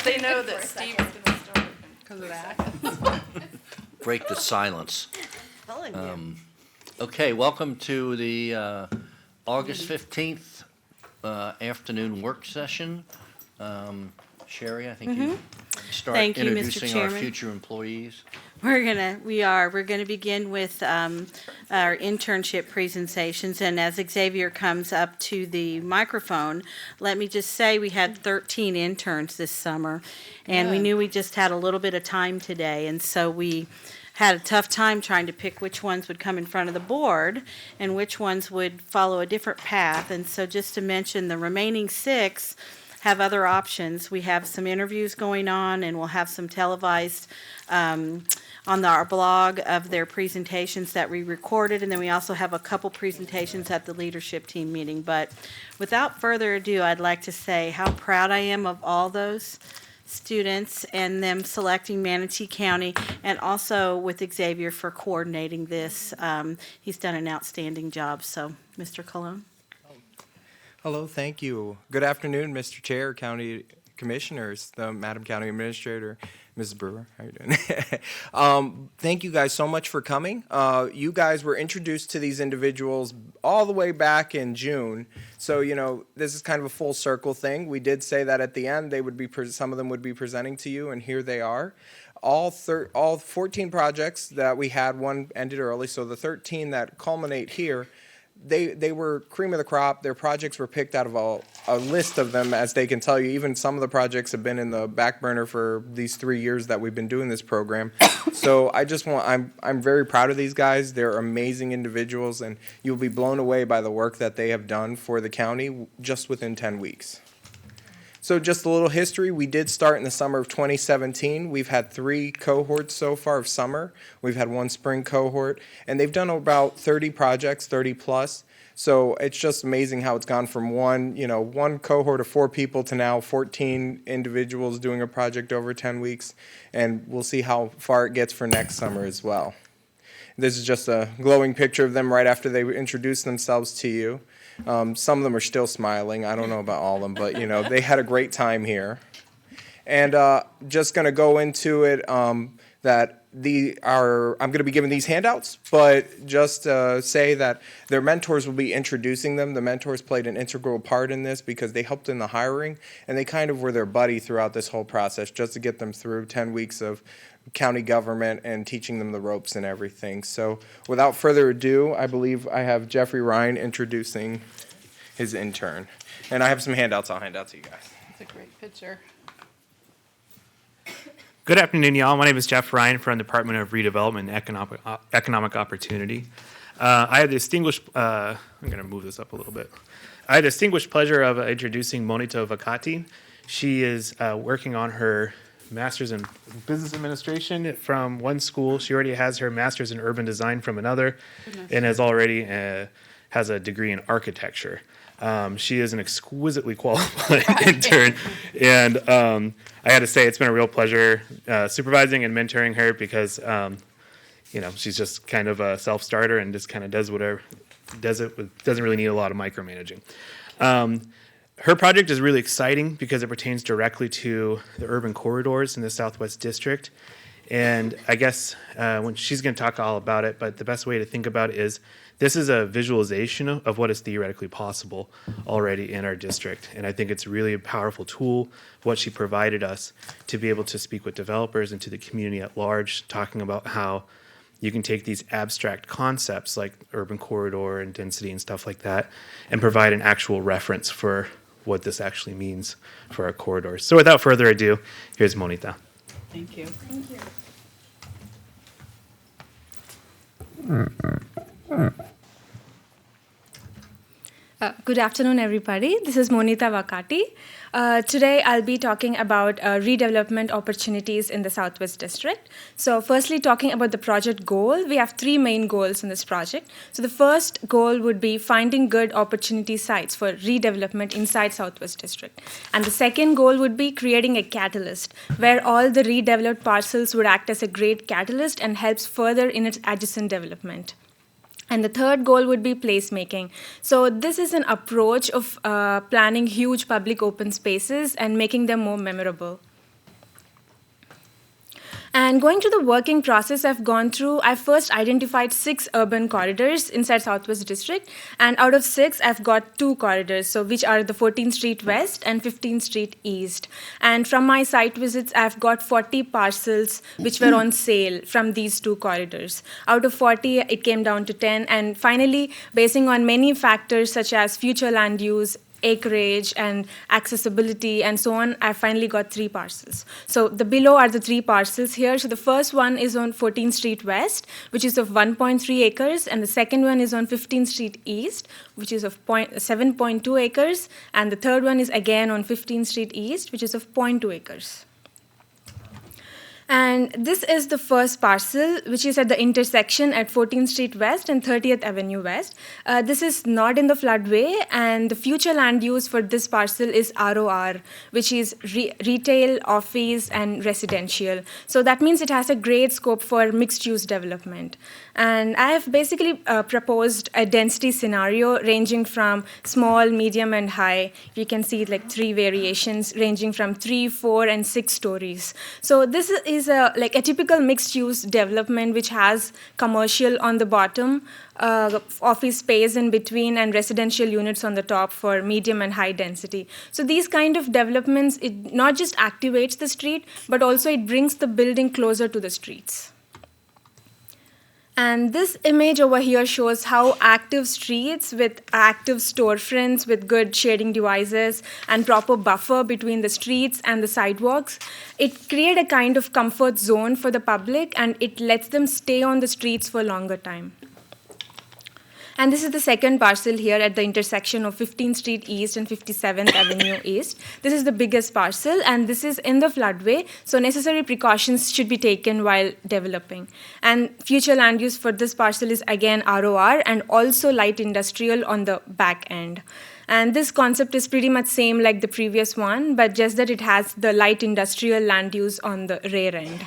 They know that Steve is going to start because of that. Break the silence. Telling you. Okay, welcome to the August 15th afternoon work session. Sherry, I think you start Thank you, Mr. introducing our Chairman. future employees. We're gonna begin with our internship presentations, and as Xavier comes up to the microphone, let me just say we had 13 interns this summer, and we Good. knew we just had a little bit of time today, and so we had a tough time trying to pick which ones would come in front of the board and which ones would follow a different path. And so just to mention, the remaining 6 have other options. We have some interviews going on, and we'll have some televised on our blog of their presentations that we recorded, and then we also have a couple presentations at the leadership team meeting. But without further ado, I'd like to say how proud I am of all those students and them selecting Manatee County, and also with Xavier for coordinating this. He's done an outstanding job. So, Mr. Colon. Hello, thank you. Good afternoon, Mr. Chair, County Commissioners, the Madam County Administrator, Mrs. Brewer. How are you doing? Thank you guys so much for coming. You guys were introduced to these individuals all the way back in June. So, you know, this is kind of a full circle thing. We did say that at the end they would be some of them would be presenting to you, and here they are. All 14 projects that we had, one ended early, so the 13 that culminate here, they were cream of the crop. Their projects were picked out of a list of them, as they can tell you. Even some of the projects have been in the back burner for these 3 years that we've been doing this program. So I'm very proud of these guys. They're amazing individuals, and you'll be blown away by the work that they have done for the county just within 10 weeks. So just a little history. We did start in the summer of 2017. We've had 3 cohorts so far of summer. We've had 1 spring cohort, and they've done about 30 projects, 30 plus. So it's just amazing how it's gone from one cohort of 4 people to now 14 individuals doing a project over 10 weeks. And we'll see how far it gets for next summer as well. This is just a glowing picture of them right after they introduced themselves to you. Some of them are still smiling. I don't know about all of them, but, you know, they had a great time here. And just going to go into it I'm going to be giving these handouts, but just say that their mentors will be introducing them. The mentors played an integral part in this because they helped in the hiring, and they kind of were their buddy throughout this whole process just to get them through 10 weeks of county government and teaching them the ropes and everything. So without further ado, I believe I have Jeffrey Ryan introducing his intern. And I have some handouts I'll hand out to you guys. It's a great picture. Good afternoon, y'all. My name is Jeff Ryan from the Department of Redevelopment and Economic Opportunity. I had the distinguished, I'm going to move this up a little bit. I had the distinguished pleasure of introducing Monita Vakati. She is working on her master's in business administration from one school. She already has her master's in urban design from another, and has already has a degree in architecture. She is an exquisitely qualified intern, and I had to say it's been a real pleasure supervising and mentoring her because she's just kind of a self-starter and just kind of does it doesn't really need a lot of micromanaging. Her project is really exciting because it pertains directly to the urban corridors in the Southwest District. And I guess when she's going to talk all about it, but the best way to think about it is this is a visualization of what is theoretically possible already in our district. And I think it's really a powerful tool, what she provided us, to be able to speak with developers and to the community at large, talking about how you can take these abstract concepts like urban corridor and density and stuff like that and provide an actual reference for what this actually means for our corridors. So without further ado, here's Monita. Thank you. Thank you. Good afternoon, everybody. This is Monita Vakati. Today, I'll be talking about redevelopment opportunities in the Southwest District. So firstly, talking about the project goal, we have 3 main goals in this project. So the first goal would be finding good opportunity sites for redevelopment inside Southwest District. And the second goal would be creating a catalyst, where all the redeveloped parcels would act as a great catalyst and helps further in its adjacent development. And the third goal would be placemaking. So this is an approach of planning huge public open spaces and making them more memorable. And going to the working process I've gone through, I first identified 6 urban corridors inside Southwest District, and out of 6, I've got 2 corridors, so which are the 14th Street West and 15th Street East. And from my site visits, I've got 40 parcels which were on sale from these 2 corridors. Out of 40, it came down to 10, and finally, basing on many factors such as future land use, acreage and accessibility and so on, I finally got 3 parcels. So the below are the 3 parcels here. So the first one is on 14th Street West, which is of 1.3 acres, and the second one is on 15th Street East, which is of 7.2 acres, and the third one is again on 15th Street East, which is of 0.2 acres. And this is the first parcel, which is at the intersection at 14th Street West and 30th Avenue West. This is not in the floodway, and the future land use for this parcel is ROR, which is retail, office, and residential. So that means it has a great scope for mixed-use development. And I have basically proposed a density scenario ranging from small, medium, and high. You can see like 3 variations ranging from 3, 4, and 6 stories. So this is a typical mixed-use development which has commercial on the bottom, office space in between, and residential units on the top for medium and high density. So these kind of developments, it not just activates the street, but also it brings the building closer to the streets. And this image over here shows how active streets with active storefronts with good shading devices and proper buffer between the streets and the sidewalks, it creates a kind of comfort zone for the public, and it lets them stay on the streets for a longer time. And this is the second parcel here at the intersection of 15th Street East and 57th Avenue East. This is the biggest parcel, and this is in the floodway, so necessary precautions should be taken while developing. And future land use for this parcel is again ROR and also light industrial on the back end. And this concept is pretty much same like the previous one, but just that it has the light industrial land use on the rear end.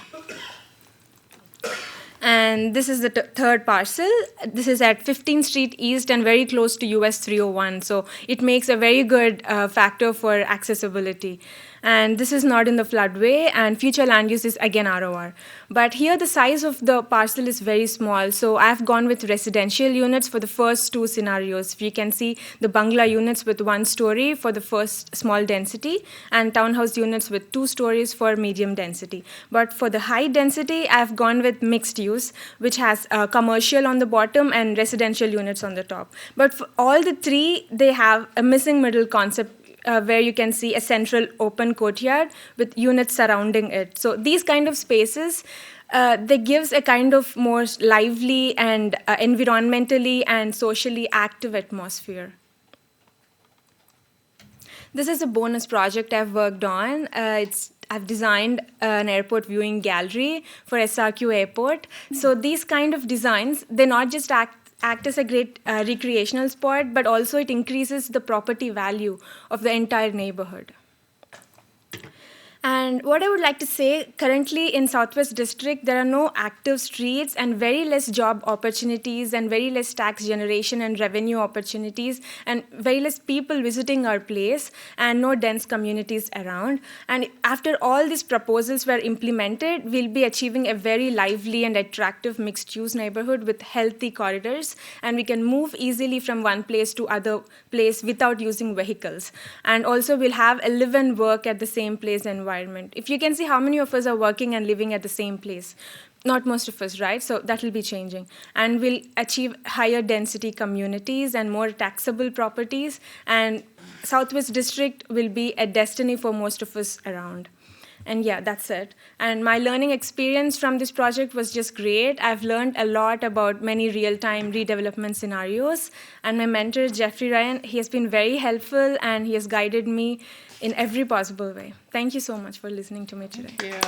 And this is the third parcel. This is at 15th Street East and very close to US 301. So it makes a very good factor for accessibility. And this is not in the floodway, and future land use is again ROR. But here the size of the parcel is very small, so I've gone with residential units for the first 2 scenarios. You can see the bungalow units with 1 story for the first small density, and townhouse units with 2 stories for medium density. But for the high density, I've gone with mixed use, which has commercial on the bottom and residential units on the top. But for all the 3, they have a missing middle concept, where you can see a central open courtyard with units surrounding it. So these kind of spaces, they gives a kind of more lively and environmentally and socially active atmosphere. This is a bonus project I've worked on. I've designed an airport viewing gallery for SRQ Airport. So these kind of designs, they not just act as a great recreational spot, but also it increases the property value of the entire neighborhood. And what I would like to say, currently in Southwest District, there are no active streets and very less job opportunities and very less tax generation and revenue opportunities and very less people visiting our place and no dense communities around. And after all these proposals were implemented, we'll be achieving a very lively and attractive mixed-use neighborhood with healthy corridors, and we can move easily from one place to other place without using vehicles. And also we'll have a live and work at the same place environment. If you can see how many of us are working and living at the same place. Not most of us, right? So that will be changing. And we'll achieve higher density communities and more taxable properties. And Southwest District will be a destiny for most of us around. And yeah, that's it. And my learning experience from this project was just great. I've learned a lot about many real-time redevelopment scenarios. And my mentor, Jeffrey Ryan, he has been very helpful, and he has guided me in every possible way. Thank you so much for listening to me today. Thank you.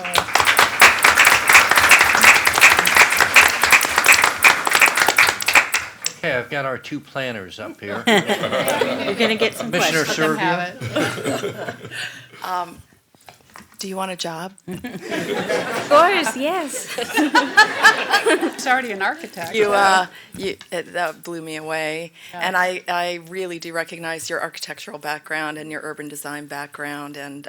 Okay, I've got our 2 planners up here. We're going to get some Commissioner questions. Let them Serbia. have it. Do you want a job? Of course, yes. He's already an architect. That blew me away. And I really do recognize your architectural background and your urban design background, and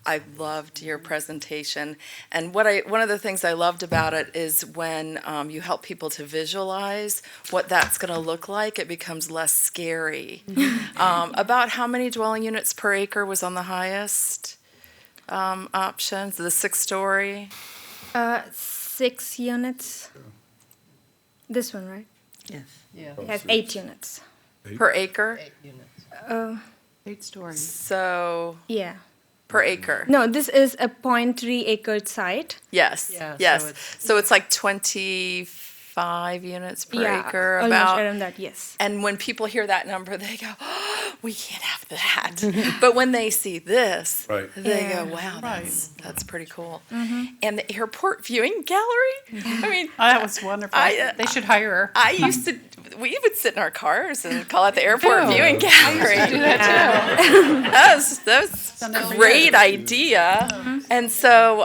I loved your presentation. And one of the things I loved about it is when you help people to visualize what that's going to look like, it becomes less scary. About how many dwelling units per acre was on the highest option? So the 6-story? 6 units. This one, right? Yes. Yeah. It has 8 units. Per acre? 8 stories. So, Yeah. per acre? No, this is a 0.3 acre site. Yes, Yeah, so yes. it's- So it's like 25 units per Yeah, acre, almost about. around that, yes. And when people hear that number, they go, oh, we can't have that. But when they see this, Right. they Yeah. go, wow, Right. that's pretty cool. And the airport viewing gallery, I mean, Oh, that was wonderful. They should hire her. I used to, we would sit in our cars and call it the airport too. viewing gallery. Do that too. That's Done a every great year. idea. And so,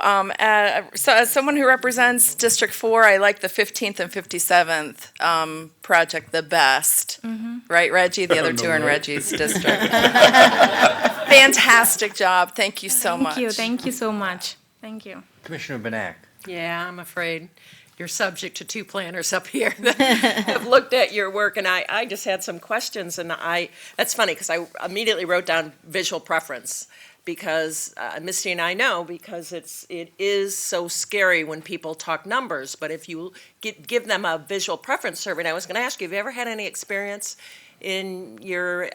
so as someone who represents District 4, I like the 15th and 57th project the best. Right, Reggie? The other two are in Reggie's district. Fantastic job. Thank you so much. Thank you so much. Thank you. Commissioner Benak. Yeah, I'm afraid you're subject to 2 planners up here that have looked at your work, and I just had some questions, and that's funny, because I immediately wrote down visual preference, because Misty and I know, because it is so scary when people talk numbers, but if you give them a visual preference survey, and I was going to ask you, have you ever had any experience in your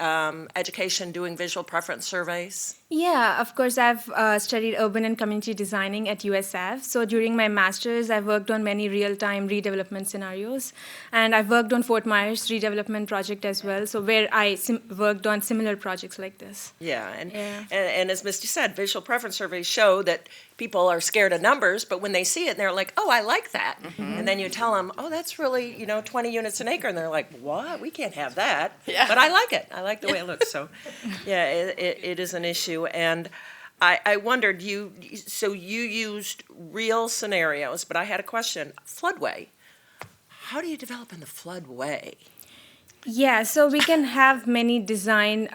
education doing visual preference surveys? Yeah, of course, I've studied urban and community designing at USF. So during my master's, I worked on many real-time redevelopment scenarios. And I've worked on Fort Myers redevelopment project as well, so where I worked on similar projects like this. Yeah, Yeah. and as Misty said, visual preference surveys show that people are scared of numbers, but when they see it, they're like, oh, I like that. And then you tell them, oh, that's really, 20 units an acre, and they're like, what? We can't have that. Yeah. But I like it. I like the way it looks. So, yeah, it is an issue. And I wondered, you used real scenarios, but I had a question. Floodway. How do you develop in the floodway? Yeah, so we can have many design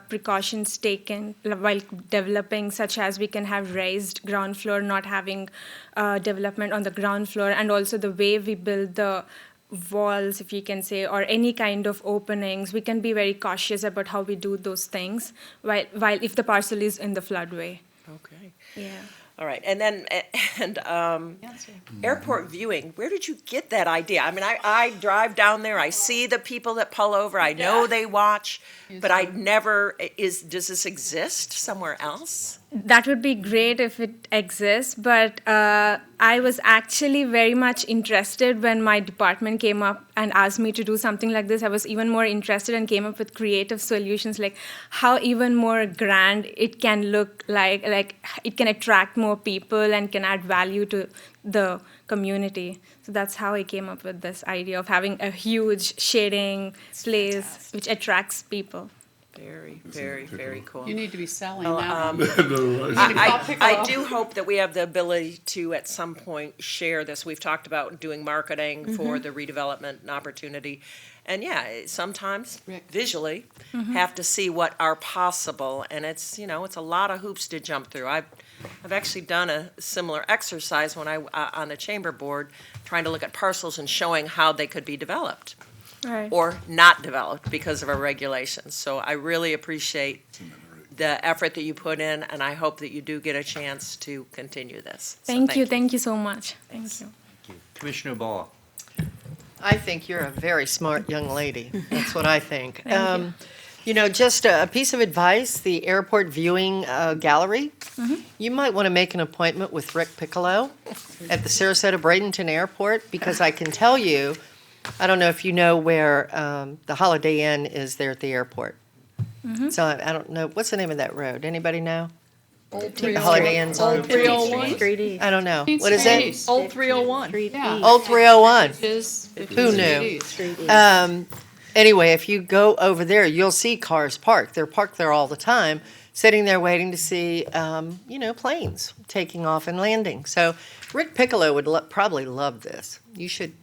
precautions taken while developing, such as we can have raised ground floor, not having development on the ground floor, and also the way we build the walls, if you can say, or any kind of openings. We can be very cautious about how we do those things, while if the parcel is in the floodway. Okay. Yeah. All right, and then, airport viewing, where did you get that idea? I mean, I drive down there, I see the people that pull over, I know they watch, but I never, does this exist somewhere else? That would be great if it exists, but I was actually very much interested when my department came up and asked me to do something like this. I was even more interested and came up with creative solutions, like how even more grand it can look, like it can attract more people and can add value to the community. So that's how I came up with this idea of having a huge shading place which attracts people. Very, very, very cool. You need to be selling Well, that. I do hope that we have the ability to, at some point, share this. We've talked about doing marketing for the redevelopment opportunity. And yeah, sometimes visually have to see what are possible. And it's, it's a lot of hoops to jump through. I've actually done a similar exercise when I, on the chamber board, trying to look at parcels and showing how they could be developed. Right. Or not developed because of our regulations. So I really appreciate the effort that you put in, and I hope that you do get a chance to continue this. So Thank you so much. Thank you. Commissioner Ball. I think you're a very smart young lady. That's what I think. Just a piece of advice, the airport viewing gallery, you might want to make an appointment with Rick Piccolo at the Sarasota Bradenton Airport, because I can tell you, I don't know if you know where the Holiday Inn is there at the airport. So I don't know, what's the name of that road? Anybody know? The Holiday Inn's on. Old 301. Street East. I don't know. What is it? Old 301. Yeah. Old 301. Who knew? Street East. Anyway, if you go over there, you'll see cars parked. They're parked there all the time. sitting there waiting to see, planes taking off and landing. So Rick Piccolo would probably love this. You should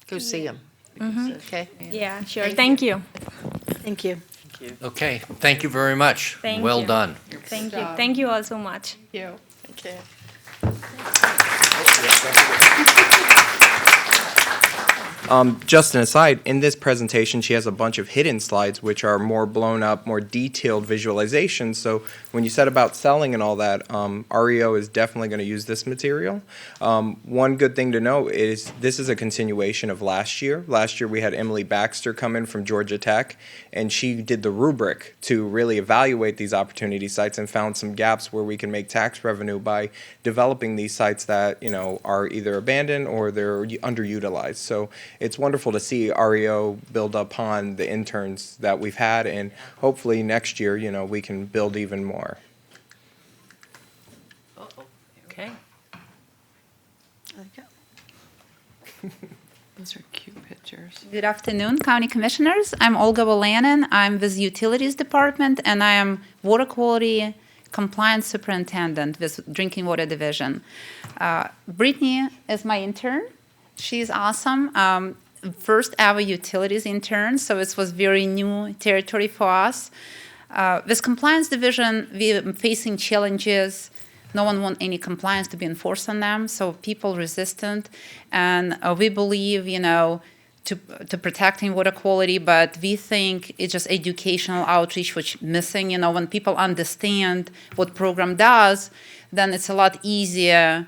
go see him. Okay? Yeah, sure. Thank you. Thank you. Okay, thank you very much. Thank Well you. done. Thank you. Thank you all so much. You. Okay. Just an aside, in this presentation, she has a bunch of hidden slides, which are more blown up, more detailed visualizations. So when you said about selling and all that, REO is definitely going to use this material. One good thing to know is this is a continuation of last year. Last year, we had Emily Baxter come in from Georgia Tech, and she did the rubric to really evaluate these opportunity sites and found some gaps where we can make tax revenue by developing these sites that, are either abandoned or they're underutilized. So it's wonderful to see REO build upon the interns that we've had, and hopefully next year, we can build even more. Okay. Those are cute pictures. Good afternoon, County Commissioners. I'm Olga Volanin. I'm with Utilities Department, and I am Water Quality Compliance Superintendent with Drinking Water Division. Brittany is my intern. She's awesome. First ever utilities intern, so it was very new territory for us. With Compliance Division, we're facing challenges. No one wants any compliance to be enforced on them, so people resistant. And we believe, to protecting water quality, but we think it's just educational outreach which missing. When people understand what program does, then it's a lot easier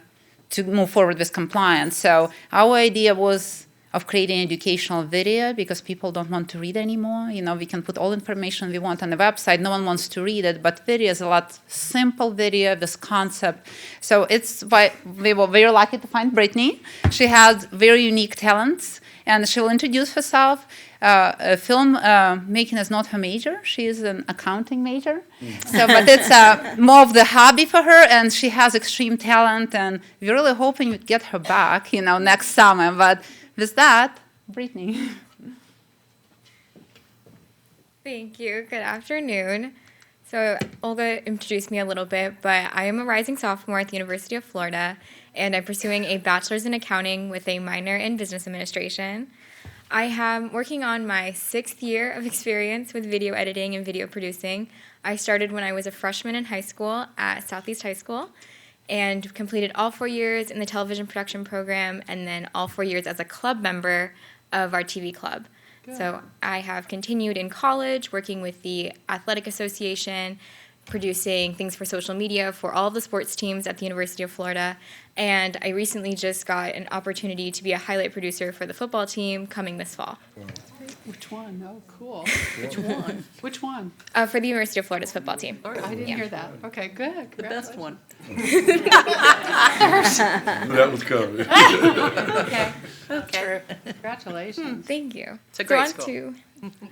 to move forward with compliance. So our idea was of creating educational video because people don't want to read anymore. We can put all information we want on the website. No one wants to read it, but video is a lot simple video, this concept. So it's why we were very lucky to find Brittany. She has very unique talents, and she will introduce herself. Film making is not her major. She is an accounting major. But it's more of the hobby for her, and she has extreme talent, and we're really hoping we'd get her back, next summer. But with that, Brittany. Thank you. Good afternoon. So Olga introduced me a little bit, but I am a rising sophomore at the University of Florida, and I'm pursuing a bachelor's in accounting with a minor in business administration. I am working on my 6th year of experience with video editing and video producing. I started when I was a freshman in high school at Southeast High School and completed all 4 years in the television production program and then all 4 years as a club member of our TV club. Good. So I have continued in college working with the Athletic Association, producing things for social media for all of the sports teams at the University of Florida. And I recently just got an opportunity to be a highlight producer for the football team coming this fall. Which one? Oh, cool. Which one? Which one? For the University of Florida's football team. Lord, I didn't hear that. Okay, good. The best one. That was covered. Okay. Okay. Congratulations. Thank you. It's a great so school.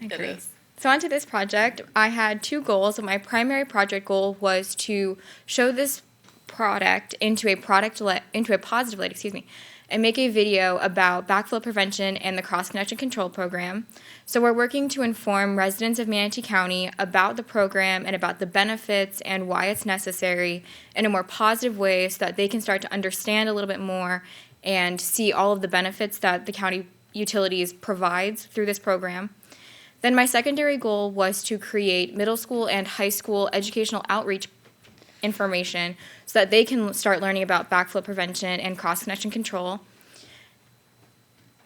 It is. So on to this project, I had 2 goals. My primary project goal was to show this product into a positive light, and make a video about backflow prevention and the cross-connection control program. So we're working to inform residents of Manatee County about the program and about the benefits and why it's necessary in a more positive way so that they can start to understand a little bit more and see all of the benefits that the county utilities provides through this program. Then my secondary goal was to create middle school and high school educational outreach information so that they can start learning about backflow prevention and cross-connection control.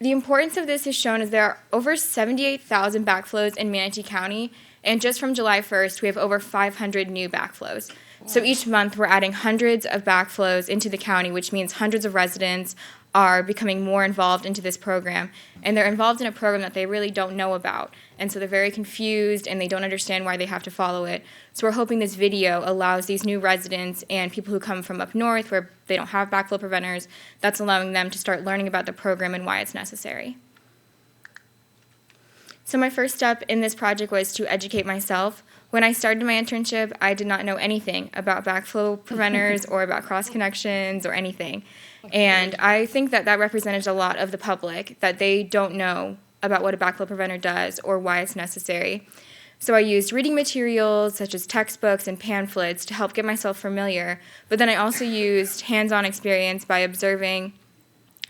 The importance of this is shown as there are over 78,000 backflows in Manatee County, and just from July 1st, we have over 500 new backflows. Wow. So each month, we're adding hundreds of backflows into the county, which means hundreds of residents are becoming more involved into this program. And they're involved in a program that they really don't know about. And so they're very confused and they don't understand why they have to follow it. So we're hoping this video allows these new residents and people who come from up north where they don't have backflow preventers, that's allowing them to start learning about the program and why it's necessary. So my first step in this project was to educate myself. When I started my internship, I did not know anything about backflow preventers or about cross connections or anything. And I think that that represented a lot of the public, that they don't know about what a backflow preventer does or why it's necessary. So I used reading materials such as textbooks and pamphlets to help get myself familiar, but then I also used hands-on experience by observing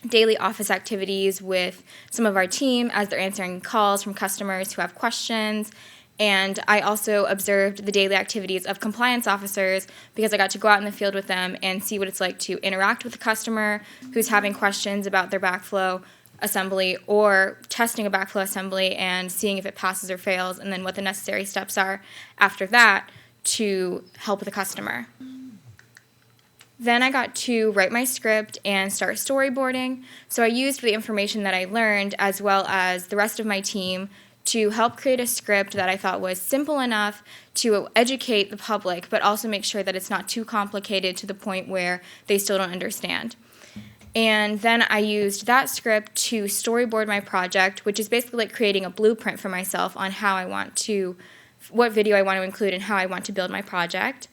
daily office activities with some of our team as they're answering calls from customers who have questions. And I also observed the daily activities of compliance officers because I got to go out in the field with them and see what it's like to interact with a customer who's having questions about their backflow assembly or testing a backflow assembly and seeing if it passes or fails, and then what the necessary steps are after that to help the customer. Then I got to write my script and start storyboarding. So I used the information that I learned as well as the rest of my team to help create a script that I thought was simple enough to educate the public, but also make sure that it's not too complicated to the point where they still don't understand. And then I used that script to storyboard my project, which is basically like creating a blueprint for myself on how I want to, what video I want to include and how I want to build my project.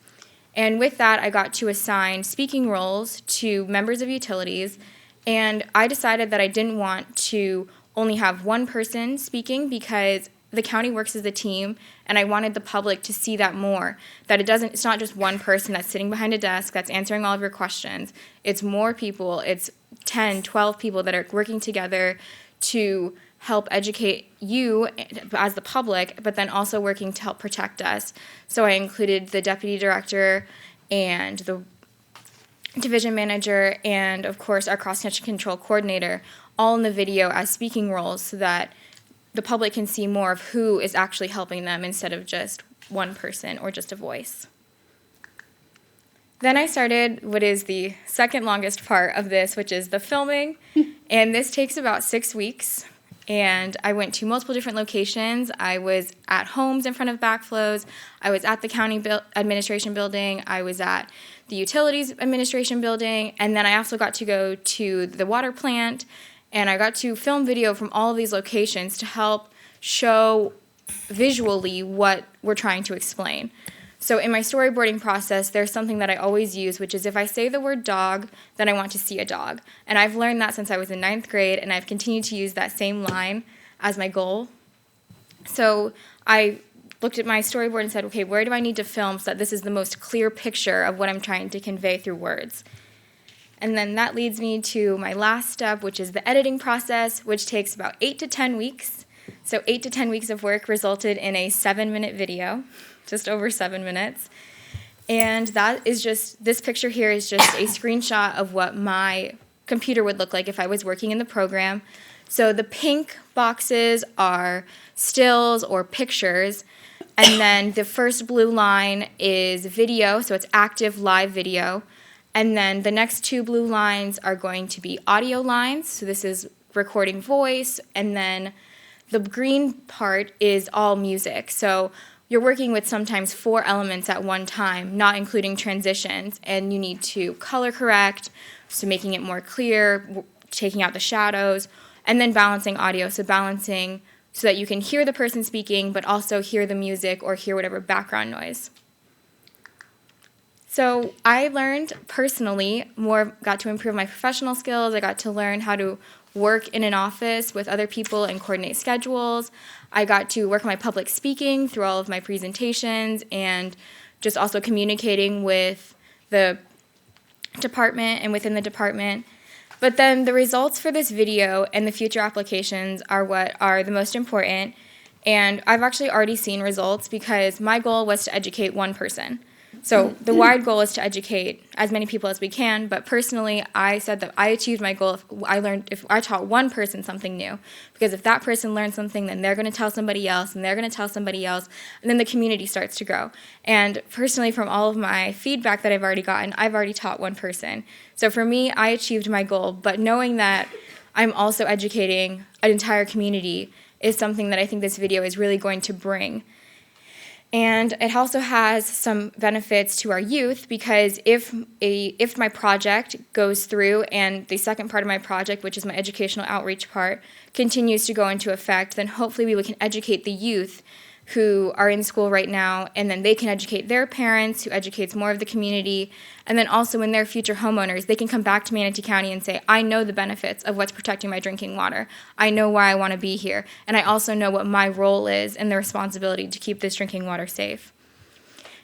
And with that, I got to assign speaking roles to members of utilities, and I decided that I didn't want to only have one person speaking because the county works as a team, and I wanted the public to see that more, that it's not just one person that's sitting behind a desk that's answering all of your questions. It's more people. It's 10, 12 people that are working together to help educate you as the public, but then also working to help protect us. So I included the deputy director and the division manager and, of course, our cross-section control coordinator all in the video as speaking roles so that the public can see more of who is actually helping them instead of just one person or just a voice. Then I started what is the second longest part of this, which is the filming, and this takes about 6 weeks. And I went to multiple different locations. I was at homes in front of backflows. I was at the county administration building. I was at the utilities administration building. And then I also got to go to the water plant. And I got to film video from all of these locations to help show visually what we're trying to explain. So in my storyboarding process, there's something that I always use, which is if I say the word dog, then I want to see a dog. And I've learned that since I was in 9th grade, and I've continued to use that same line as my goal. So I looked at my storyboard and said, okay, where do I need to film so that this is the most clear picture of what I'm trying to convey through words? And then that leads me to my last step, which is the editing process, which takes about 8 to 10 weeks. So 8 to 10 weeks of work resulted in a 7-minute video, just over 7 minutes. And that is just, this picture here is just a screenshot of what my computer would look like if I was working in the program. So the pink boxes are stills or pictures, and then the first blue line is video, so it's active live video. And then the next 2 blue lines are going to be audio lines, so this is recording voice, and then the green part is all music. So you're working with sometimes 4 elements at one time, not including transitions, and you need to color correct, so making it more clear, taking out the shadows, and then balancing audio, so balancing so that you can hear the person speaking, but also hear the music or hear whatever background noise. So I learned personally got to improve my professional skills. I got to learn how to work in an office with other people and coordinate schedules. I got to work on my public speaking through all of my presentations and just also communicating with the department and within the department. But then the results for this video and the future applications are what are the most important. And I've actually already seen results because my goal was to educate one person. So the wide goal is to educate as many people as we can, but personally, I said that I achieved my goal if I taught one person something new. Because if that person learns something, then they're going to tell somebody else, and they're going to tell somebody else, and then the community starts to grow. And personally, from all of my feedback that I've already gotten, I've already taught one person. So for me, I achieved my goal, but knowing that I'm also educating an entire community is something that I think this video is really going to bring. And it also has some benefits to our youth because if my project goes through and the second part of my project, which is my educational outreach part, continues to go into effect, then hopefully we can educate the youth who are in school right now, and then they can educate their parents, who educates more of the community. And then also when they're future homeowners, they can come back to Manatee County and say, I know the benefits of what's protecting my drinking water. I know why I want to be here. And I also know what my role is and the responsibility to keep this drinking water safe.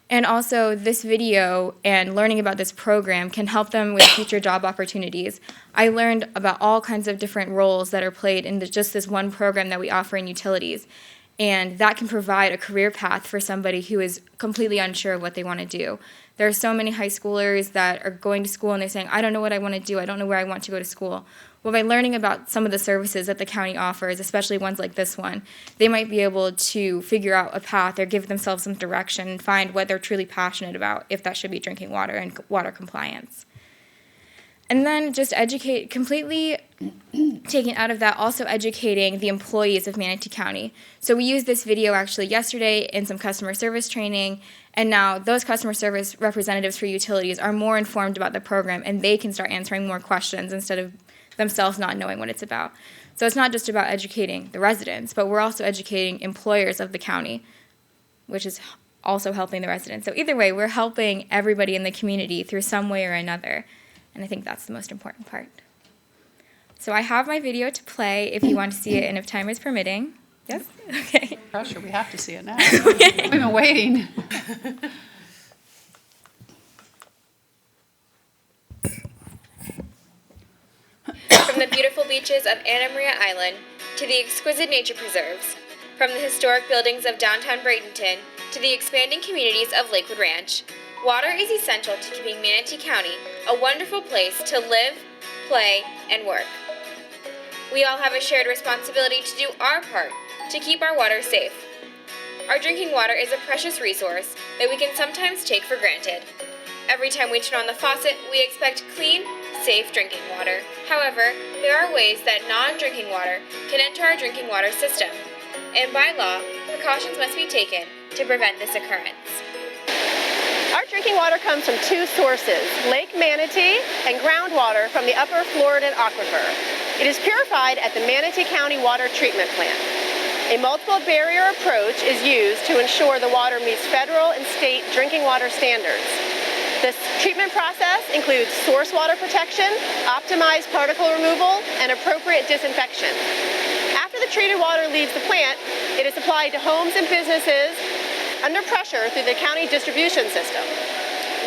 And also, this video and learning about this program can help them with future job opportunities. I learned about all kinds of different roles that are played in just this one program that we offer in utilities. And that can provide a career path for somebody who is completely unsure of what they want to do. There are so many high schoolers that are going to school and they're saying, I don't know what I want to do. I don't know where I want to go to school. Well, by learning about some of the services that the county offers, especially ones like this one, they might be able to figure out a path or give themselves some direction and find what they're truly passionate about, if that should be drinking water and water compliance. And then just educate, completely taking out of that, also educating the employees of Manatee County. So we used this video actually yesterday in some customer service training, and now those customer service representatives for utilities are more informed about the program, and they can start answering more questions instead of themselves not knowing what it's about. So it's not just about educating the residents, but we're also educating employers of the county, which is also helping the residents. So either way, we're helping everybody in the community through some way or another. And I think that's the most important part. So I have my video to play if you want to see it and if time is permitting. Yes? Okay. Pressure, we have to see it now. We've been waiting. From the beautiful beaches of Anna Maria Island to the exquisite nature preserves, from the historic buildings of downtown Bradenton to the expanding communities of Lakewood Ranch, water is essential to keeping Manatee County a wonderful place to live, play, and work. We all have a shared responsibility to do our part to keep our water safe. Our drinking water is a precious resource that we can sometimes take for granted. Every time we turn on the faucet, we expect clean, safe drinking water. However, there are ways that non-drinking water can enter our drinking water system, and by law, precautions must be taken to prevent this occurrence. Our drinking water comes from two sources, Lake Manatee and groundwater from the Upper Floridan Aquifer. It is purified at the Manatee County Water Treatment Plant. A multiple barrier approach is used to ensure the water meets federal and state drinking water standards. This treatment process includes source water protection, optimized particle removal, and appropriate disinfection. After the treated water leaves the plant, it is supplied to homes and businesses under pressure through the county distribution system.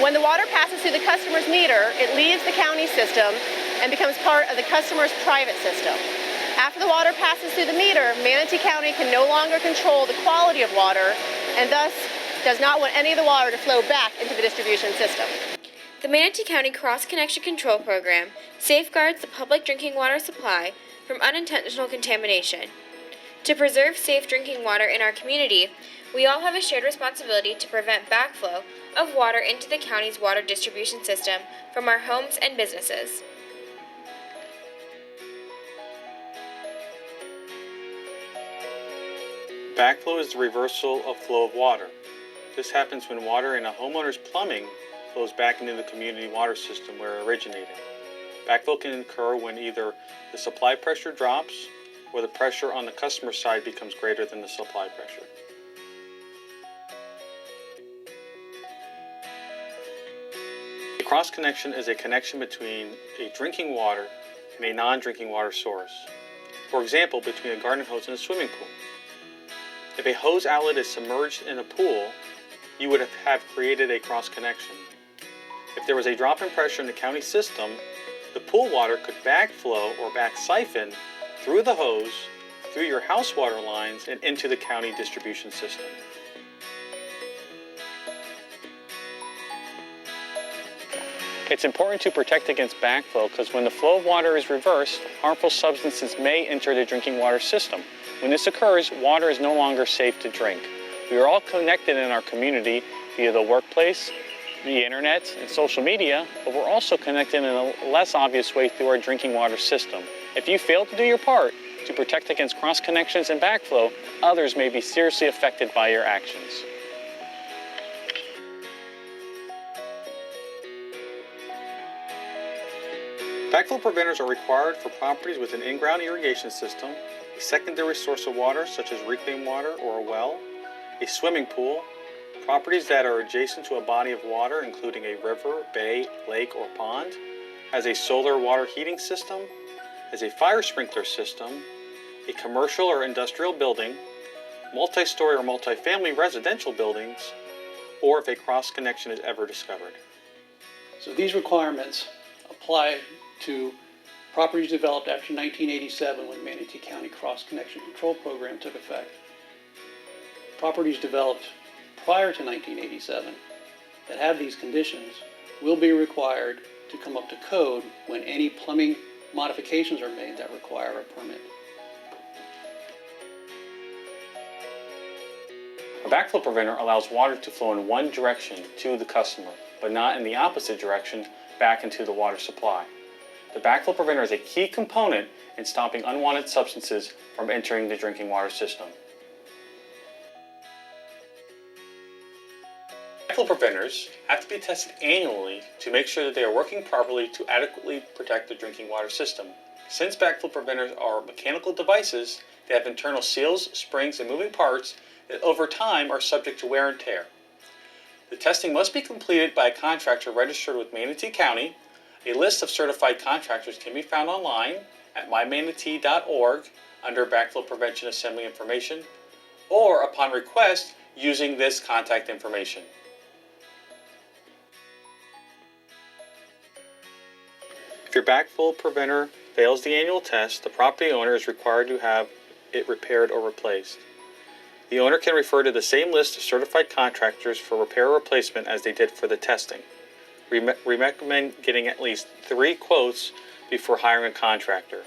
When the water passes through the customer's meter, it leaves the county system and becomes part of the customer's private system. After the water passes through the meter, Manatee County can no longer control the quality of water and thus does not want any of the water to flow back into the distribution system. The Manatee County Cross-Connection Control Program safeguards the public drinking water supply from unintentional contamination. To preserve safe drinking water in our community, we all have a shared responsibility to prevent backflow of water into the county's water distribution system from our homes and businesses. Backflow is the reversal of flow of water. This happens when water in a homeowner's plumbing flows back into the community water system where it originated. Backflow can occur when either the supply pressure drops or the pressure on the customer side becomes greater than the supply pressure. A cross connection is a connection between a drinking water and a non-drinking water source. For example, between a garden hose and a swimming pool. If a hose outlet is submerged in a pool, you would have created a cross connection. If there was a drop in pressure in the county system, the pool water could backflow or back siphon through the hose, through your house water lines, and into the county distribution system. It's important to protect against backflow because when the flow of water is reversed, harmful substances may enter the drinking water system. When this occurs, water is no longer safe to drink. We are all connected in our community via the workplace, the internet, and social media, but we're also connected in a less obvious way through our drinking water system. If you fail to do your part to protect against cross connections and backflow, others may be seriously affected by your actions. Backflow preventers are required for properties with an in-ground irrigation system, a secondary source of water such as reclaimed water or a well, a swimming pool, properties that are adjacent to a body of water, including a river, bay, lake, or pond, has a solar water heating system, has a fire sprinkler system, a commercial or industrial building, multi-story or multi-family residential buildings, or if a cross connection is ever discovered. So these requirements apply to properties developed after 1987 when Manatee County Cross Connection Control Program took effect. Properties developed prior to 1987 that have these conditions will be required to come up to code when any plumbing modifications are made that require a permit. A backflow preventer allows water to flow in one direction to the customer, but not in the opposite direction back into the water supply. The backflow preventer is a key component in stopping unwanted substances from entering the drinking water system. Backflow preventers have to be tested annually to make sure that they are working properly to adequately protect the drinking water system. Since backflow preventers are mechanical devices, they have internal seals, springs, and moving parts that over time are subject to wear and tear. The testing must be completed by a contractor registered with Manatee County. A list of certified contractors can be found online at mymanatee.org under Backflow Prevention Assembly Information, or upon request using this contact information. If your backflow preventer fails the annual test, the property owner is required to have it repaired or replaced. The owner can refer to the same list of certified contractors for repair or replacement as they did for the testing. We recommend getting at least 3 quotes before hiring a contractor.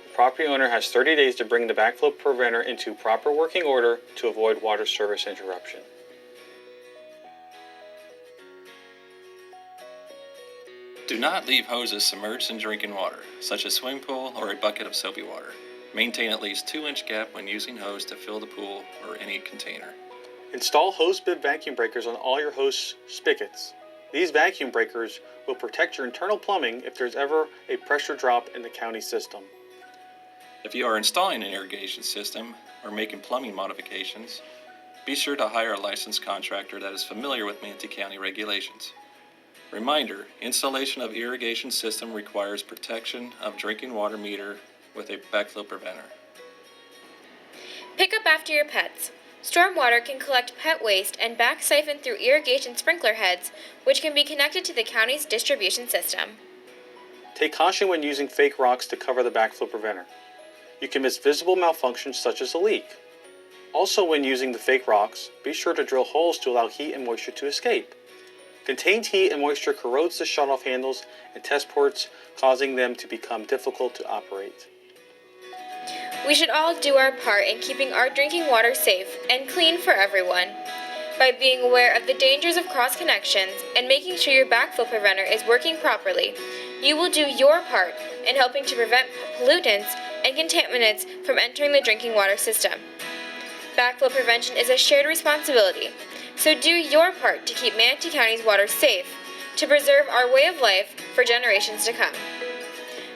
The property owner has 30 days to bring the backflow preventer into proper working order to avoid water service interruption. Do not leave hoses submerged in drinking water, such as swimming pool or a bucket of soapy water. Maintain at least 2-inch gap when using hose to fill the pool or any container. Install hose bib vacuum breakers on all your hose spigots. These vacuum breakers will protect your internal plumbing if there's ever a pressure drop in the county system. If you are installing an irrigation system or making plumbing modifications, be sure to hire a licensed contractor that is familiar with Manatee County regulations. Reminder, installation of irrigation system requires protection of drinking water meter with a backflow preventer. Pick up after your pets. Stormwater can collect pet waste and back siphon through irrigation sprinkler heads, which can be connected to the county's distribution system. Take caution when using fake rocks to cover the backflow preventer. You can miss visible malfunctions such as a leak. Also, when using the fake rocks, be sure to drill holes to allow heat and moisture to escape. Contained heat and moisture corrodes the shutoff handles and test ports, causing them to become difficult to operate. We should all do our part in keeping our drinking water safe and clean for everyone. By being aware of the dangers of cross connections and making sure your backflow preventer is working properly, you will do your part in helping to prevent pollutants and contaminants from entering the drinking water system. Backflow prevention is a shared responsibility, so do your part to keep Manatee County's water safe, to preserve our way of life for generations to come.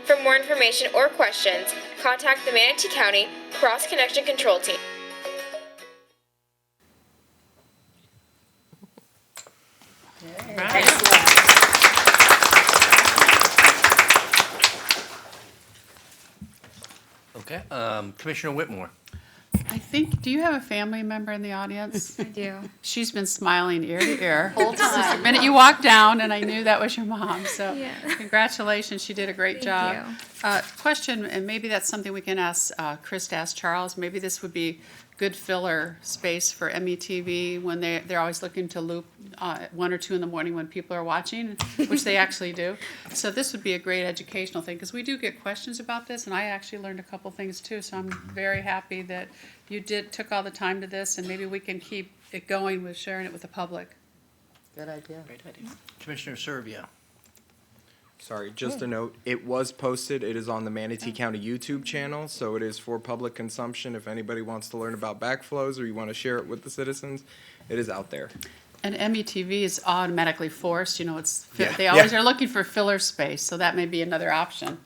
For more information or questions, contact the Manatee County Cross Connection Control Team. Okay, Commissioner Whitmore. I think, do you have a family member in the audience? I do. She's been smiling ear to ear. Whole time. The minute you walked down, and I knew that was your mom, so Yeah. congratulations, she did a great job. you. Question, and maybe that's something we can ask Chris to ask Charles, maybe this would be good filler space for METV when they're always looking to loop 1 or 2 in the morning when people are watching, which they actually do. So this would be a great educational thing, because we do get questions about this, and I actually learned a couple things too, so I'm very happy that you took all the time to this, and maybe we can keep it going with sharing it with the public. Good idea. Great idea. Commissioner Serbia. Sorry, just a note, it was posted, it is on the Manatee County YouTube channel, so it is for public consumption. If anybody wants to learn about backflows or you want to share it with the citizens, it is out there. And METV is automatically forced, Yeah. they always are looking for filler space, so that may be another option.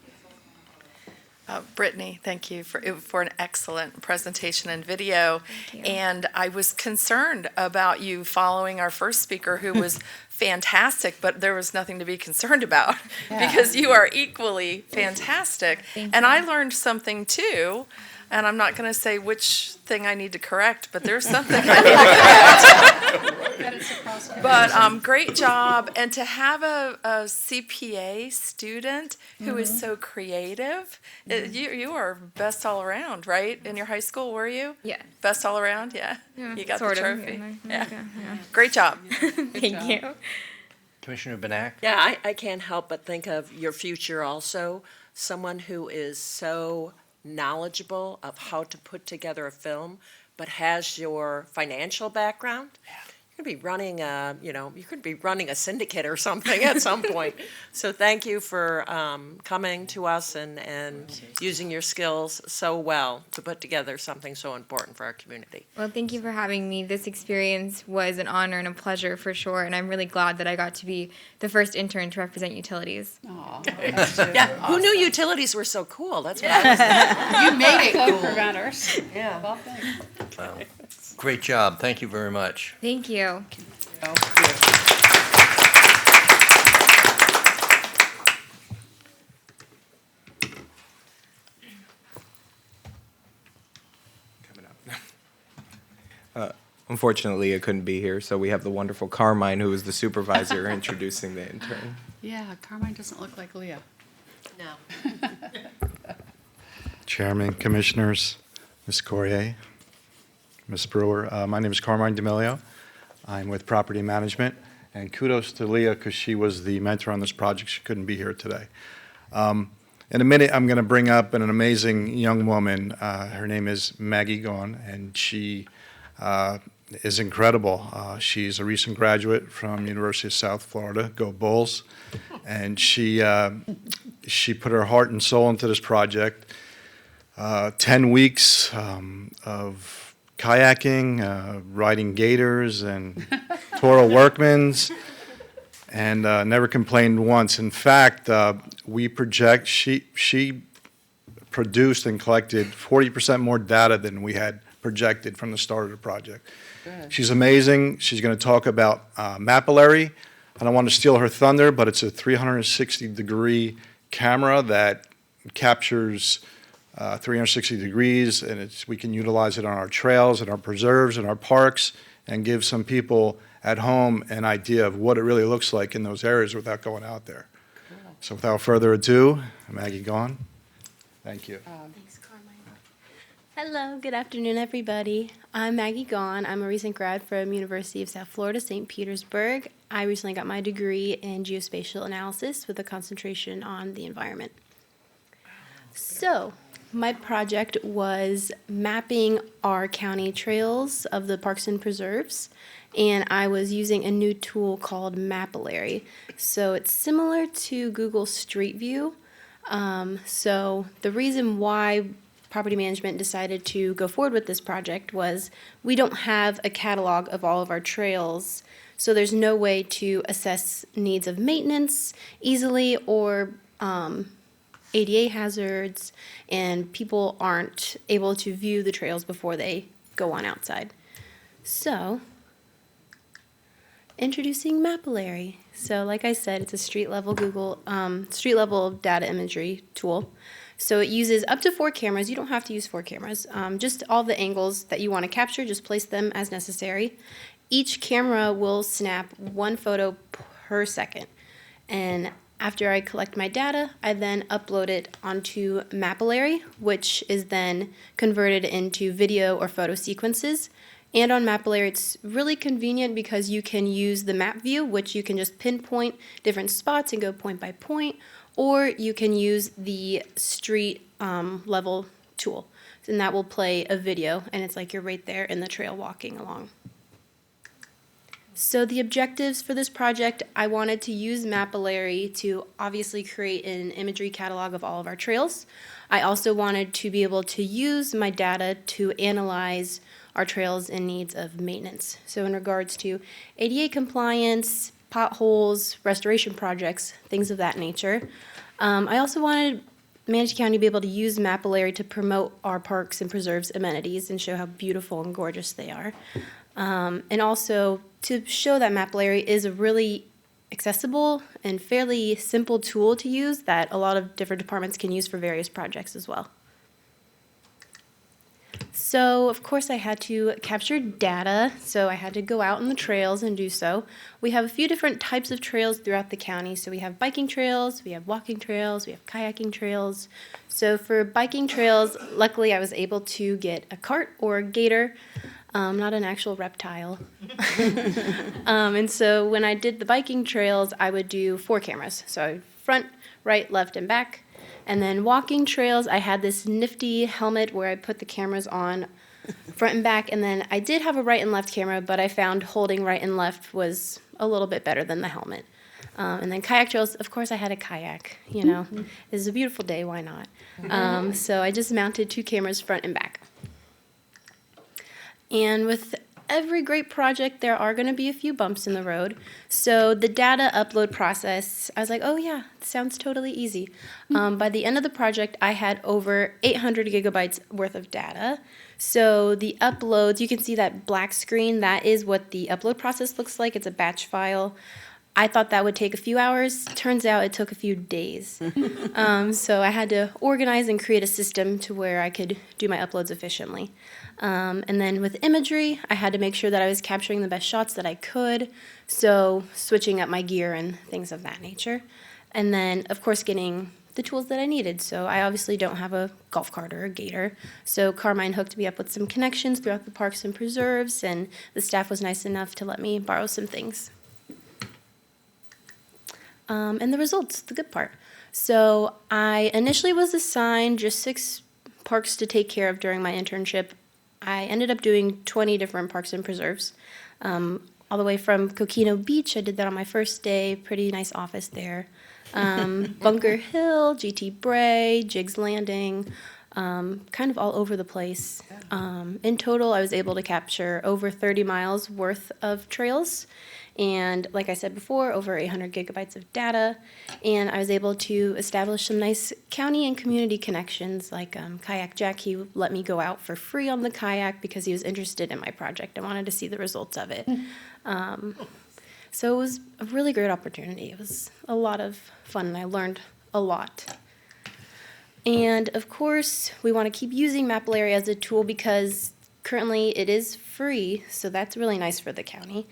Brittany, thank you for an excellent presentation and video. And I was concerned about you following our first speaker, who was fantastic, but there was nothing to be concerned about because you are equally fantastic. And I learned something too. And I'm not going to say which thing I need to correct, but there's something I need to correct. But great job. And to have a CPA student who is so creative, you are best all around, right? In your high school, were you? Yeah. Best all around, yeah? Yeah, You got the sort of, trophy. yeah. Yeah. Great job. Thank you. Commissioner Benak? Yeah, I can't help but think of your future also, someone who is so knowledgeable of how to put together a film, but has your financial background. You could be running you could be running a syndicate or something at some point. So thank you for coming to us and using your skills so well to put together something so important for our community. Well, thank you for having me. This experience was an honor and a pleasure for sure, and I'm really glad that I got to be the first intern to represent utilities. Yeah, who knew utilities were so cool? That's what I was thinking. You made it cool. Preventers. Yeah. Well, thanks. Wow. Great job. Thank you very much. Thank you. Unfortunately, I couldn't be here, so we have the wonderful Carmine, who is the supervisor, introducing the intern. Yeah, Carmine doesn't look like Leah. No. Chairman, Commissioners, Ms. Corrier, Ms. Brewer. My name is Carmine D'Amelio. I'm with Property Management, and kudos to Leah because she was the mentor on this project. She couldn't be here today. In a minute, I'm going to bring up an amazing young woman. Her name is Maggie Gaughan, and she is incredible. She's a recent graduate from University of South Florida, go Bulls, and she put her heart and soul into this project. 10 weeks of kayaking, riding gators, and Toro Workmans, and never complained once. In fact, she produced and collected 40% more data than we had projected from the start of the project. Good. She's amazing. She's going to talk about Mapillary. I don't want to steal her thunder, but it's a 360-degree camera that captures 360 degrees, and we can utilize it on our trails and our preserves and our parks and give some people at home an idea of what it really looks like in those areas without going out there. Cool. So without further ado, Maggie Gaughan. Thank you. Thanks, Carmine. Hello, good afternoon, everybody. I'm Maggie Gaughan. I'm a recent grad from University of South Florida, St. Petersburg. I recently got my degree in geospatial analysis with a concentration on the environment. So, my project was mapping our county trails of the parks and preserves, and I was using a new tool called Mapillary. So it's similar to Google Street View. So the reason why property management decided to go forward with this project was we don't have a catalog of all of our trails, so there's no way to assess needs of maintenance easily or ADA hazards, and people aren't able to view the trails before they go on outside. So, introducing Mapillary. So, like I said, it's a street-level street-level data imagery tool. So it uses up to 4 cameras. You don't have to use 4 cameras. Just all the angles that you want to capture, just place them as necessary. Each camera will snap 1 photo per second. And after I collect my data, I then upload it onto Mapillary, which is then converted into video or photo sequences. And on Mapillary, it's really convenient because you can use the map view, which you can just pinpoint different spots and go point by point, or you can use the street level tool. And that will play a video, and it's like you're right there in the trail walking along. So the objectives for this project, I wanted to use Mapillary to obviously create an imagery catalog of all of our trails. I also wanted to be able to use my data to analyze our trails in needs of maintenance. So in regards to ADA compliance, potholes, restoration projects, things of that nature. I also wanted Manatee County to be able to use Mapillary to promote our parks and preserves amenities and show how beautiful and gorgeous they are. And also to show that Mapillary is a really accessible and fairly simple tool to use that a lot of different departments can use for various projects as well. So, of course, I had to capture data, so I had to go out on the trails and do so. We have a few different types of trails throughout the county. So we have biking trails, we have walking trails, we have kayaking trails. So for biking trails, luckily I was able to get a cart or a gator, not an actual reptile. And so when I did the biking trails, I would do 4 cameras. So front, right, left, and back. And then walking trails, I had this nifty helmet where I put the cameras on front and back. And then I did have a right and left camera, but I found holding right and left was a little bit better than the helmet. And then kayak trails, of course, I had a kayak. You know, it's a beautiful day, why not? So I just mounted 2 cameras front and back. And with every great project, there are going to be a few bumps in the road. So the data upload process, I was like, oh yeah, sounds totally easy. By the end of the project, I had over 800 gigabytes worth of data. So the uploads, you can see that black screen, that is what the upload process looks like. It's a batch file. I thought that would take a few hours. Turns out it took a few days. So I had to organize and create a system to where I could do my uploads efficiently. And then with imagery, I had to make sure that I was capturing the best shots that I could, so switching up my gear and things of that nature. And then, of course, getting the tools that I needed. So I obviously don't have a golf cart or a gator. So Carmine hooked me up with some connections throughout the parks and preserves, and the staff was nice enough to let me borrow some things. And the results, the good part. So I initially was assigned just 6 parks to take care of during my internship. I ended up doing 20 different parks and preserves. All the way from Coquino Beach, I did that on my first day, pretty nice office there. Bunker Hill, GT Bray, Jiggs Landing, kind of all over the place. In total, I was able to capture over 30 miles worth of trails. And like I said before, over 800 gigabytes of data. And I was able to establish some nice county and community connections, like Kayak Jack. He let me go out for free on the kayak because he was interested in my project. I wanted to see the results of it. So it was a really great opportunity. It was a lot of fun, and I learned a lot. And of course, we want to keep using Mapillary as a tool because currently it is free, so that's really nice for the county.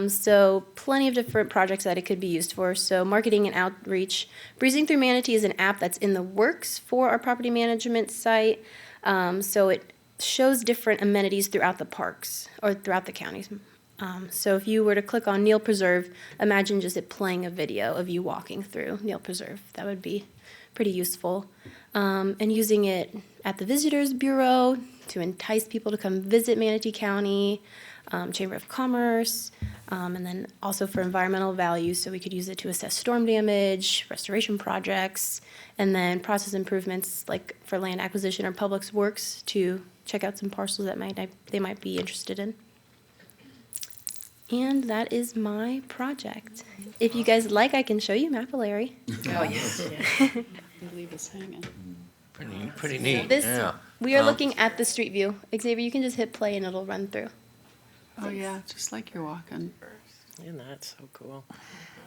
So plenty of different projects that it could be used for. So marketing and outreach. Breezing Through Manatee is an app that's in the works for our property management site. So it shows different amenities throughout the parks, or throughout the counties. So if you were to click on Neil Preserve, imagine just it playing a video of you walking through Neil Preserve. That would be pretty useful. And using it at the Visitors Bureau to entice people to come visit Manatee County, Chamber of Commerce, and then also for environmental value, so we could use it to assess storm damage, restoration projects, and then process improvements like for land acquisition or public works to check out some parcels that they might be interested in. And that is my project. If you guys like, I can show you Mapillary. Oh, yes. I believe it's hanging. Pretty neat, This, yeah. we are looking at the street view. Xavier, you can just hit play and it'll run through. Oh, yeah, just like you're walking. Isn't that so cool?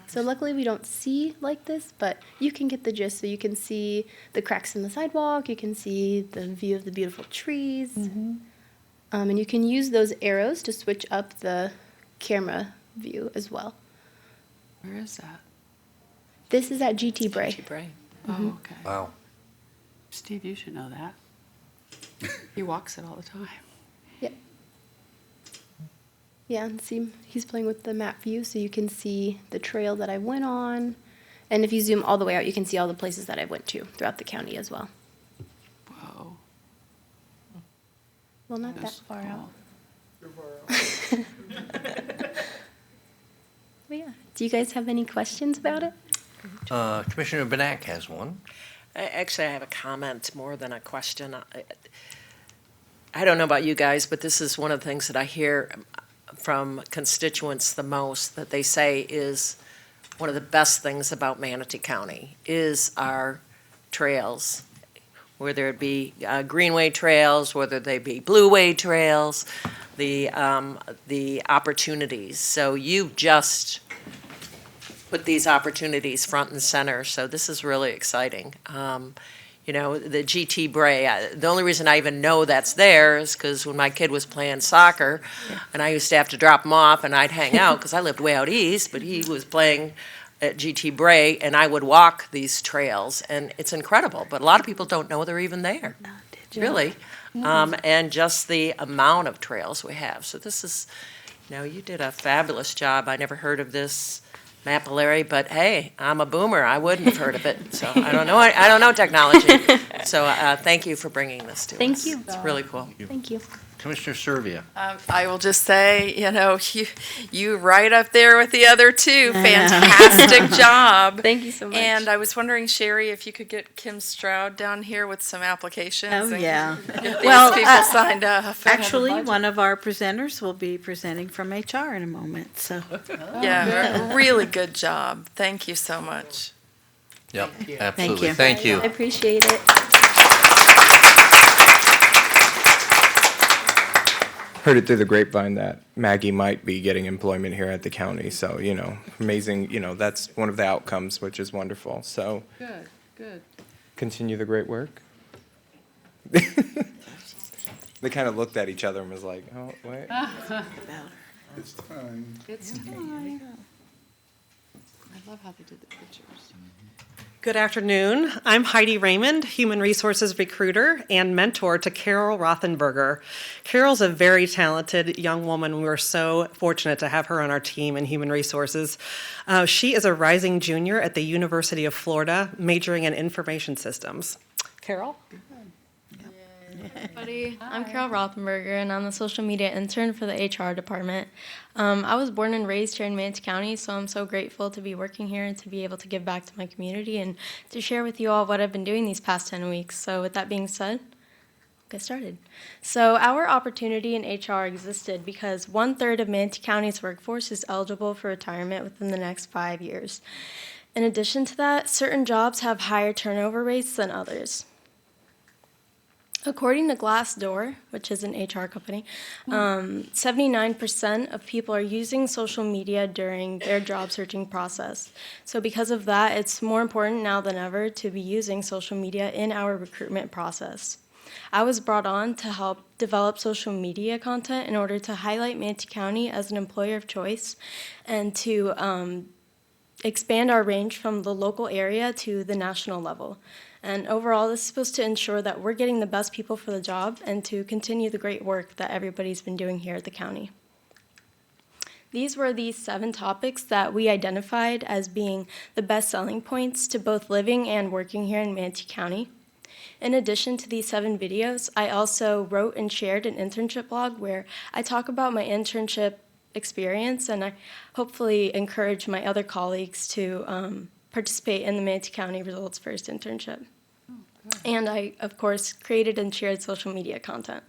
So luckily we don't see like this, but you can get the gist. So you can see the cracks in the sidewalk, you can see the view of the beautiful trees. And you can use those arrows to switch up the camera view as well. Where is that? This is at GT Bray. GT Bray. Oh, okay. Wow. Steve, you should know that. He walks it all the time. Yeah, and see, he's playing with the map view, so you can see the trail that I went on. And if you zoom all the way out, you can see all the places that I went to throughout the county as well. Whoa. Well, not That's that far out. cool. But yeah, do you guys have any questions about it? Commissioner Benak has one. Actually, I have a comment more than a question. I don't know about you guys, but this is one of the things that I hear from constituents the most, that they say is one of the best things about Manatee County is our trails, whether it be greenway trails, whether they be blueway trails, the opportunities. So you've just put these opportunities front and center. So this is really exciting. You know, the GT Bray, the only reason I even know that's there is because when my kid was playing soccer, and I used to have to drop him off, and I'd hang out because I lived way out east, but he was playing at GT Bray, and I would walk these trails, and it's incredible. But a lot of people don't know they're even there, really. And just the amount of trails we have. So this is, you know, you did a fabulous job. I never heard of this mapillary, but hey, I'm a boomer. I wouldn't have heard of it. So I don't know. I don't know technology. So thank you for bringing this to us. Thank you. It's really cool. Thank you. Commissioner Servia. I will just say, you know, you right up there with the other two. Fantastic job. Thank you so much. And I was wondering, Sherry, if you could get Kim Stroud down here with some applications. Oh, and yeah. Get these Well, people signed up. Actually, one of our presenters will be presenting from HR in a moment, so. Yeah, really good job. Thank you so much. Yep, you. absolutely. Thank you. I appreciate it. Heard it through the grapevine that Maggie might be getting employment here at the county. So, you know, amazing, you know, that's one of the outcomes, which is wonderful. So Good, good. continue the great work. They kind of looked at each other and was like, oh, wait. It's time. It's time. I love how they did the pictures. Good afternoon. I'm Heidi Raymond, Human Resources Recruiter and mentor to Carol Rothenberger. Carol's a very talented young woman. We're so fortunate to have her on our team in Human Resources. She is a rising junior at the University of Florida, majoring in information systems. Carol? Everybody, I'm Carol Rothenberger, and I'm the social media intern for the HR department. I was born and raised here in Manatee County, so I'm so grateful to be working here and to be able to give back to my community and to share with you all what I've been doing these past 10 weeks. So with that being said, we'll get started. So our opportunity in HR existed because 1/3 of Manatee County's workforce is eligible for retirement within the next 5 years. In addition to that, certain jobs have higher turnover rates than others. According to Glassdoor, which is an HR company, 79% of people are using social media during their job searching process. So because of that, it's more important now than ever to be using social media in our recruitment process. I was brought on to help develop social media content in order to highlight Manatee County as an employer of choice and to expand our range from the local area to the national level. And overall, this is supposed to ensure that we're getting the best people for the job and to continue the great work that everybody's been doing here at the county. These were the 7 topics that we identified as being the best selling points to both living and working here in Manatee County. In addition to these 7 videos, I also wrote and shared an internship blog where I talk about my internship experience, and I hopefully encourage my other colleagues to participate in the Manatee County Results First internship. And I, of course, created and shared social media content,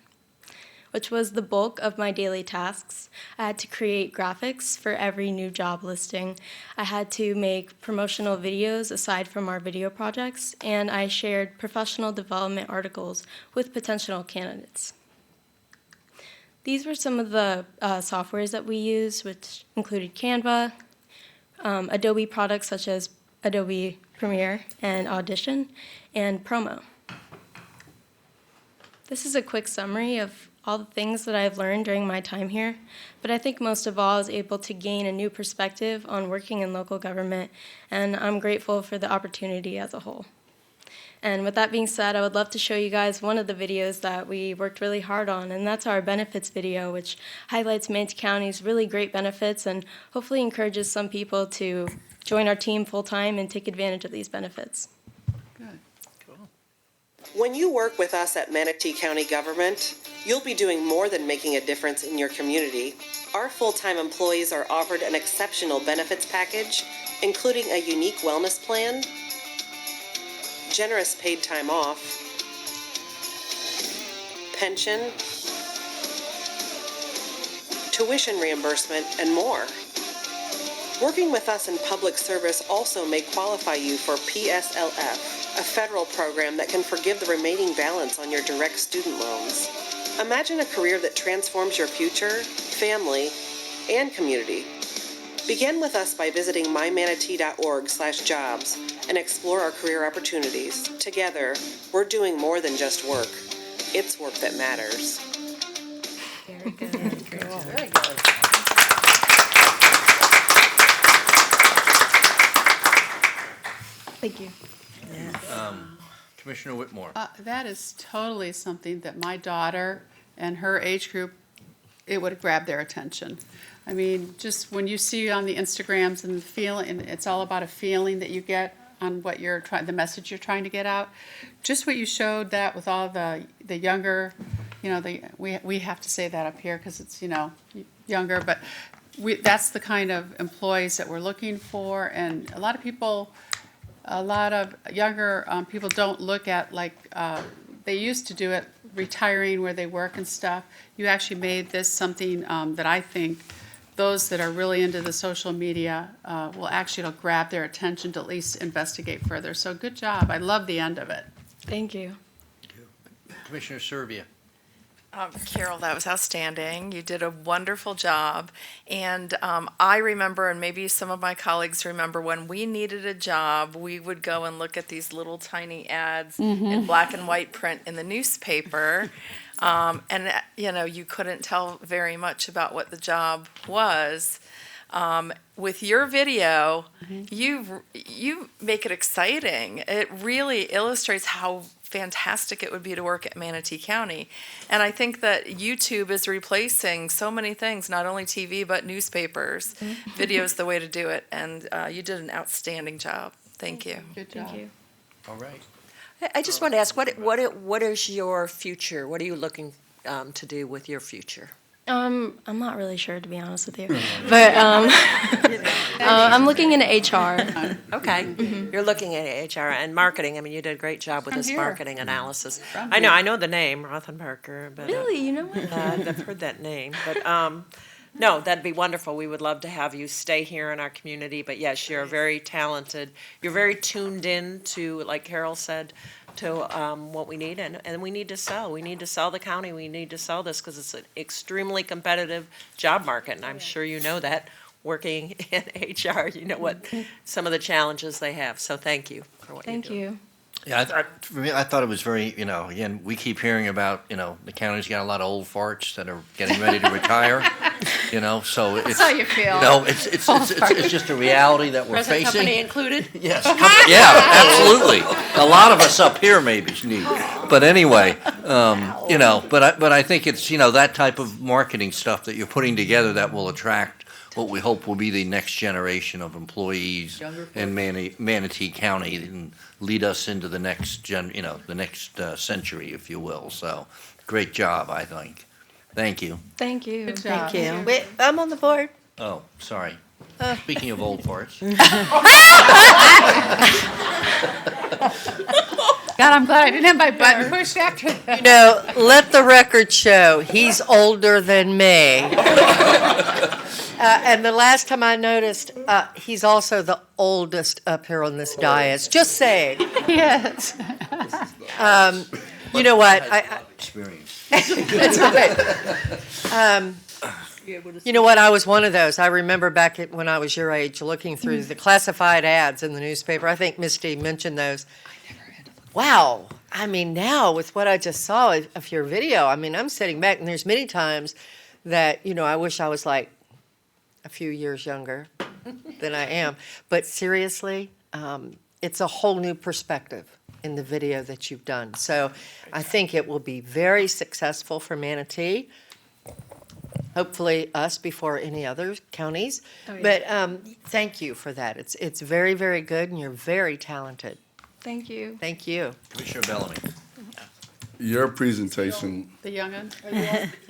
which was the bulk of my daily tasks. I had to create graphics for every new job listing. I had to make promotional videos aside from our video projects, and I shared professional development articles with potential candidates. These were some of the softwares that we used, which included Canva, Adobe products such as Adobe Premiere and Audition, and Promo. This is a quick summary of all the things that I've learned during my time here, but I think most of all I was able to gain a new perspective on working in local government, and I'm grateful for the opportunity as a whole. And with that being said, I would love to show you guys one of the videos that we worked really hard on, and that's our benefits video, which highlights Manatee County's really great benefits and hopefully encourages some people to join our team full-time and take advantage of these benefits. Good. Cool. When you work with us at Manatee County Government, you'll be doing more than making a difference in your community. Our full-time employees are offered an exceptional benefits package, including a unique wellness plan, generous paid time off, pension, tuition reimbursement, and more. Working with us in public service also may qualify you for PSLF, a federal program that can forgive the remaining balance on your direct student loans. Imagine a career that transforms your future, family, and community. Begin with us by visiting mymanatee.org/jobs and explore our career opportunities. Together, we're doing more than just work. It's work that matters. Very good. Very good. Thank you. Commissioner Whitmore. That is totally something that my daughter and her age group, it would grab their attention. I mean, just when you see on the Instagrams and the feeling, and it's all about a feeling that you get on what you're trying, the message you're trying to get out. Just what you showed that with all the younger, you know, we have to say that up here because it's, you know, younger, but that's the kind of employees that we're looking for, and a lot of younger people don't look at like they used to do it, retiring where they work and stuff. You actually made this something that I think those that are really into the social media will actually, it'll grab their attention to at least investigate further. So good job. I love the end of it. Thank you. Commissioner Serbia. Carol, that was outstanding. You did a wonderful job. And I remember, and maybe some of my colleagues remember, when we needed a job, we would go and look at these little tiny ads in black and white print in the newspaper. And, you know, you couldn't tell very much about what the job was. With your video, you make it exciting. It really illustrates how fantastic it would be to work at Manatee County. And I think that YouTube is replacing so many things, not only TV, but newspapers. Video is the way to do it. And you did an outstanding job. Thank you. Good job. Thank you. All right. I just want to ask, what is your future? What are you looking to do with your future? I'm not really sure, to be honest with you, but I'm looking into HR. Okay, you're looking at HR and marketing. I mean, you did a great job with From this here. marketing analysis. From I know, here. I know the name, Rothenbarger, but Really, you know what? I've heard that name. But no, that'd be wonderful. We would love to have you stay here in our community. But yes, you're very talented. You're very tuned in to, like Carol said, to what we need, and we need to sell. We need to sell the county. We need to sell this because it's an extremely competitive job market, and I'm sure you know that. Working in HR, you know what some of the challenges they have. So thank you for what you do. Thank you. Yeah, for me, I thought it was very, you know, again, we keep hearing about, you know, the county's got a lot of old farts that are getting ready to retire, you know, so it's. That's how you feel. You know, it's just a reality that we're Present facing. company included? Yes, yeah, absolutely. A lot of us up here maybe need, but anyway, you know, but I think it's, you know, that type of marketing stuff that you're putting together that will attract what we hope will be the next generation of employees in Manatee County and lead us into the next century, if you will. So, great job, I think. Thank you. Thank you. Good job. Thank you. Wait, I'm on the board. Oh, sorry. Speaking of old farts. God, I'm glad I didn't have my button pushed after that. You know, let the record show, he's older than me. And the last time I noticed, he's also the oldest up here on this dais. Just saying. Yes. You know what? Experience. It's okay. You know what? I was one of those. I remember back when I was your age, looking through the classified ads in the newspaper. I think Misty mentioned those. Wow. I mean, now with what I just saw of your video, I mean, I'm sitting back, and there's many times that, you know, I wish I was like a few years younger than I am. But seriously, it's a whole new perspective in the video that you've done. So I think it will be very successful for Manatee. Hopefully us before any other counties. Oh, yeah. But thank you for that. It's very, very good, and you're very talented. Thank you. Thank you. Commissioner Bellamy. Your presentation, The youngin?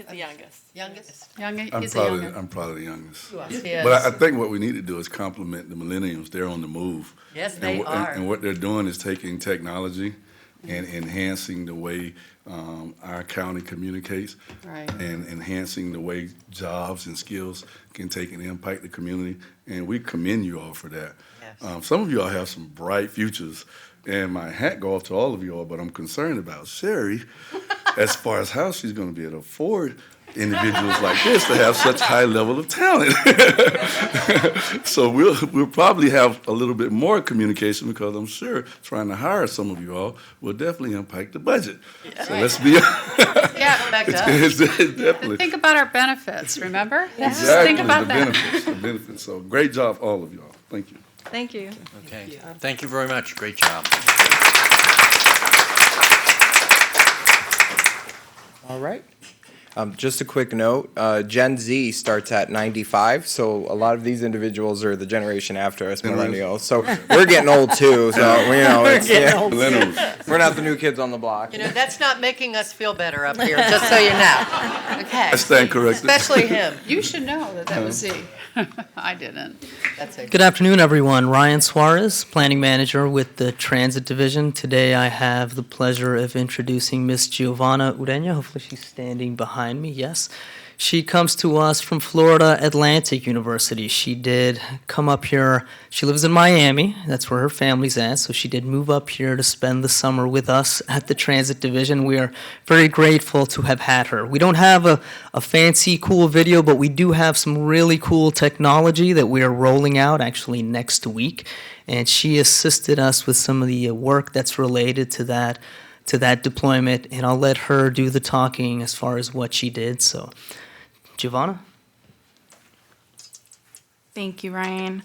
The youngest. Youngest? He's the youngin. I'm probably the youngest. Yes. But I think what we need to do is compliment the millennials. They're on the move. Yes, they are. And what they're doing is taking technology, and enhancing the way our county communicates. Right. And enhancing the way jobs and skills can take and impact the community. And we commend you all for that. Some of you all have some bright futures, and my hat go off to all of you all, but I'm concerned about Sherry as far as how she's going to be able to afford individuals like this to have such high level of talent. So we'll probably have a little bit more communication, because I'm sure trying to hire some of you all will definitely impact the budget. So let's be it's definitely. Think about our benefits, remember? Just Exactly, think about the that. benefits. So great job, all of y'all. Thank you. Thank you. Okay, thank you very much, great job. All right. Just a quick note, Gen Z starts at 95, so a lot of these individuals are the generation after us, millennials. So we're getting old too, so, we're not the new kids on the block. You know, that's not making us feel better up here, just so you know. Okay. I stand corrected. Especially him. You should know that was Z. I didn't. That's it. Good afternoon, everyone. Ryan Suarez, Planning Manager with the Transit Division. Today I have the pleasure of introducing Miss Giovanna Ureña. Hopefully she's standing behind me, yes. She comes to us from Florida Atlantic University. She did come up here. She lives in Miami. That's where her family's at. So she did move up here to spend the summer with us at the Transit Division. We are very grateful to have had her. We don't have a fancy, cool video, but we do have some really cool technology that we are rolling out actually next week. And she assisted us with some of the work that's related to that deployment. And I'll let her do the talking as far as what she did. So, Giovanna? Thank you, Ryan.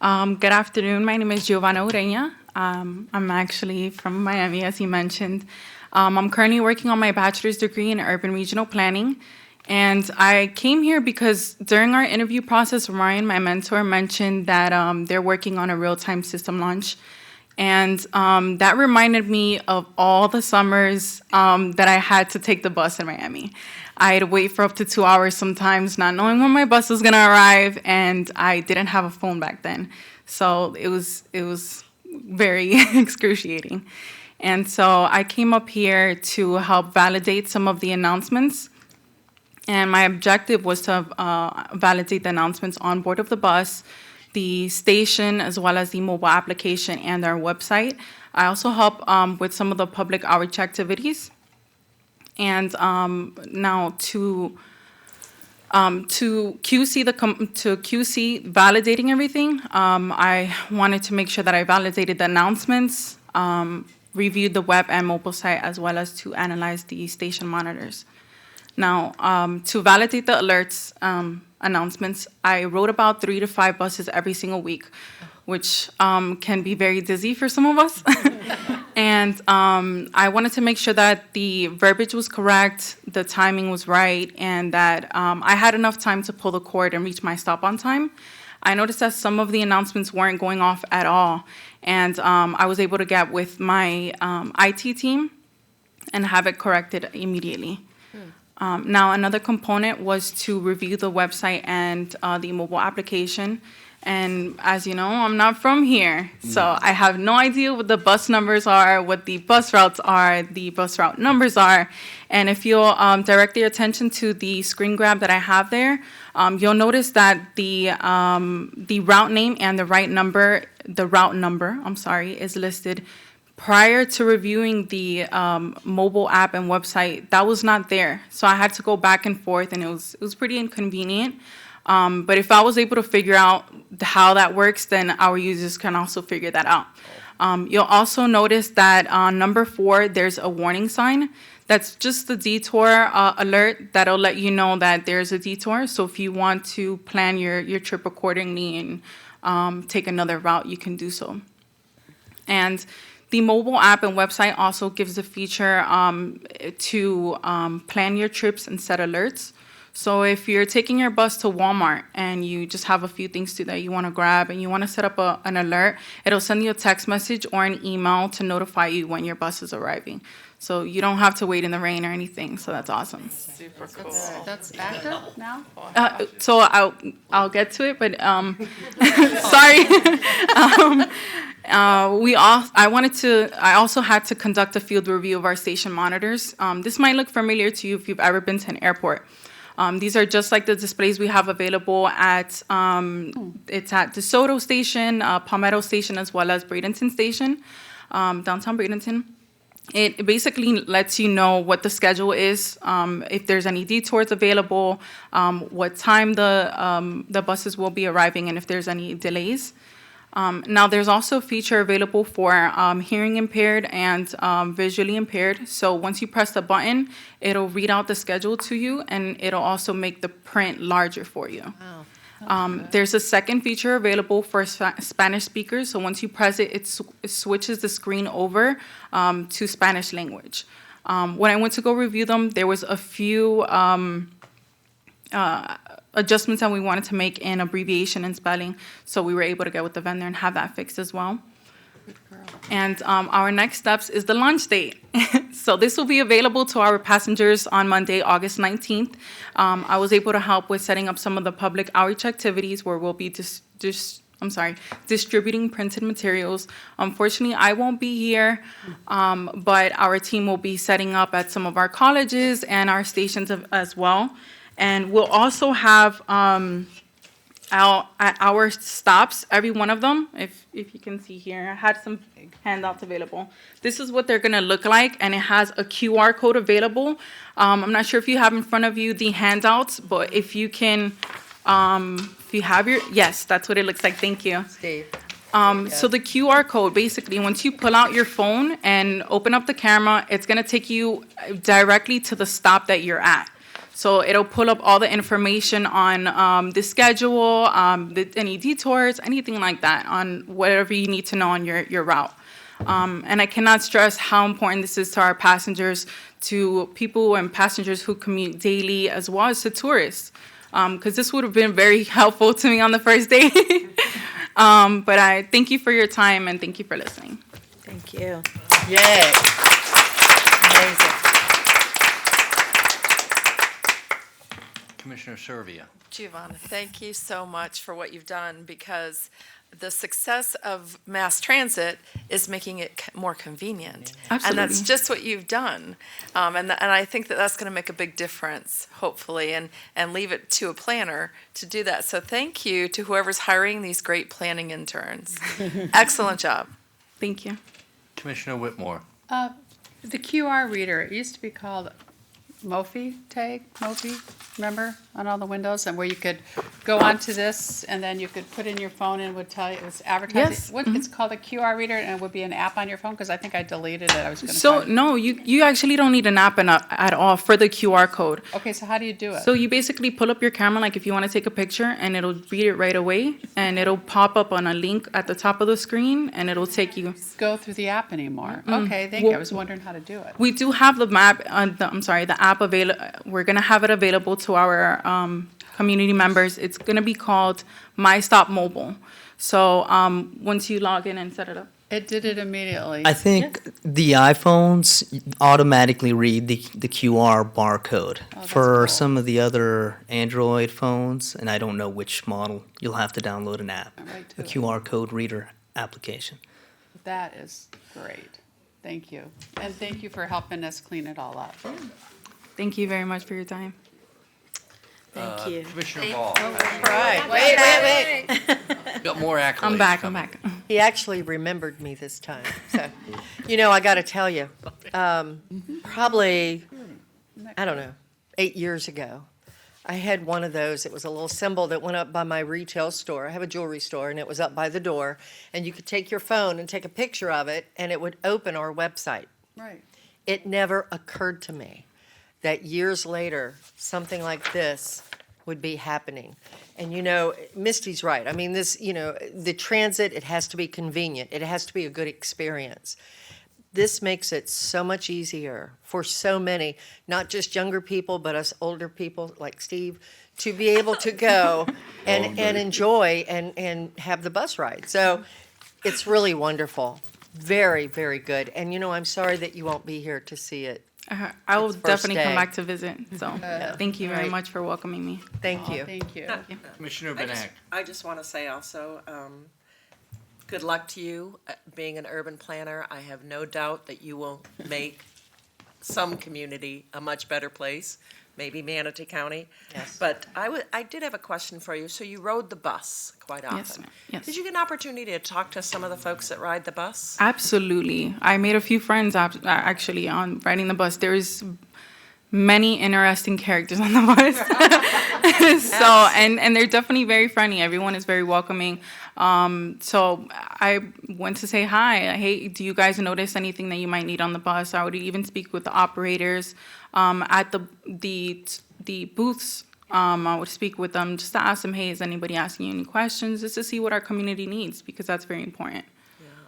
Good afternoon. My name is Giovanna Ureña. I'm actually from Miami, as you mentioned. I'm currently working on my bachelor's degree in urban regional planning. And I came here because during our interview process, Ryan, my mentor, mentioned that they're working on a real-time system launch. And that reminded me of all the summers that I had to take the bus in Miami. I had to wait for up to 2 hours sometimes, not knowing when my bus was going to arrive, and I didn't have a phone back then. So it was very excruciating. And so I came up here to help validate some of the announcements. And my objective was to validate the announcements on board of the bus, the station, as well as the mobile application and our website. I also help with some of the public outreach activities. And now to QC validating everything, I wanted to make sure that I validated the announcements, reviewed the web and mobile site, as well as to analyze the station monitors. Now, to validate the alerts announcements, I wrote about 3 to 5 buses every single week, which can be very dizzy for some of us. And I wanted to make sure that the verbiage was correct, the timing was right, and that I had enough time to pull the cord and reach my stop on time. I noticed that some of the announcements weren't going off at all, and I was able to get with my IT team and have it corrected immediately. Now, another component was to review the website and the mobile application. And as you know, I'm not from here, so I have no idea what the bus numbers are, what the bus routes are, the bus route numbers are. And if you'll direct your attention to the screen grab that I have there, you'll notice that the route name and the route number, is listed. Prior to reviewing the mobile app and website, that was not there. So I had to go back and forth, and it was pretty inconvenient. But if I was able to figure out how that works, then our users can also figure that out. You'll also notice that on number 4, there's a warning sign. That's just the detour alert that'll let you know that there's a detour. So if you want to plan your trip accordingly and take another route, you can do so. And the mobile app and website also gives the feature to plan your trips and set alerts. So if you're taking your bus to Walmart and you just have a few things that you want to grab and you want to set up an alert, it'll send you a text message or an email to notify you when your bus is arriving. So you don't have to wait in the rain or anything. So that's awesome. Super cool. That's active now? So I'll get to it, but sorry. I also had to conduct a field review of our station monitors. This might look familiar to you if you've ever been to an airport. These are just like the displays we have available at, it's at DeSoto Station, Palmetto Station, as well as Bradenton Station, downtown Bradenton. It basically lets you know what the schedule is, if there's any detours available, what time the buses will be arriving, and if there's any delays. Now, there's also a feature available for hearing impaired and visually impaired. So once you press the button, it'll read out the schedule to you, and it'll also make the print larger for you. Wow. There's a second feature available for Spanish speakers. So once you press it, it switches the screen over to Spanish language. When I went to go review them, there was a few adjustments that we wanted to make in abbreviation and spelling. So we were able to get with the vendor and have that fixed as well. And our next steps is the launch date. So this will be available to our passengers on Monday, August 19th. I was able to help with setting up some of the public outreach activities where we'll be distributing printed materials. Unfortunately, I won't be here, but our team will be setting up at some of our colleges and our stations as well. And we'll also have at our stops, every one of them, if you can see here, I had some handouts available. This is what they're going to look like, and it has a QR code available. I'm not sure if you have in front of you the handouts, but if you can, if you have yes, that's what it looks like. Thank you. Steve. So the QR code, basically, once you pull out your phone and open up the camera, it's going to take you directly to the stop that you're at. So it'll pull up all the information on the schedule, any detours, anything like that, on whatever you need to know on your route. And I cannot stress how important this is to our passengers, to people and passengers who commute daily, as well as to tourists, because this would have been very helpful to me on the first day. But I thank you for your time, and thank you for listening. Thank you. Yay. Amazing. Commissioner Servia. Giovanna, thank you so much for what you've done, because the success of mass transit is making it more convenient. Absolutely. And that's just what you've done. And I think that that's going to make a big difference, hopefully, and leave it to a planner to do that. So thank you to whoever's hiring these great planning interns. Excellent job. Thank you. Commissioner Whitmore. The QR reader, it used to be called Mophie, remember, on all the windows, and where you could go onto this, and then you could put in your phone and it would tell you, it was advertising. Yes. It's called a QR reader, and it would be an app on your phone, because I think I deleted it. I was going to. So no, you actually don't need an app at all for the QR code. Okay, so how do you do it? So you basically pull up your camera, like if you want to take a picture, and it'll read it right away, and it'll pop up on a link at the top of the screen, and it'll take you. Go through the app anymore. Mm-mm. Okay, thank you. I Well, was wondering how to do it. We do have the map, the app available. We're gonna have it available to our community members. It's gonna be called My Stop Mobile. So once you log in and set it up. It did it immediately. I think the iPhones automatically read the QR barcode. For some of the other Android phones, and I don't know which model, you'll have to download an app, a QR code reader application. That is great. Thank you. And thank you for helping us clean it all up. Thank you very much for your time. Thank you. Commissioner Ball. Right. Wait. Got more accolades. I'm back. coming. He actually remembered me this time. So, I got to tell you, probably, I don't know, 8 years ago, I had one of those. It was a little symbol that went up by my retail store. I have a jewelry store, and it was up by the door. And you could take your phone and take a picture of it, and it would open our website. Right. It never occurred to me that years later, something like this would be happening. And Misty's right. I mean, the transit, it has to be convenient. It has to be a good experience. This makes it so much easier for so many, not just younger people, but us older people like Steve, to be able to go and enjoy and have the bus ride. So it's really wonderful. Very, very good. And I'm sorry that you won't be here to see it. I will It's first definitely come day. back to visit. So thank you very Right. much for welcoming me. Thank you. Thank you. Commissioner I just- Benak. I just want to say also, good luck to you being an urban planner. I have no doubt that you will make some community a much better place, maybe Manatee County. Yes. But I did have a question for you. So you rode the bus quite often. Yes, ma'am. Yes. Did you get an opportunity to talk to some of the folks that ride the bus? Absolutely. I made a few friends actually on riding the bus. There's many interesting characters on the bus. And they're definitely very friendly. Everyone is very welcoming. So I went to say hi. Hey, do you guys notice anything that you might need on the bus? I would even speak with the operators at the booths. I would speak with them just to ask them, hey, is anybody asking you any questions? Just to see what our community needs, because that's very important.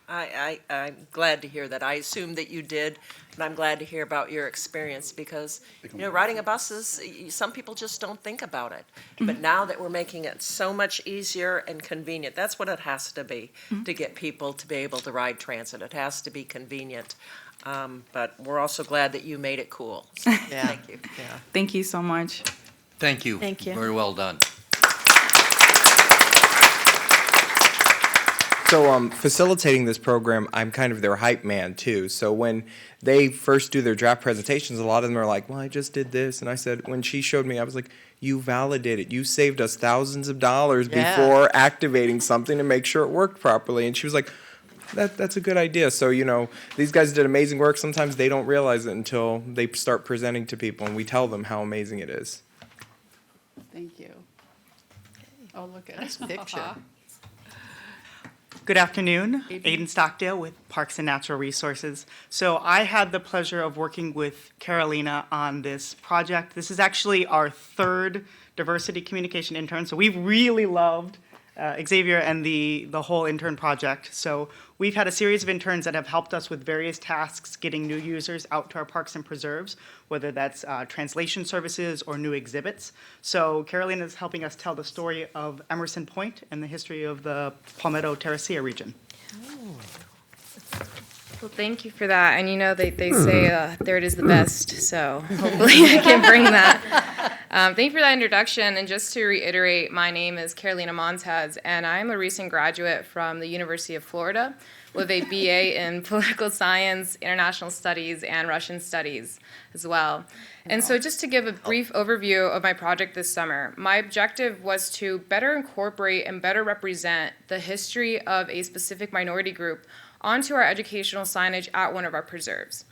I'm glad to hear that. I assumed that you did, but I'm glad to hear about your experience because, riding a bus is, some people just don't think about it. But now that we're making it so much easier and convenient, that's what it has to be, to get people to be able to ride transit. It has to be convenient. But we're also glad that you made it cool. So, Yeah. Thank you. Yeah. Thank you so much. Thank you. Thank you. Very well done. So facilitating this program, I'm kind of their hype man too. So when they first do their draft presentations, a lot of them are like, well, I just did this. And I said, when she showed me, I was like, you validated. You saved us thousands of dollars Yeah. before activating something to make sure it worked properly. And she was like, that's a good idea. So, these guys did amazing work. Sometimes they don't realize it until they start presenting to people and we tell them how amazing it is. Thank you. Oh, look at Nice picture. Good afternoon, Aiden. Aiden Stockdale with Parks and Natural Resources. So I had the pleasure of working with Carolina on this project. This is actually our third diversity communication intern, so we've really loved Xavier and the whole intern project. So we've had a series of interns that have helped us with various tasks, getting new users out to our parks and preserves, whether that's translation services or new exhibits. So Carolina is helping us tell the story of Emerson Point and the history of the Palmetto Terracea region. Well, thank you for that. And they say third is the best, so hopefully I can bring that. Thank you for that introduction. And just to reiterate, my name is Carolina Montez, and I'm a recent graduate from the University of Florida with a BA in Political Science, International Studies, and Russian Studies as well. And so just to give a brief overview of my project this summer, my objective was to better incorporate and better represent the history of a specific minority group onto our educational signage at one of our preserves.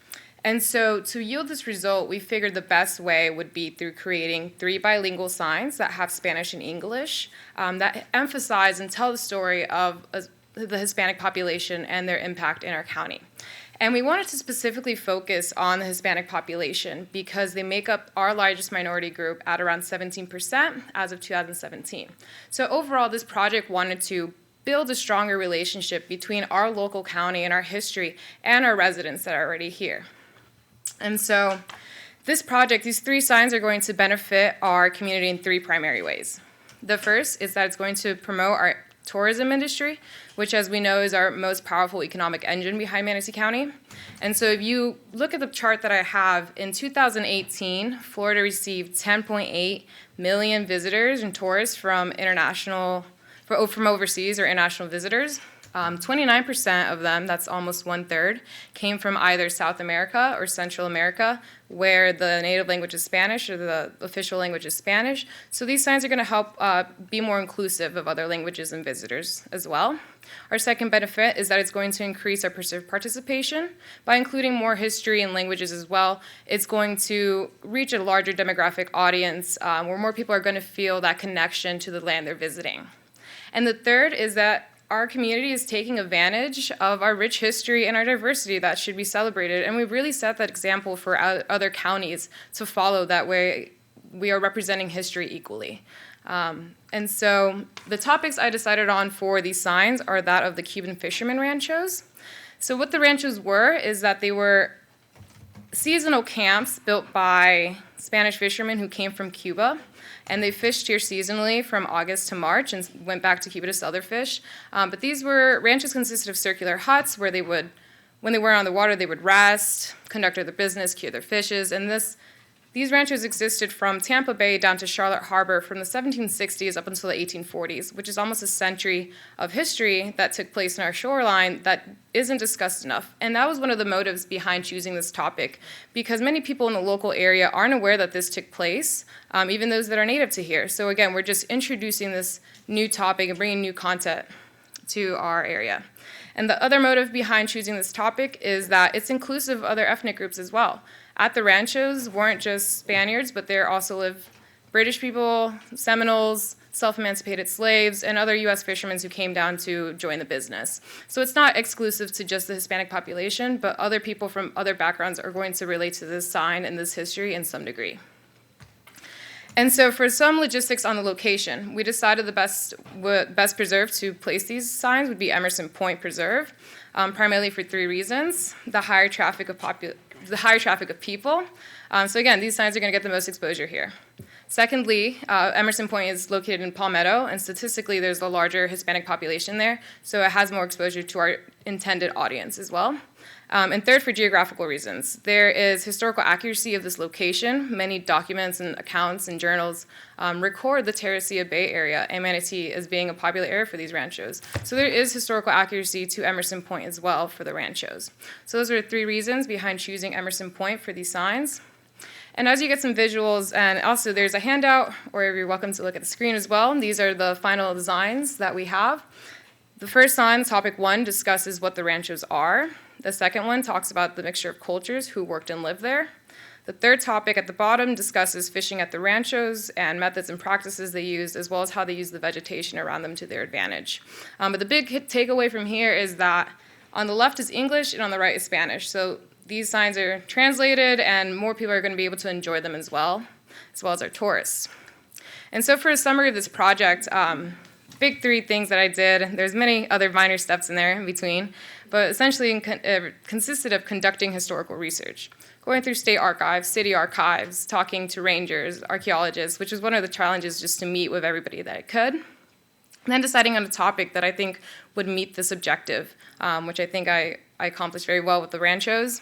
And so to yield this result, we figured the best way would be through creating 3 bilingual signs that have Spanish and English that emphasize and tell the story of the Hispanic population and their impact in our county. And we wanted to specifically focus on the Hispanic population because they make up our largest minority group at around 17% as of 2017. So overall, this project wanted to build a stronger relationship between our local county and our history and our residents that are already here. And so this project, these 3 signs are going to benefit our community in 3 primary ways. The first is that it's going to promote our tourism industry, which, as we know, is our most powerful economic engine behind Manatee County. And so if you look at the chart that I have, in 2018, Florida received 10.8 million visitors and tourists from overseas or international visitors. 29% of them, that's almost 1/3, came from either South America or Central America, where the native language is Spanish or the official language is Spanish. So these signs are going to help be more inclusive of other languages and visitors as well. Our second benefit is that it's going to increase our participation by including more history and languages as well. It's going to reach a larger demographic audience where more people are going to feel that connection to the land they're visiting. And the third is that our community is taking advantage of our rich history and our diversity that should be celebrated. And we've really set that example for other counties to follow. That way we are representing history equally. And so the topics I decided on for these signs are that of the Cuban fishermen ranchos. So what the ranchos were is that they were seasonal camps built by Spanish fishermen who came from Cuba, and they fished here seasonally from August to March and went back to Cuba to sell their fish. But these ranches consisted of circular huts where they would, when they were on the water, they would rest, conduct their business, cure their fishes, and these ranches existed from Tampa Bay down to Charlotte Harbor from the 1760s up until the 1840s, which is almost a century of history that took place in our shoreline that isn't discussed enough. And that was one of the motives behind choosing this topic, because many people in the local area aren't aware that this took place, even those that are native to here. So again, we're just introducing this new topic and bringing new content to our area. And the other motive behind choosing this topic is that it's inclusive of other ethnic groups as well. At the ranchos weren't just Spaniards, but there also lived British people, Seminoles, self-emancipated slaves, and other U.S. fishermen who came down to join the business. So it's not exclusive to just the Hispanic population, but other people from other backgrounds are going to relate to this sign and this history in some degree. And so for some logistics on the location, we decided the best preserve to place these signs would be Emerson Point Preserve, primarily for three reasons: the higher traffic of people. So again, these signs are going to get the most exposure here. Secondly, Emerson Point is located in Palmetto, and statistically there's a larger Hispanic population there, so it has more exposure to our intended audience as well. And third, for geographical reasons. There is historical accuracy of this location. Many documents and accounts and journals record the Terracea Bay area and Manatee as being a popular area for these ranchos. So there is historical accuracy to Emerson Point as well for the ranchos. So those are the three reasons behind choosing Emerson Point for these signs. And as you get some visuals, and also there's a handout, or you're welcome to look at the screen as well. These are the final designs that we have. The first sign, topic 1, discusses what the ranchos are. The second one talks about the mixture of cultures who worked and lived there. The third topic at the bottom discusses fishing at the ranchos and methods and practices they used, as well as how they used the vegetation around them to their advantage. But the big takeaway from here is that on the left is English and on the right is Spanish. So these signs are translated, and more people are going to be able to enjoy them as well as our tourists. And so for a summary of this project, big three things that I did. There's many other minor steps in there in between, but essentially consisted of conducting historical research, going through state archives, city archives, talking to rangers, archaeologists, which was one of the challenges, just to meet with everybody that I could. And then deciding on a topic that I think would meet this objective, which I think I accomplished very well with the ranchos.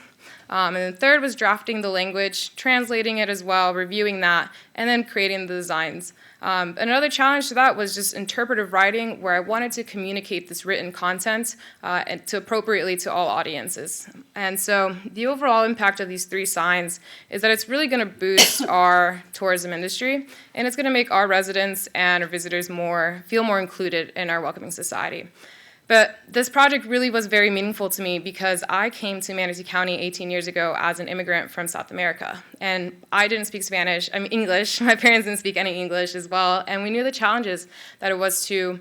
And then third was drafting the language, translating it as well, reviewing that, and then creating the designs. Another challenge to that was just interpretive writing, where I wanted to communicate this written content and to appropriately to all audiences. And so the overall impact of these three signs is that it's really going to boost our tourism industry, and it's going to make our residents and our visitors feel more included in our welcoming society. But this project really was very meaningful to me because I came to Manatee County 18 years ago as an immigrant from South America. And I didn't speak English. My parents didn't speak any English as well. And we knew the challenges that it was to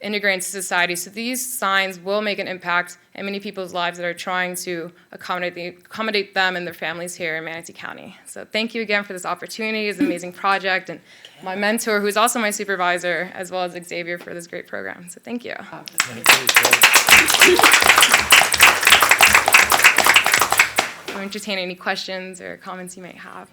integrate into society. So these signs will make an impact in many people's lives that are trying to accommodate them and their families here in Manatee County. So thank you again for this opportunity. It's an amazing project. And my mentor, who's also my supervisor, as well as Xavier, for this great program. So thank you. I'll entertain any questions or comments you might have.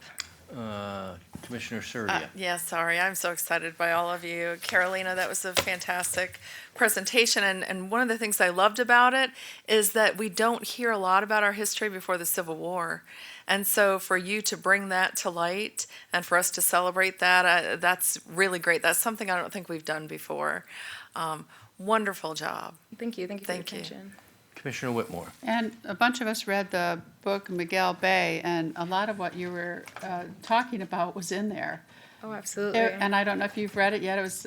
Commissioner Surya. Yeah, sorry. I'm so excited by all of you. Carolina, that was a fantastic presentation. And one of the things I loved about it is that we don't hear a lot about our history before the Civil War. And so for you to bring that to light and for us to celebrate that, that's really great. That's something I don't think we've done before. Wonderful job. Thank you. Thank you for your attention. Commissioner Whitmore. And a bunch of us read the book Miguel Bay, and a lot of what you were talking about was in there. Oh, absolutely. And I don't know if you've read it yet. It was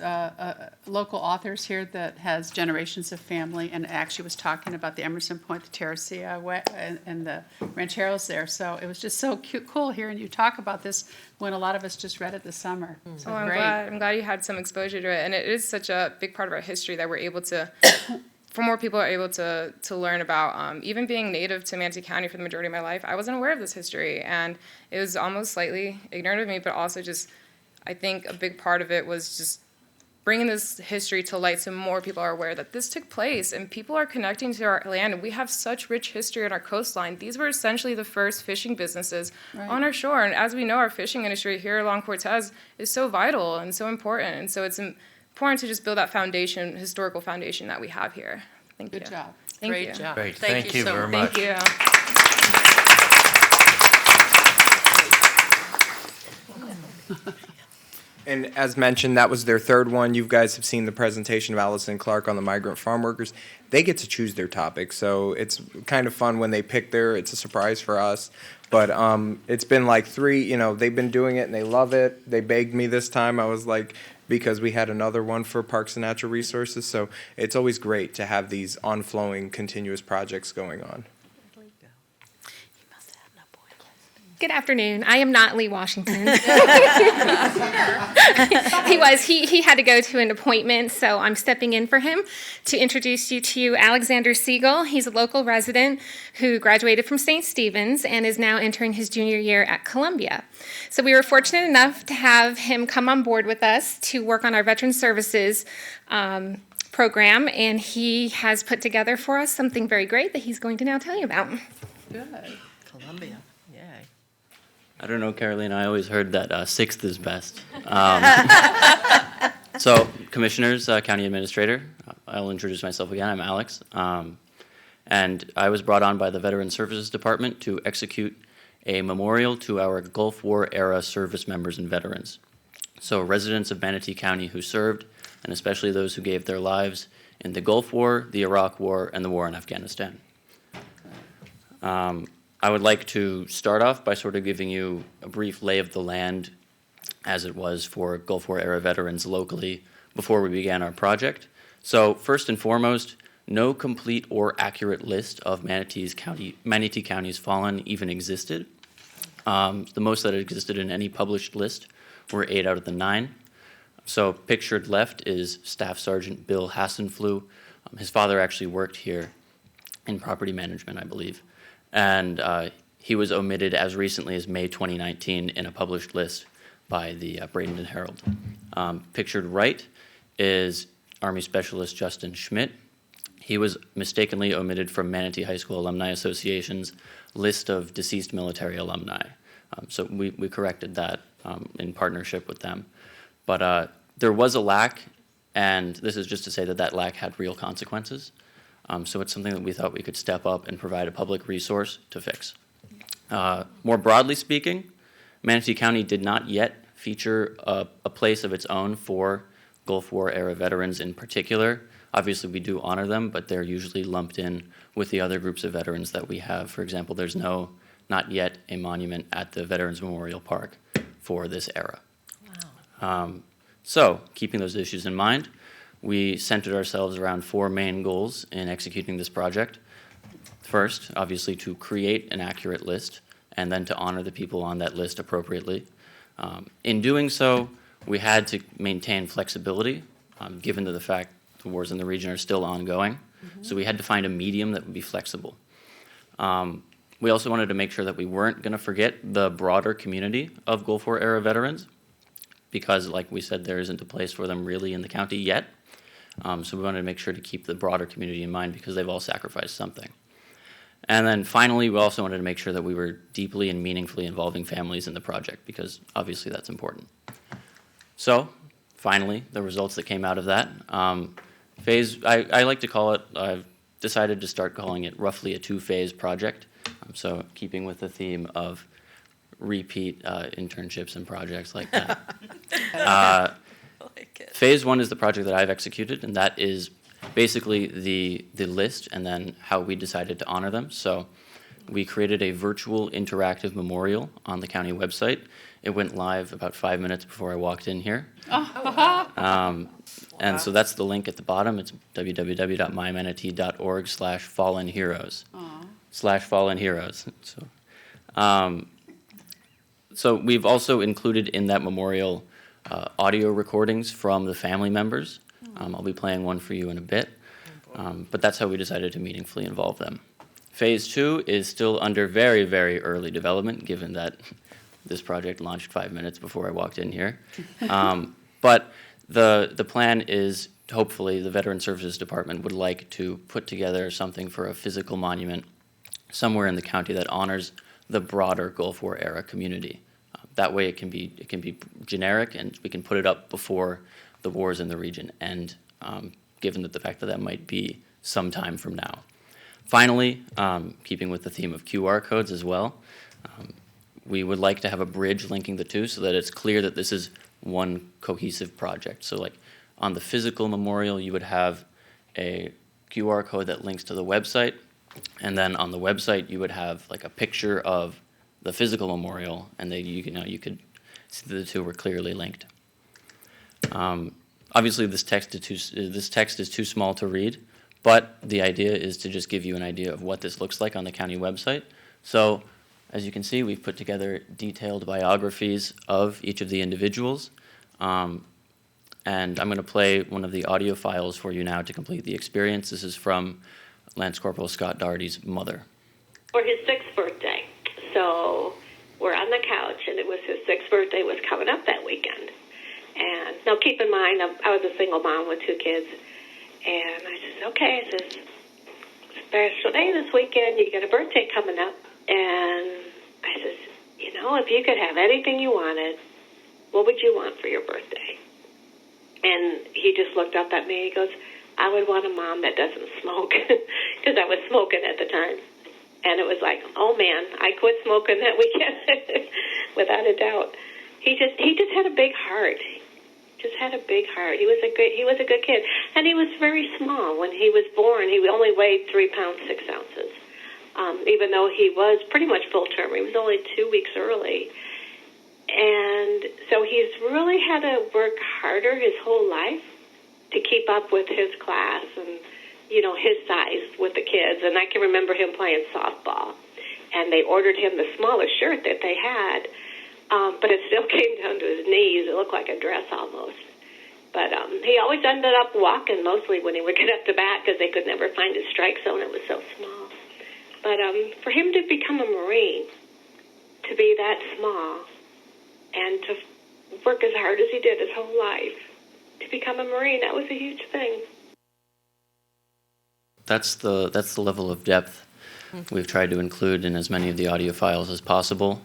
local authors here that has generations of family, and actually was talking about the Emerson Point, the Terracea, and the rancheros there. So it was just so cool hearing you talk about this when a lot of us just read it this summer. So great. I'm glad you had some exposure to it. And it is such a big part of our history that we're able to for more people are able to learn about. Even being native to Manatee County for the majority of my life, I wasn't aware of this history, and it was almost slightly ignorant of me, but also just, I think a big part of it was just bringing this history to light so more people are aware that this took place and people are connecting to our land. And we have such rich history on our coastline. These were essentially the first fishing businesses on our shore. And as we know, our fishing industry here along Cortez is so vital and so important. And so it's important to just build that foundation, historical foundation that we have here. Thank you. Good job. Thank Great you. job. Great, Thank thank you you so very much. much. Thank you. And as mentioned, that was their third one. You guys have seen the presentation of Allison Clark on the migrant farm workers. They get to choose their topic, so it's kind of fun when they pick it's a surprise for us. But it's been like they've been doing it and they love it. They begged me this time. I was like, because we had another one for Parks and Natural Resources. So it's always great to have these on-flowing, continuous projects going on. Good afternoon. I am not Lee Washington. He had to go to an appointment, so I'm stepping in for him to introduce you to Alexander Siegel. He's a local resident who graduated from St. Stephen's and is now entering his junior year at Columbia. So we were fortunate enough to have him come on board with us to work on our Veteran Services program, and he has put together for us something very great that he's going to now tell you about. Good. Columbia, yay. I don't know, Carolina, I always heard that sixth is best. So, Commissioners, County Administrator, I'll introduce myself again. I'm Alex. And I was brought on by the Veteran Services Department to execute a memorial to our Gulf War era service members and veterans. So, residents of Manatee County who served, and especially those who gave their lives in the Gulf War, the Iraq War, and the war in Afghanistan. I would like to start off by sort of giving you a brief lay of the land as it was for Gulf War era veterans locally before we began our project. So first and foremost, no complete or accurate list of Manatee County's fallen even existed. The most that existed in any published list were 8 out of the 9. So pictured left is Staff Sergeant Bill Hassenflew. His father actually worked here in property management, I believe. And he was omitted as recently as May 2019 in a published list by the Bradenton Herald. Pictured right is Army Specialist Justin Schmidt. He was mistakenly omitted from Manatee High School Alumni Association's list of deceased military alumni. So we corrected that in partnership with them. But there was a lack, and this is just to say that that lack had real consequences. So it's something that we thought we could step up and provide a public resource to fix. More broadly speaking, Manatee County did not yet feature a place of its own for Gulf War era veterans in particular. Obviously, we do honor them, but they're usually lumped in with the other groups of veterans that we have. For example, there's not yet a monument at the Veterans Memorial Park for this era. Wow. So, keeping those issues in mind, we centered ourselves around 4 main goals in executing this project. First, obviously, to create an accurate list, and then to honor the people on that list appropriately. In doing so, we had to maintain flexibility, given to the fact the wars in the region are still ongoing. Mm-hmm. So we had to find a medium that would be flexible. We also wanted to make sure that we weren't going to forget the broader community of Gulf War era veterans, because, like we said, there isn't a place for them really in the county yet. So we wanted to make sure to keep the broader community in mind because they've all sacrificed something. And then finally, we also wanted to make sure that we were deeply and meaningfully involving families in the project because obviously that's important. So finally, the results that came out of that. Phase, I like to call it, I've decided to start calling it roughly a 2-phase project. So keeping with the theme of repeat internships and projects like that. Phase 1 is the project that I've executed, and that is basically the list and then how we decided to honor them. So we created a virtual interactive memorial on the county website. It went live about 5 minutes before I walked in here. And so that's the link at the bottom. It's www.mymanatee.org/fallenheroes. /fallenheroes. So we've also included in that memorial audio recordings from the family members. I'll be playing one for you in a bit, but that's how we decided to meaningfully involve them. Phase 2 is still under very, very early development, given that this project launched 5 minutes before I walked in here. But The plan is, hopefully, the Veteran Services Department would like to put together something for a physical monument somewhere in the county that honors the broader Gulf War era community. That way it can be generic, and we can put it up before the wars in the region end, given that the fact that that might be some time from now. Finally, keeping with the theme of QR codes as well, we would like to have a bridge linking the two so that it's clear that this is one cohesive project. So like on the physical memorial, you would have a QR code that links to the website, and then on the website you would have like a picture of the physical memorial, and then you could see that the two were clearly linked. Obviously, this text is too small to read, but the idea is to just give you an idea of what this looks like on the county website. So, as you can see, we've put together detailed biographies of each of the individuals. And I'm going to play one of the audio files for you now to complete the experience. This is from Lance Corporal Scott Daugherty's mother. For his 6th birthday. So we're on the couch, and it was his 6th birthday was coming up that weekend. And now keep in mind, I was a single mom with 2 kids. And I said, okay, I said, special day this weekend, you got a birthday coming up. And I said, you know, if you could have anything you wanted, what would you want for your birthday? And he just looked up at me. He goes, I would want a mom that doesn't smoke, because I was smoking at the time. And it was like, oh man, I quit smoking that weekend, without a doubt. He just had a big heart. Just had a big heart. He was a good kid, and he was very small when he was born. He only weighed 3 pounds 6 ounces, even though he was pretty much full term. He was only 2 weeks early. And so he's really had to work harder his whole life to keep up with his class and, you know, his size with the kids. And I can remember him playing softball, and they ordered him the smallest shirt that they had, but it still came down to his knees. It looked like a dress almost. But he always ended up walking mostly when he would get up to bat, because they could never find his strike zone. It was so small. But for him to become a Marine, to be that small, and to work as hard as he did his whole life to become a Marine, that was a huge thing. That's the level of depth we've tried to include in as many of the audio files as possible.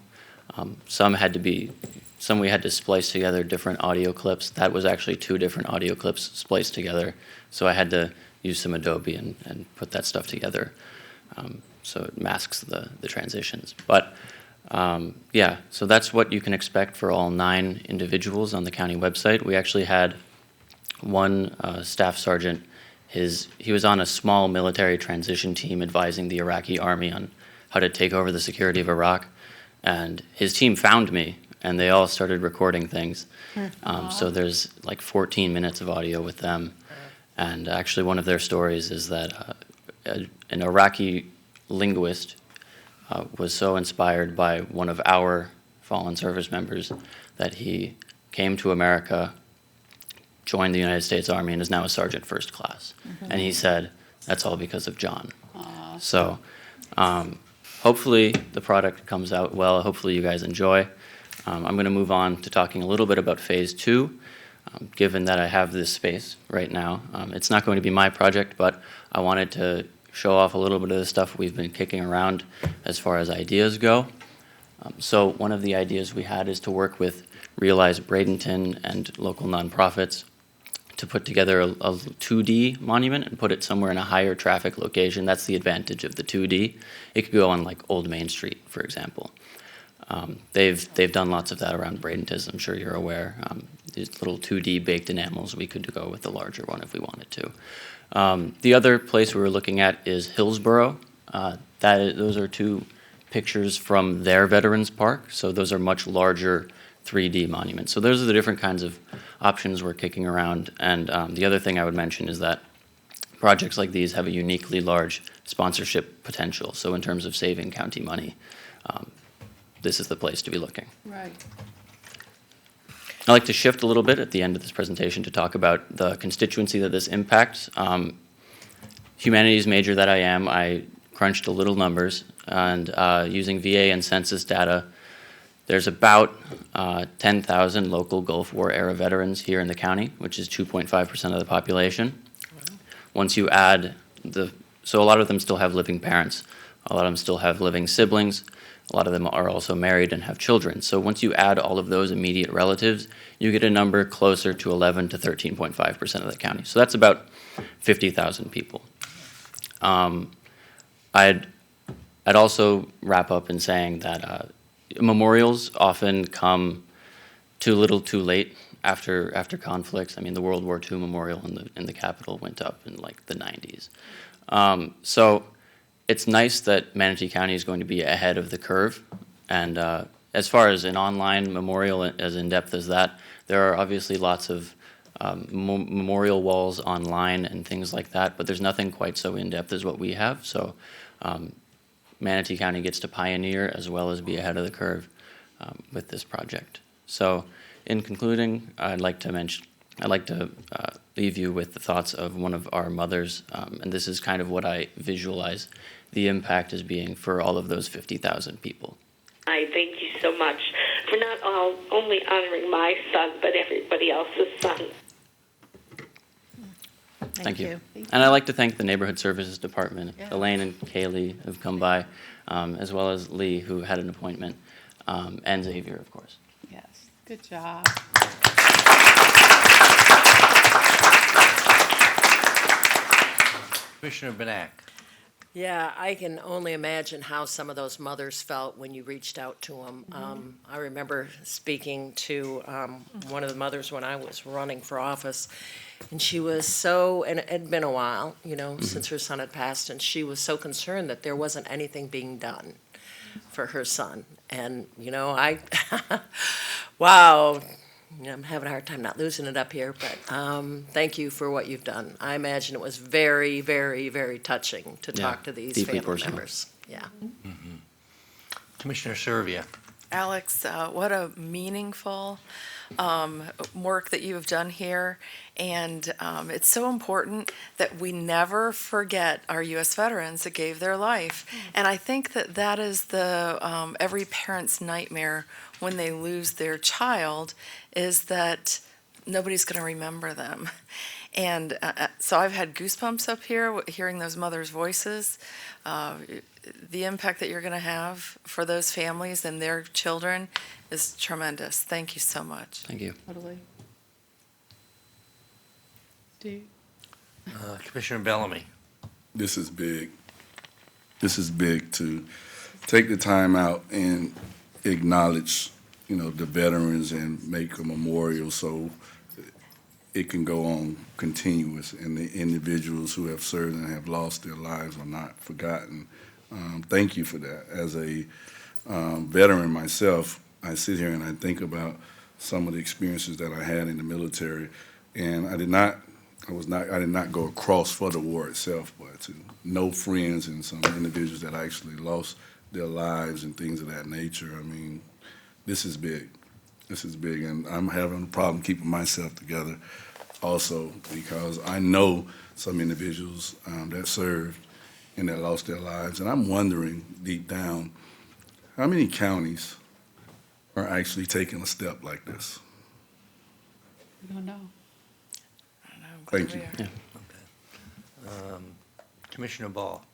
Some we had to splice together different audio clips. That was actually 2 different audio clips spliced together. So I had to use some Adobe and put that stuff together, so it masks the transitions. But yeah, so that's what you can expect for all 9 individuals on the county website. We actually had one staff sergeant. He was on a small military transition team advising the Iraqi army on how to take over the security of Iraq. And his team found me, and they all started recording things. So there's like 14 minutes of audio with them. And actually one of their stories is that an Iraqi linguist was so inspired by one of our fallen service members that he came to America, joined the United States Army, and is now a sergeant first class. And he said, that's all because of John. So hopefully the product comes out well. Hopefully you guys enjoy. I'm going to move on to talking a little bit about phase 2, given that I have this space right now. It's not going to be my project, but I wanted to show off a little bit of the stuff we've been kicking around as far as ideas go. So one of the ideas we had is to work with Realize Bradenton and local nonprofits to put together a 2D monument and put it somewhere in a higher traffic location. That's the advantage of the 2D. It could go on like Old Main Street, for example. They've done lots of that around Bradenton, as I'm sure you're aware. These little 2D baked enamels, we could go with the larger one if we wanted to. The other place we were looking at is Hillsborough. Those are 2 pictures from their Veterans Park, so those are much larger 3D monuments. So those are the different kinds of options we're kicking around. And the other thing I would mention is that projects like these have a uniquely large sponsorship potential. So in terms of saving county money, this is the place to be looking. Right. I'd like to shift a little bit at the end of this presentation to talk about the constituency that this impacts. Humanities major that I am, I crunched a little numbers, and using VA and census data, There's about 10,000 local Gulf War era veterans here in the county, which is 2.5% of the population. Once you add so a lot of them still have living parents, a lot of them still have living siblings, a lot of them are also married and have children. So once you add all of those immediate relatives, you get a number closer to 11 to 13.5% of the county. So that's about 50,000 people. I'd also wrap up in saying that memorials often come too little too late after conflicts. I mean, the World War II memorial in the Capitol went up in like the 90s. So it's nice that Manatee County is going to be ahead of the curve. And as far as an online memorial as in-depth as that, there are obviously lots of memorial walls online and things like that, but there's nothing quite so in-depth as what we have. So Manatee County gets to pioneer as well as be ahead of the curve with this project. So in concluding, I'd like to leave you with the thoughts of one of our mothers, and this is kind of what I visualize the impact as being for all of those 50,000 people. I thank you so much for not only honoring my son, but everybody else's son. Thank you. And I'd like to thank the Neighborhood Services Department. Yeah. Elaine and Kaylee have come by, as well as Lee, who had an appointment, and Xavier, of course. Yes, good job. Commissioner Benak. Yeah, I can only imagine how some of those mothers felt when you reached out to them. I remember speaking to one of the mothers when I was running for office, and she was and it had been a while, since her son had passed, and she was so concerned that there wasn't anything being done for her son. And, wow. I'm having a hard time not losing it up here, but thank you for what you've done. I imagine it was very, very, very touching to talk to these deeply family personal. members. Yeah. Mm-hmm. Commissioner Servia. Alex, what a meaningful work that you have done here. And it's so important that we never forget our U.S. veterans that gave their life. And I think that is the every parent's nightmare when they lose their child, is that nobody's going to remember them. And so I've had goosebumps up here hearing those mothers' voices. The impact that you're going to have for those families and their children is tremendous. Thank you so much. Thank you. Totally. Steve? Commissioner Bellamy. This is big. This is big to take the time out and acknowledge, the veterans and make a memorial so it can go on continuous, and the individuals who have served and have lost their lives are not forgotten. Thank you for that. As a veteran myself, I sit here and I think about some of the experiences that I had in the military, and I did not go across for the war itself, but to know friends and some individuals that actually lost their lives and things of that nature. I mean, this is big. This is big, and I'm having a problem keeping myself together also, because I know some individuals that served and that lost their lives, and I'm wondering deep down, how many counties are actually taking a step like this? We don't know. Thank you. Yeah. Commissioner Ball.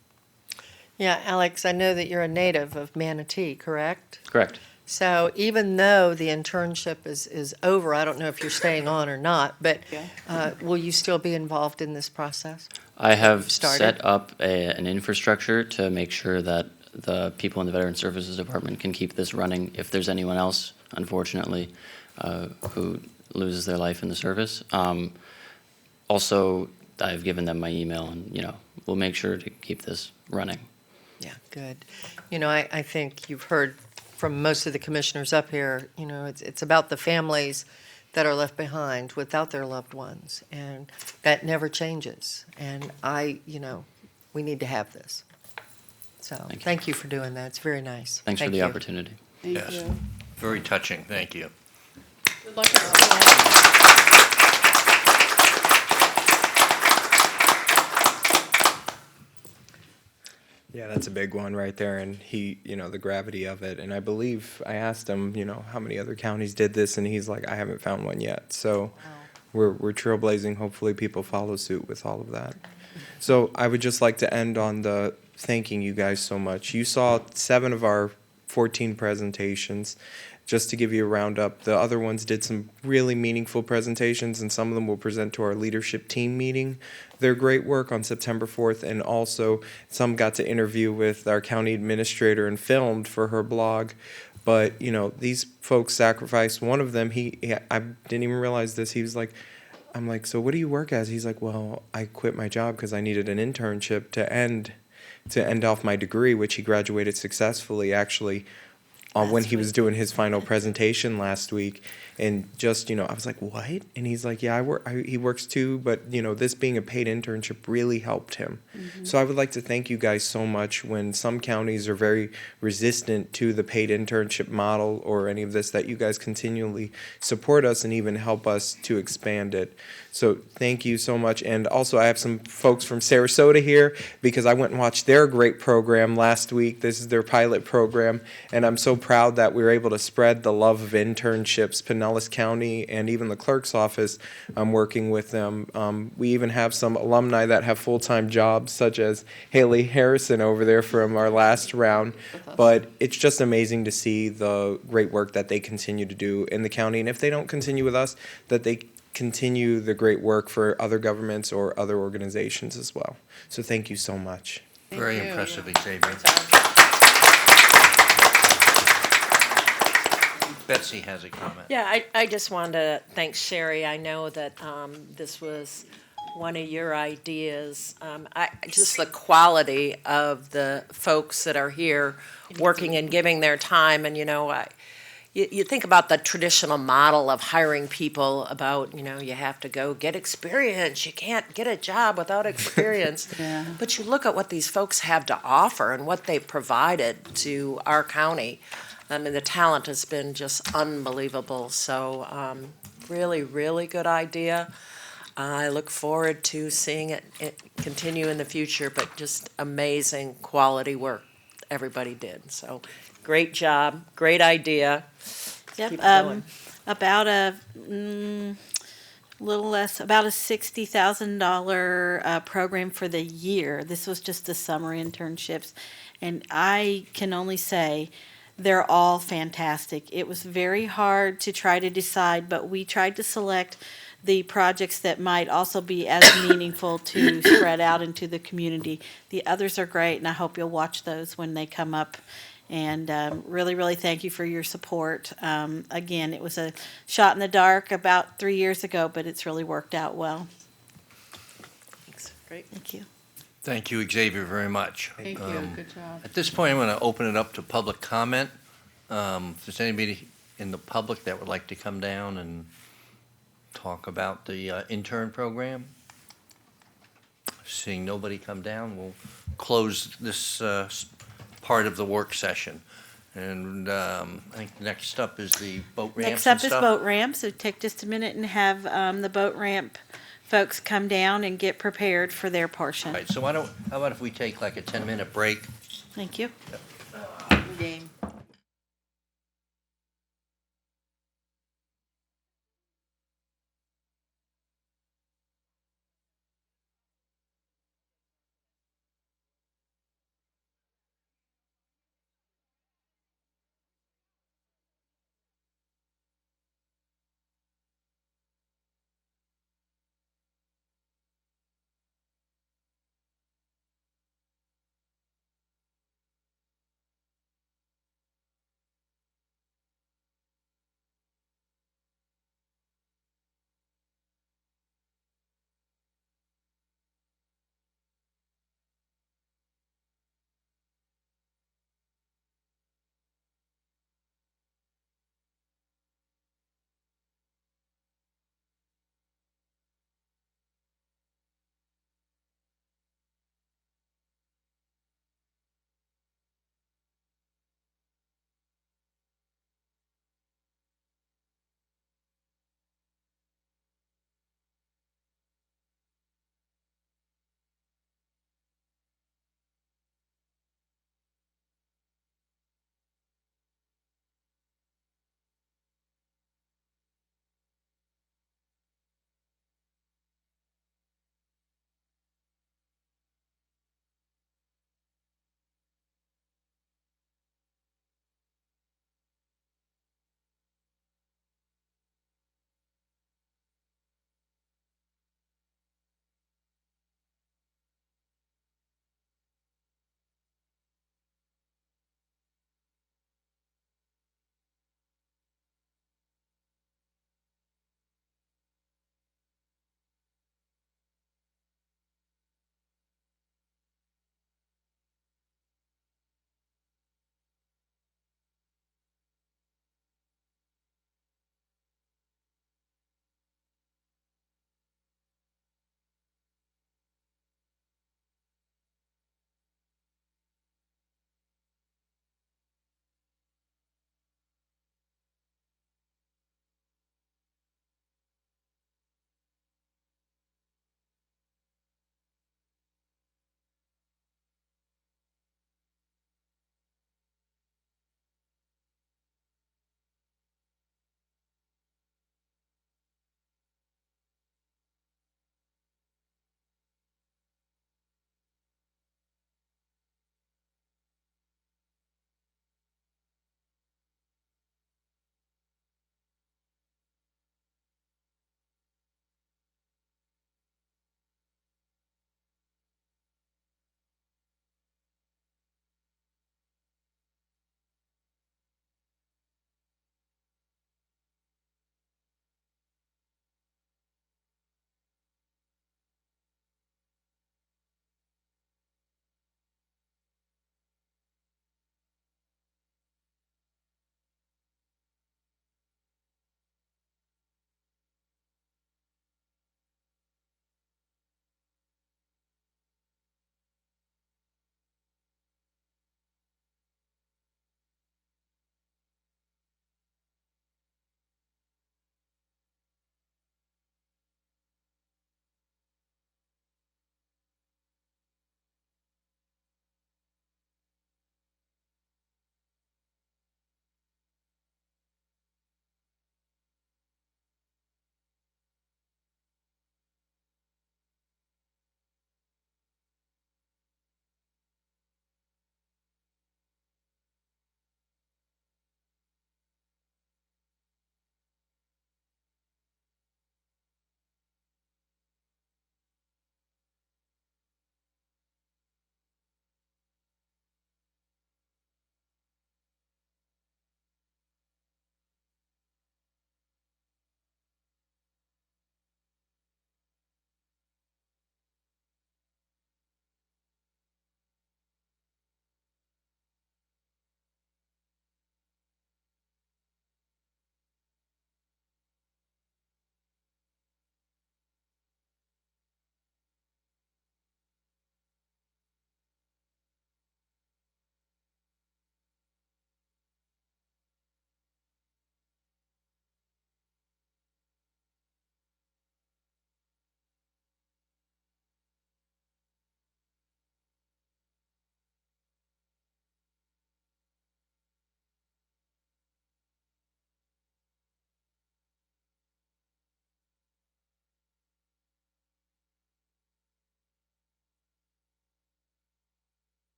Yeah, Alex, I know that you're a native of Manatee, correct? Correct. So even though the internship is over, I don't know if you're staying on or not, but will you still be involved in this process? I have set up an infrastructure to make sure that the people in the Veteran Services Department can keep this running if there's anyone else, unfortunately, who loses their life in the service. Also, I've given them my email, and we'll make sure to keep this running. Yeah, good. I think you've heard from most of the commissioners up here, it's about the families that are left behind without their loved ones, and that never changes. And we need to have this. So thank you for doing that. It's very nice. Thanks for the opportunity. Thank Yes. you. Very touching. Thank you. Good luck at school. Yeah, that's a big one right there, and the gravity of it. And I believe I asked him, how many other counties did this, and he's like, I haven't found one yet. So we're trailblazing. Hopefully, people follow suit with all of that. So I would just like to end on the thanking you guys so much. You saw 7 of our 14 presentations. Just to give you a roundup, the other ones did some really meaningful presentations, and some of them will present to our leadership team meeting. Their great work on September 4th, and also some got to interview with our county administrator and filmed for her blog. But, these folks sacrificed. One of them, I didn't even realize this. He was like, I'm like, so what do you work as? He's like, well, I quit my job because I needed an internship to end off my degree, which he graduated successfully, actually, when he was doing his final presentation last week. And just, I was like, what? And he's like, yeah, he works too, but, this being a paid internship really helped him. Mm-hmm. So I would like to thank you guys so much. When some counties are very resistant to the paid internship model or any of this, that you guys continually support us and even help us to expand it. So thank you so much. And also, I have some folks from Sarasota here because I went and watched their great program last week. This is their pilot program, and I'm so proud that we were able to spread the love of internships. Pinellas County and even the clerk's office, I'm working with them. We even have some alumni that have full-time jobs, such as Haley Harrison over there from our last round. But it's just amazing to see the great work that they continue to do in the county. And if they don't continue with us, that they continue the great work for other governments or other organizations as well. So thank you so much. Very impressive, Xavier. Betsy has a comment. Yeah, I just wanted to thank Sherry. I know that this was one of your ideas. Just the quality of the folks that are here working and giving their time. And, you think about the traditional model of hiring people about, you have to go get experience. You can't get a job without experience. Yeah. But you look at what these folks have to offer and what they've provided to our county. I mean, the talent has been just unbelievable. So really, really good idea. I look forward to seeing it continue in the future, but just amazing quality work everybody did. So great job, great idea. Yep, Keep it going. about a little less, about a $60,000 program for the year. This was just the summer internships, and I can only say they're all fantastic. It was very hard to try to decide, but we tried to select the projects that might also be as meaningful to spread out into the community. The others are great, and I hope you'll watch those when they come up. And really, really thank you for your support. Again, it was a shot in the dark about 3 years ago, but it's really worked out well. Thanks. Great. Thank you. Thank you, Xavier, very much. Thank you, good job. At this point, I'm going to open it up to public comment. If there's anybody in the public that would like to come down and talk about the intern program. Seeing nobody come down, we'll close this part of the work session. And I think next up is the boat ramps Next and up is stuff. boat ramp, so take just a minute and have the boat ramp folks come down and get prepared for their portion. All right, so how about if we take like a 10-minute break? Thank you. Game.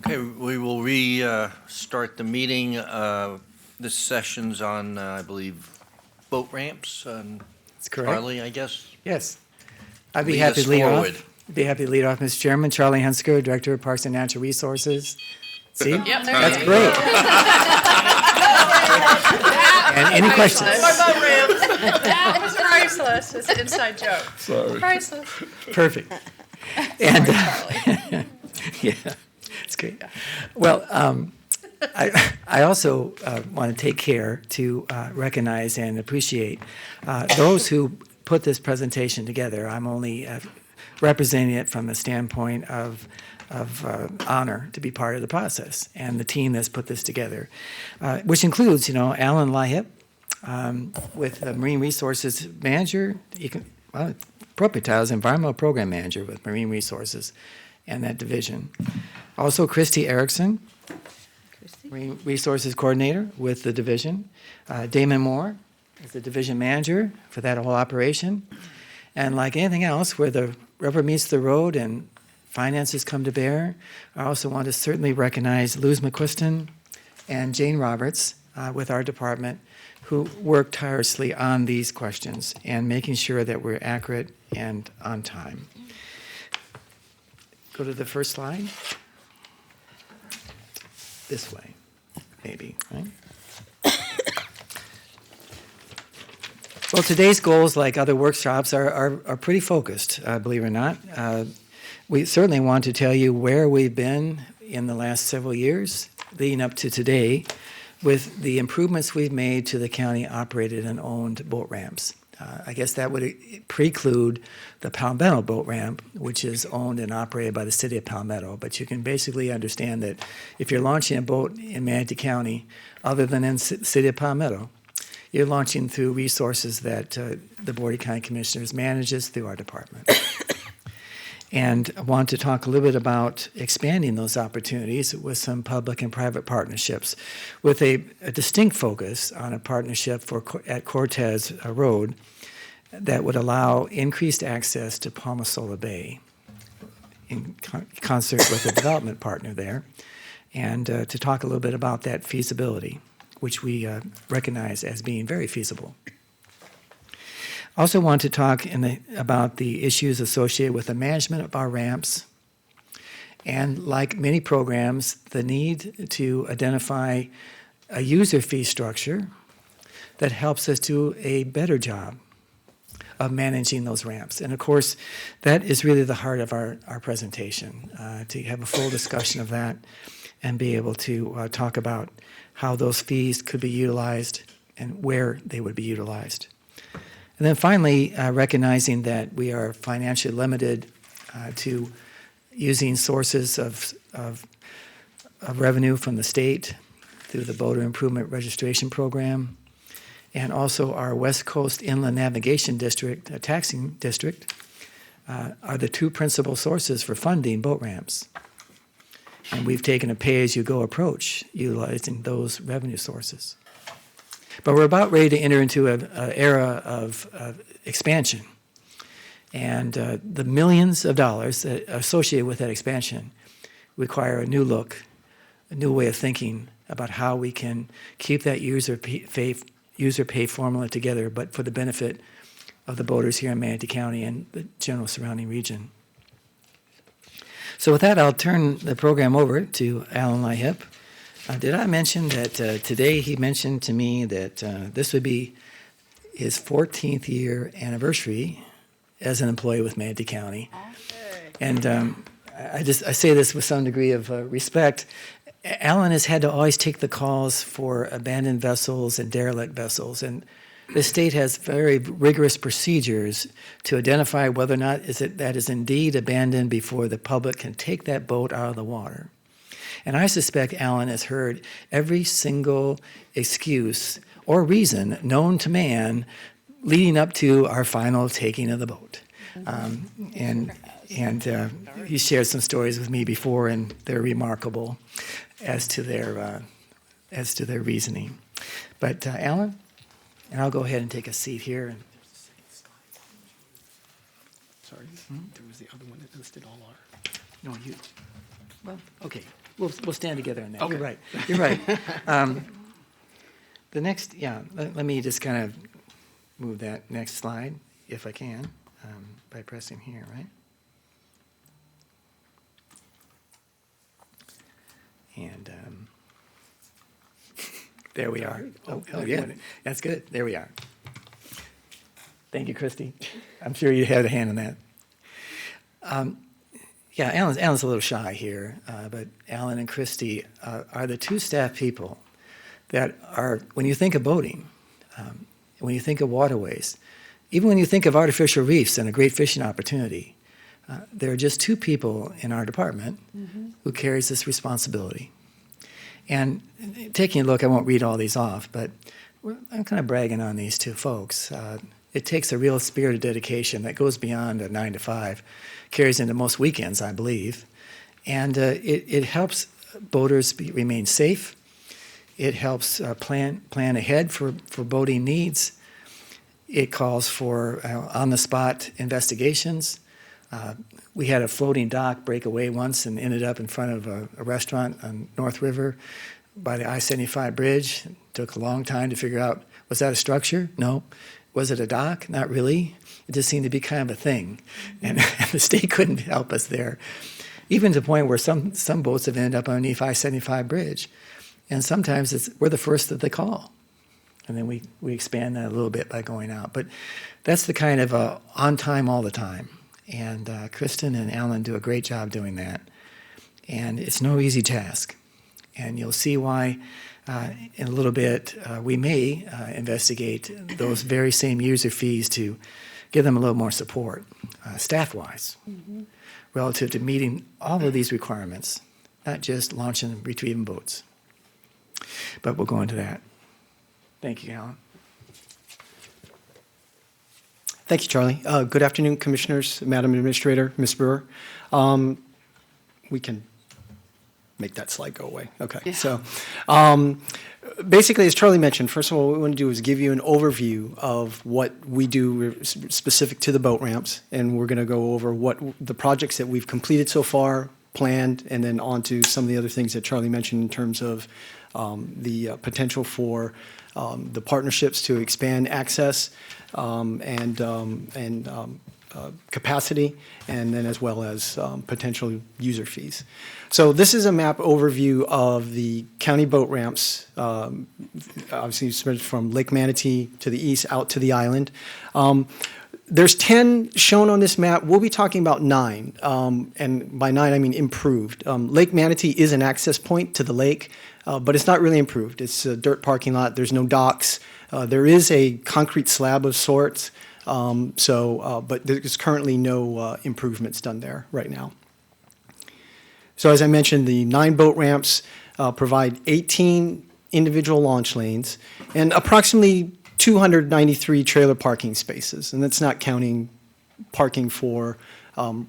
Okay, we will start the meeting. This session's on, I believe, boat ramps. That's correct. Charlie, I guess? Yes. I'd be Lead happy us to lead forward. off. Be happy to lead off, Mr. Chairman. Charlie Hensker, Director of Parks and Natural Resources. See? Yep, there That's you great. And any questions? That was priceless. It's an inside joke. Sorry. Priceless. Perfect. And yeah, it's great. Well, I also want to take care to recognize and appreciate those who put this presentation together. I'm only representing it from the standpoint of honor to be part of the process and the team that's put this together, which includes, Alan Lyhip with the Marine Resources Manager. Appropriate title is Environmental Program Manager with Marine Resources and that division. Also, Christy Erickson, Marine Resources Coordinator with the division. Damon Moore is the division manager for that whole operation. And like anything else, where the rubber meets the road and finances come to bear, I also want to certainly recognize Luz McQuiston and Jane Roberts with our department, who work tirelessly on these questions and making sure that we're accurate and on time. Go to the first slide. This way, maybe, right? Well, today's goals, like other workshops, are pretty focused, believe it or not. We certainly want to tell you where we've been in the last several years, leading up to today, with the improvements we've made to the county-operated and owned boat ramps. I guess that would preclude the Palmetto boat ramp, which is owned and operated by the city of Palmetto. But you can basically understand that if you're launching a boat in Manatee County, other than in the city of Palmetto, you're launching through resources that the Board of County Commissioners manages through our department. And I want to talk a little bit about expanding those opportunities with some public and private partnerships, with a distinct focus on a partnership at Cortez Road that would allow increased access to Palmasola Bay in concert with a development partner there, and to talk a little bit about that feasibility, which we recognize as being very feasible. Also want to talk about the issues associated with the management of our ramps, and like many programs, the need to identify a user fee structure that helps us do a better job of managing those ramps. And of course, that is really the heart of our presentation, to have a full discussion of that and be able to talk about how those fees could be utilized and where they would be utilized. And then finally, recognizing that we are financially limited to using sources of revenue from the state through the Boater Improvement Registration Program, and also our West Coast Inland Navigation District, a taxing district, are the two principal sources for funding boat ramps. And we've taken a pay-as-you-go approach utilizing those revenue sources. But we're about ready to enter into an era of expansion. And the millions of dollars that are associated with that expansion require a new look, a new way of thinking about how we can keep that user pay formula together, but for the benefit of the boaters here in Manatee County and the general surrounding region. So with that, I'll turn the program over to Alan Lyhip. Did I mention that today he mentioned to me that this would be his 14th year anniversary as an employee with Manatee County? And I say this with some degree of respect. Alan has had to always take the calls for abandoned vessels and derelict vessels, and the state has very rigorous procedures to identify whether or not that is indeed abandoned before the public can take that boat out of the water. And I suspect Alan has heard every single excuse or reason known to man leading up to our final taking of the boat. And he shared some stories with me before, and they're remarkable as to their reasoning. But Alan, and I'll go ahead and take a seat here. Sorry, there was the other one that listed all our. No, you. Well, okay. We'll stand together on that. Okay. You're right. You're right. The next, let me just kind of move that next slide, if I can, by pressing here, right? And there we are. Oh, yeah. That's good. There we are. Thank you, Christy. I'm sure you had a hand in that. Yeah, Alan's a little shy here, but Alan and Christy are the two staff people that are, when you think of boating, when you think of waterways, even when you think of artificial reefs and a great fishing opportunity, there are just two people in our department who carries this responsibility. And taking a look, I won't read all these off, but I'm kind of bragging on these two folks. It takes a real spirit of dedication that goes beyond a 9 to 5, carries into most weekends, I believe. And it helps boaters remain safe. It helps plan ahead for boating needs. It calls for on-the-spot investigations. We had a floating dock break away once and ended up in front of a restaurant on North River by the I-75 bridge. It took a long time to figure out, was that a structure? No. Was it a dock? Not really. It just seemed to be kind of a thing. And the state couldn't help us there. Even to the point where some boats have ended up underneath I-75 bridge. And sometimes we're the first that they call. And then we expand that a little bit by going out. But that's the kind of on time all the time. And Kristen and Alan do a great job doing that. And it's no easy task. And you'll see why in a little bit we may investigate those very same user fees to give them a little more support, staff-wise, relative to meeting all of these requirements, not just launching and retrieving boats. But we'll go into that. Thank you, Alan. Thank you, Charlie. Good afternoon, Commissioners, Madam Administrator, Ms. Brewer. We can make that slide go away. Okay. Yeah. So basically, as Charlie mentioned, first of all, what we want to do is give you an overview of what we do specific to the boat ramps, and we're going to go over what the projects that we've completed so far, planned, and then on to some of the other things that Charlie mentioned in terms of the potential for the partnerships to expand access and capacity, and then as well as potential user fees. So this is a map overview of the county boat ramps, obviously spread from Lake Manatee to the east out to the island. There's 10 shown on this map. We'll be talking about 9, and by 9 I mean improved. Lake Manatee is an access point to the lake, but it's not really improved. It's a dirt parking lot. There's no docks. There is a concrete slab of sorts, but there's currently no improvements done there right now. So as I mentioned, the 9 boat ramps provide 18 individual launch lanes and approximately 293 trailer parking spaces, and that's not counting parking for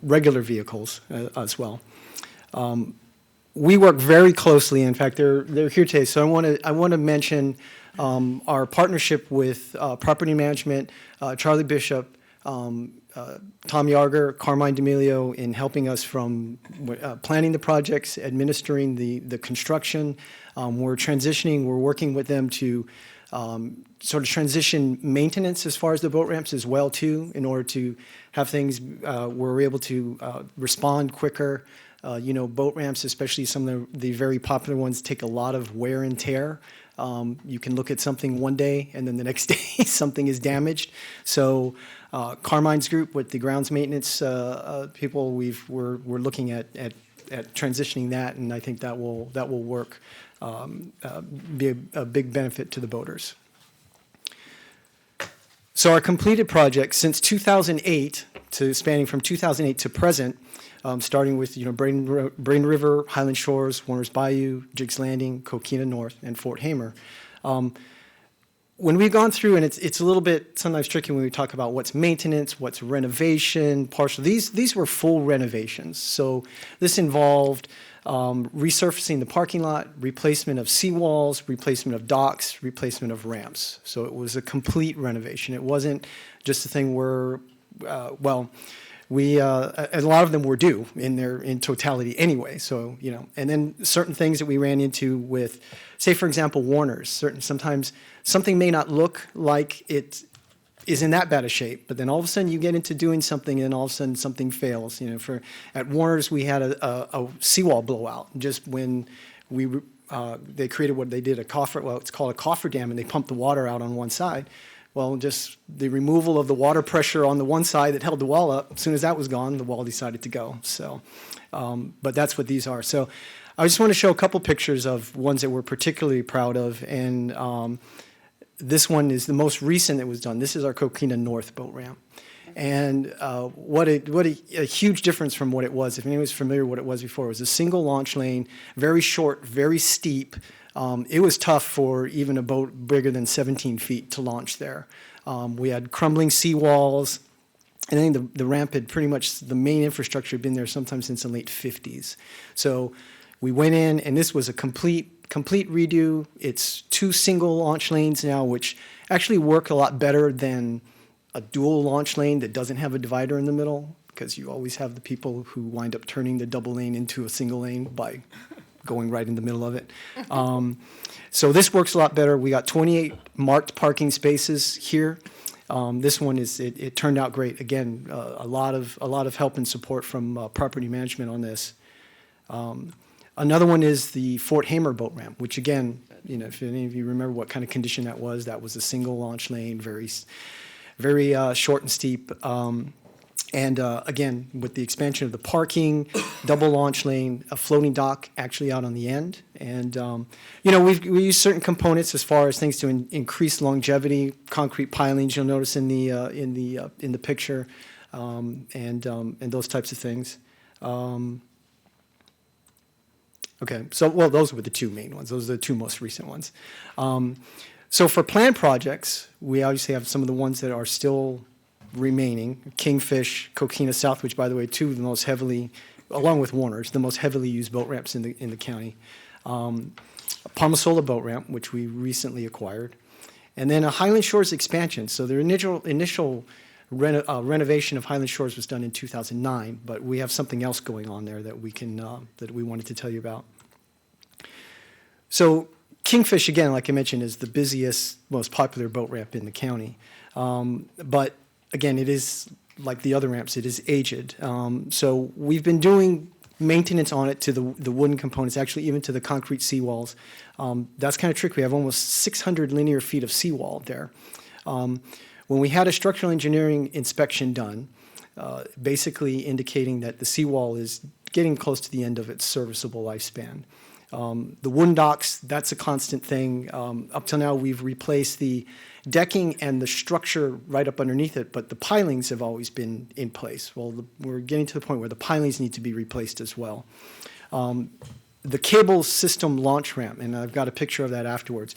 regular vehicles as well. We work very closely. In fact, they're here today. So I want to mention our partnership with property management, Charlie Bishop, Tom Yarger, Carmine D'Amelio in helping us from planning the projects, administering the construction. We're transitioning. We're working with them to sort of transition maintenance as far as the boat ramps as well too, in order to have things where we're able to respond quicker. Boat ramps, especially some of the very popular ones, take a lot of wear and tear. You can look at something one day and then the next day something is damaged. So Carmine's group with the grounds maintenance people, we're looking at transitioning that, and I think that will work, be a big benefit to the boaters. So our completed projects since 2008, spanning from 2008 to present, starting with Braden River, Highland Shores, Warner's Bayou, Jigs Landing, Coquina North, and Fort Hamer. When we've gone through, and it's a little bit sometimes tricky when we talk about what's maintenance, what's renovation, partial. These were full renovations. So this involved resurfacing the parking lot, replacement of seawalls, replacement of docks, replacement of ramps. So it was a complete renovation. It wasn't just a thing where, a lot of them were due in totality anyway. So, and then certain things that we ran into with, say, for example, Warner's. Sometimes something may not look like it is in that bad a shape, but then all of a sudden you get into doing something and all of a sudden something fails. At Warner's, we had a seawall blowout just when they created what they did, it's called a coffer dam, and they pumped the water out on one side. Well, just the removal of the water pressure on the one side that held the wall up, as soon as that was gone, the wall decided to go. So, but that's what these are. So I just want to show a couple pictures of ones that we're particularly proud of. And this one is the most recent that was done. This is our Coquina North boat ramp. And what a huge difference from what it was. If anyone's familiar with what it was before, it was a single launch lane, very short, very steep. It was tough for even a boat bigger than 17 feet to launch there. We had crumbling seawalls. And I think the ramp had pretty much, the main infrastructure had been there sometime since the late 50s. So we went in, and this was a complete redo. It's 2 single launch lanes now, which actually work a lot better than a dual launch lane that doesn't have a divider in the middle, because you always have the people who wind up turning the double lane into a single lane by going right in the middle of it. So this works a lot better. We got 28 marked parking spaces here. This one it turned out great. Again, a lot of help and support from property management on this. Another one is the Fort Hamer boat ramp, which again, if any of you remember what kind of condition that was a single launch lane, very short and steep. And again, with the expansion of the parking, double launch lane, a floating dock actually out on the end. And, we use certain components as far as things to increase longevity, concrete pilings you'll notice in the picture, and those types of things. Okay, so, those were the 2 main ones. Those are the 2 most recent ones. So for planned projects, we obviously have some of the ones that are still remaining. Kingfish, Coquina South, which, by the way, 2 of the most heavily, along with Warner's, the most heavily used boat ramps in the county. Palmasola boat ramp, which we recently acquired. And then a Highland Shores expansion. So the initial renovation of Highland Shores was done in 2009, but we have something else going on there that we wanted to tell you about. So Kingfish, again, like I mentioned, is the busiest, most popular boat ramp in the county. But again, it is like the other ramps, it is aged. So we've been doing maintenance on it to the wooden components, actually even to the concrete seawalls. That's kind of tricky. We have almost 600 linear feet of seawall there. When we had a structural engineering inspection done, basically indicating that the seawall is getting close to the end of its serviceable lifespan. The wooden docks, that's a constant thing. Up till now, we've replaced the decking and the structure right up underneath it, but the pilings have always been in place. Well, we're getting to the point where the pilings need to be replaced as well. The cable system launch ramp, and I've got a picture of that afterwards.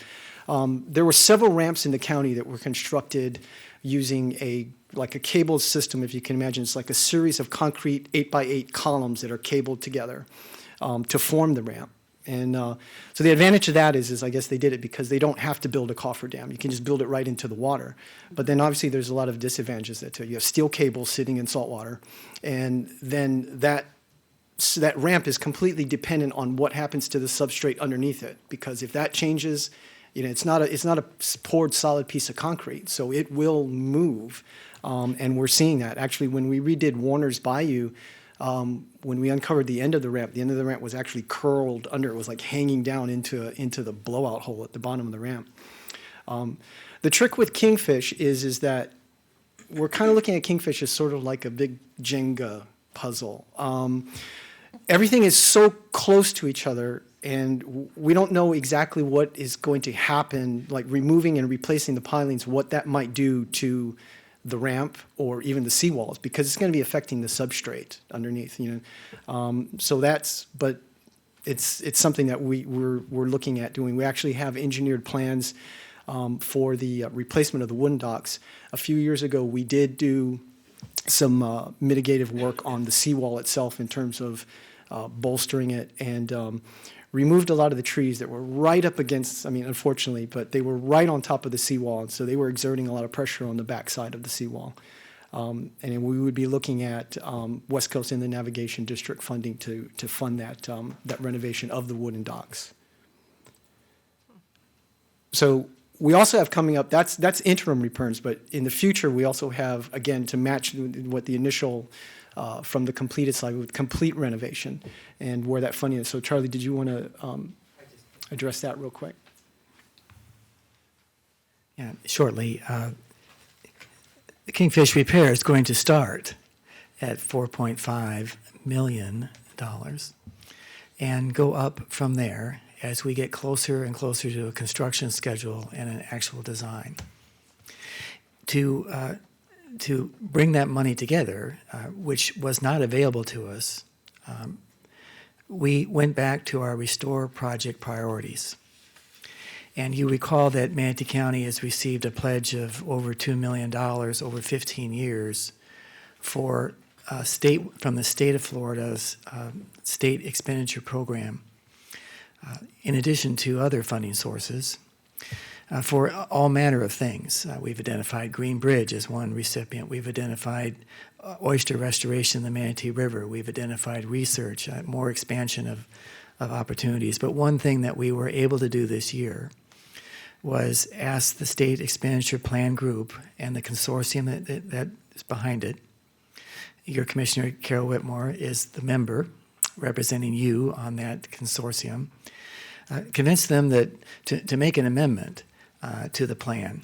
There were several ramps in the county that were constructed using a cable system, if you can imagine. It's like a series of concrete 8x8 columns that are cabled together to form the ramp. And so the advantage of that is I guess they did it because they don't have to build a cofferdam. You can just build it right into the water. But then obviously there's a lot of disadvantages to it. You have steel cables sitting in salt water, and then that ramp is completely dependent on what happens to the substrate underneath it. Because if that changes, it's not a poured solid piece of concrete, so it will move. And we're seeing that. Actually, when we redid Warner's Bayou, when we uncovered the end of the ramp was actually curled under. It was like hanging down into the blowout hole at the bottom of the ramp. The trick with Kingfish is that we're kind of looking at Kingfish as sort of like a big Jenga puzzle. Everything is so close to each other, and we don't know exactly what is going to happen, like removing and replacing the pilings, what that might do to the ramp or even the seawalls, because it's going to be affecting the substrate underneath. But it's something that we're looking at doing. We actually have engineered plans for the replacement of the wooden docks. A few years ago, we did do some mitigative work on the seawall itself in terms of bolstering it, and removed a lot of the trees that were right up against, unfortunately, but they were right on top of the seawall, and so they were exerting a lot of pressure on the backside of the seawall. And then we would be looking at West Coast Inland Navigation District funding to fund that renovation of the wooden docks. So we also have coming up, that's interim repairs, but in the future, we also have, again, to match what the initial, from the completed side, with complete renovation and where that funding is. So Charlie, did you want to address that real quick? Yeah, shortly. The Kingfish repair is going to start at $4.5 million and go up from there as we get closer and closer to a construction schedule and an actual design. To bring that money together, which was not available to us, we went back to our Restore project priorities. And you recall that Manatee County has received a pledge of over $2 million over 15 years for from the state of Florida's state expenditure program, in addition to other funding sources, for all manner of things. We've identified Green Bridge as one recipient. We've identified oyster restoration in the Manatee River. We've identified research, more expansion of opportunities. But one thing that we were able to do this year was ask the state expenditure plan group and the consortium that is behind it. Your Commissioner, Carol Whitmore, is the member representing you on that consortium. Convince them that to make an amendment to the plan.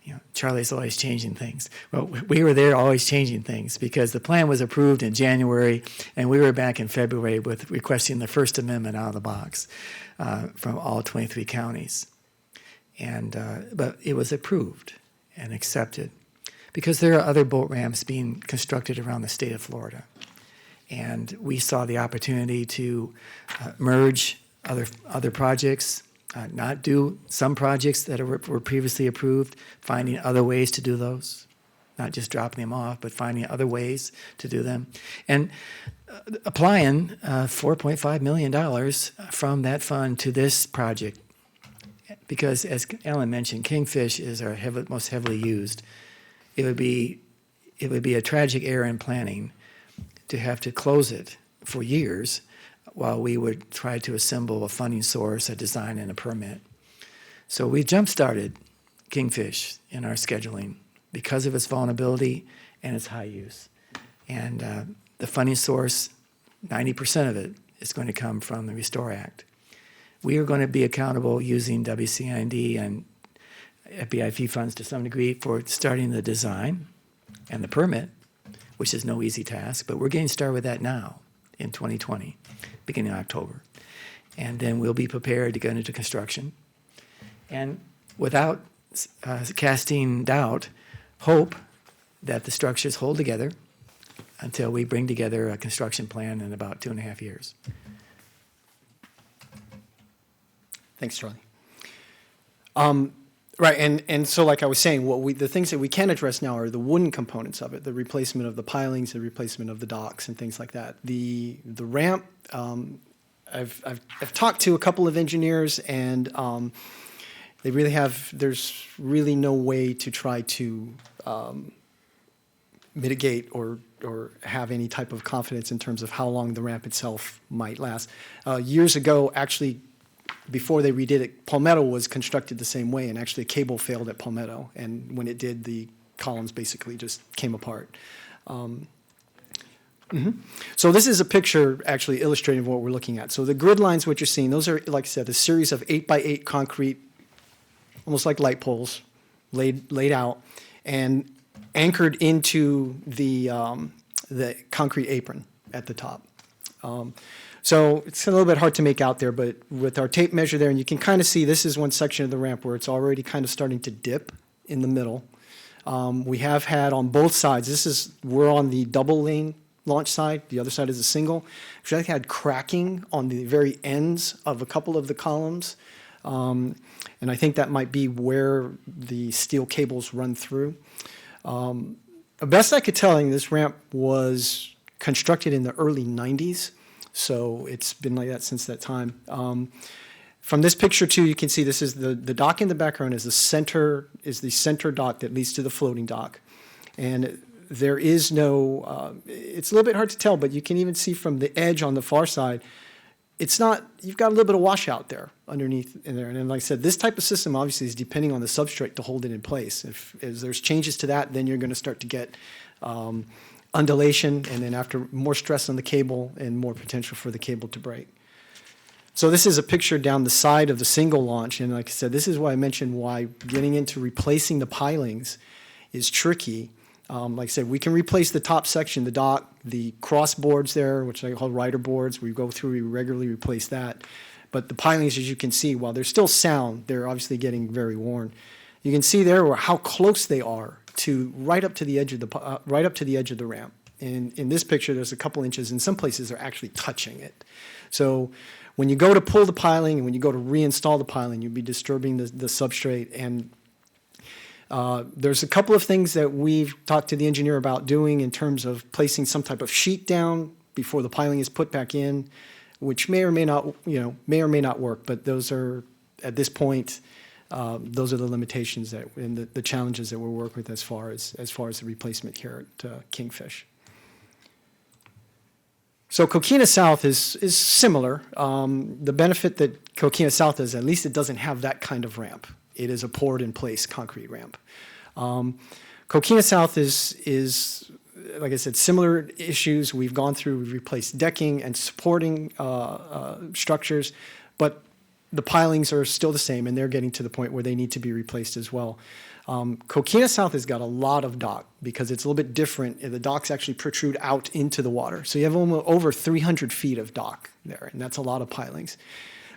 You know, Charlie's always changing things. Well, we were there always changing things because the plan was approved in January, and we were back in February with requesting the first amendment out of the box from all 23 counties. And but it was approved and accepted because there are other boat ramps being constructed around the state of Florida. And we saw the opportunity to merge other projects, not do some projects that were previously approved, finding other ways to do those, not just dropping them off, but finding other ways to do them. And applying $4.5 million from that fund to this project. Because as Ellen mentioned, Kingfish is our most heavily used. It would be a tragic error in planning to have to close it for years while we would try to assemble a funding source, a design, and a permit. So we jump-started Kingfish in our scheduling because of its vulnerability and its high use. And the funding source, 90% of it is going to come from the Restore Act. We are going to be accountable using WCIND and FBIF funds to some degree for starting the design and the permit, which is no easy task, but we're getting started with that now in 2020, beginning of October. And then we'll be prepared to go into construction. And without casting doubt, hope that the structures hold together until we bring together a construction plan in about 2.5 years. Thanks, Charlie. Right, and so like I was saying, the things that we can address now are the wooden components of it, the replacement of the pilings, the replacement of the docks, and things like that. The ramp, I've talked to a couple of engineers, and there's really no way to try to mitigate or have any type of confidence in terms of how long the ramp itself might last. Years ago, actually, before they redid it, Palmetto was constructed the same way, and actually a cable failed at Palmetto, and when it did, the columns basically just came apart. So this is a picture actually illustrating what we're looking at. So the grid lines, what you're seeing, those are, like I said, a series of 8x8 concrete, almost like light poles, laid out, and anchored into the concrete apron at the top. So it's a little bit hard to make out there, but with our tape measure there, and you can kind of see this is one section of the ramp where it's already kind of starting to dip in the middle. We have had on both sides, we're on the double lane launch side, the other side is a single. We've actually had cracking on the very ends of a couple of the columns. And I think that might be where the steel cables run through. The best I could tell, this ramp was constructed in the early 90s. So it's been like that since that time. From this picture too, you can see this is the dock in the background is the center dock that leads to the floating dock. And There is no, it's a little bit hard to tell, but you can even see from the edge on the far side, it's not, you've got a little bit of washout there underneath in there. And then, like I said, this type of system obviously is depending on the substrate to hold it in place. If there's changes to that, then you're going to start to get undulation, and then after more stress on the cable and more potential for the cable to break. So this is a picture down the side of the single launch, and like I said, this is why I mentioned why getting into replacing the pilings is tricky. Like I said, we can replace the top section, the dock, the cross boards there, which I call rider boards. We go through, we regularly replace that. But the pilings, as you can see, while they're still sound, they're obviously getting very worn. You can see there how close they are to right up to the edge of the ramp. And in this picture, there's a couple inches. In some places, they're actually touching it. So when you go to pull the piling and when you go to reinstall the piling, you'll be disturbing the substrate. And there's a couple of things that we've talked to the engineer about doing in terms of placing some type of sheet down before the piling is put back in, which may or may not work. But those are, at this point, those are the limitations and the challenges that we're working with as far as the replacement here at Kingfish. So Coquina South is similar. The benefit that Coquina South is, at least it doesn't have that kind of ramp. It is a poured-in-place concrete ramp. Coquina South is, like I said, similar issues. We've gone through, we've replaced decking and supporting structures, but the pilings are still the same, and they're getting to the point where they need to be replaced as well. Coquina South has got a lot of dock because it's a little bit different. The docks actually protrude out into the water. So you have almost over 300 feet of dock there, and that's a lot of pilings.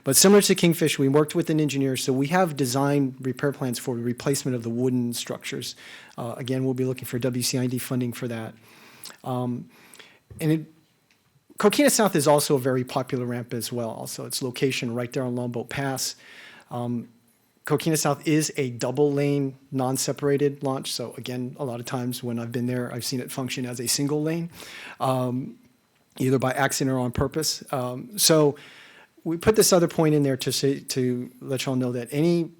But similar to Kingfish, we worked with an engineer, so we have design repair plans for replacement of the wooden structures. Again, we'll be looking for WCID funding for that. Coquina South is also a very popular ramp as well. Also, its location right there on Longboat Pass. Coquina South is a double-lane, non-separated launch. So again, a lot of times when I've been there, I've seen it function as a single lane, either by accident or on purpose. So we put this other point in there to let y'all know that any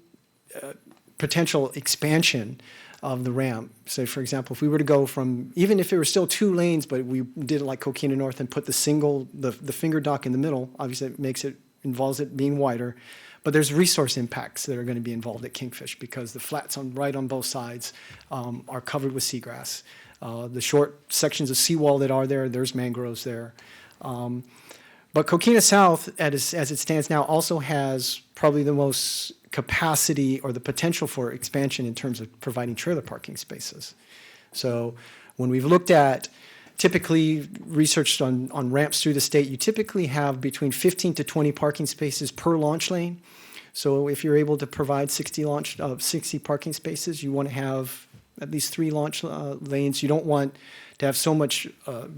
potential expansion of the ramp, say for example, if we were to go from, even if it were still 2 lanes, but we did it like Coquina North and put the finger dock in the middle, obviously it involves it being wider. But there's resource impacts that are going to be involved at Kingfish because the flats right on both sides are covered with seagrass. The short sections of seawall that are there, there's mangroves there. But Coquina South, as it stands now, also has probably the most capacity or the potential for expansion in terms of providing trailer parking spaces. So when we've looked at typically researched on ramps through the state, you typically have between 15 to 20 parking spaces per launch lane. So if you're able to provide 60 parking spaces, you want to have at least 3 launch lanes. You don't want to have so much,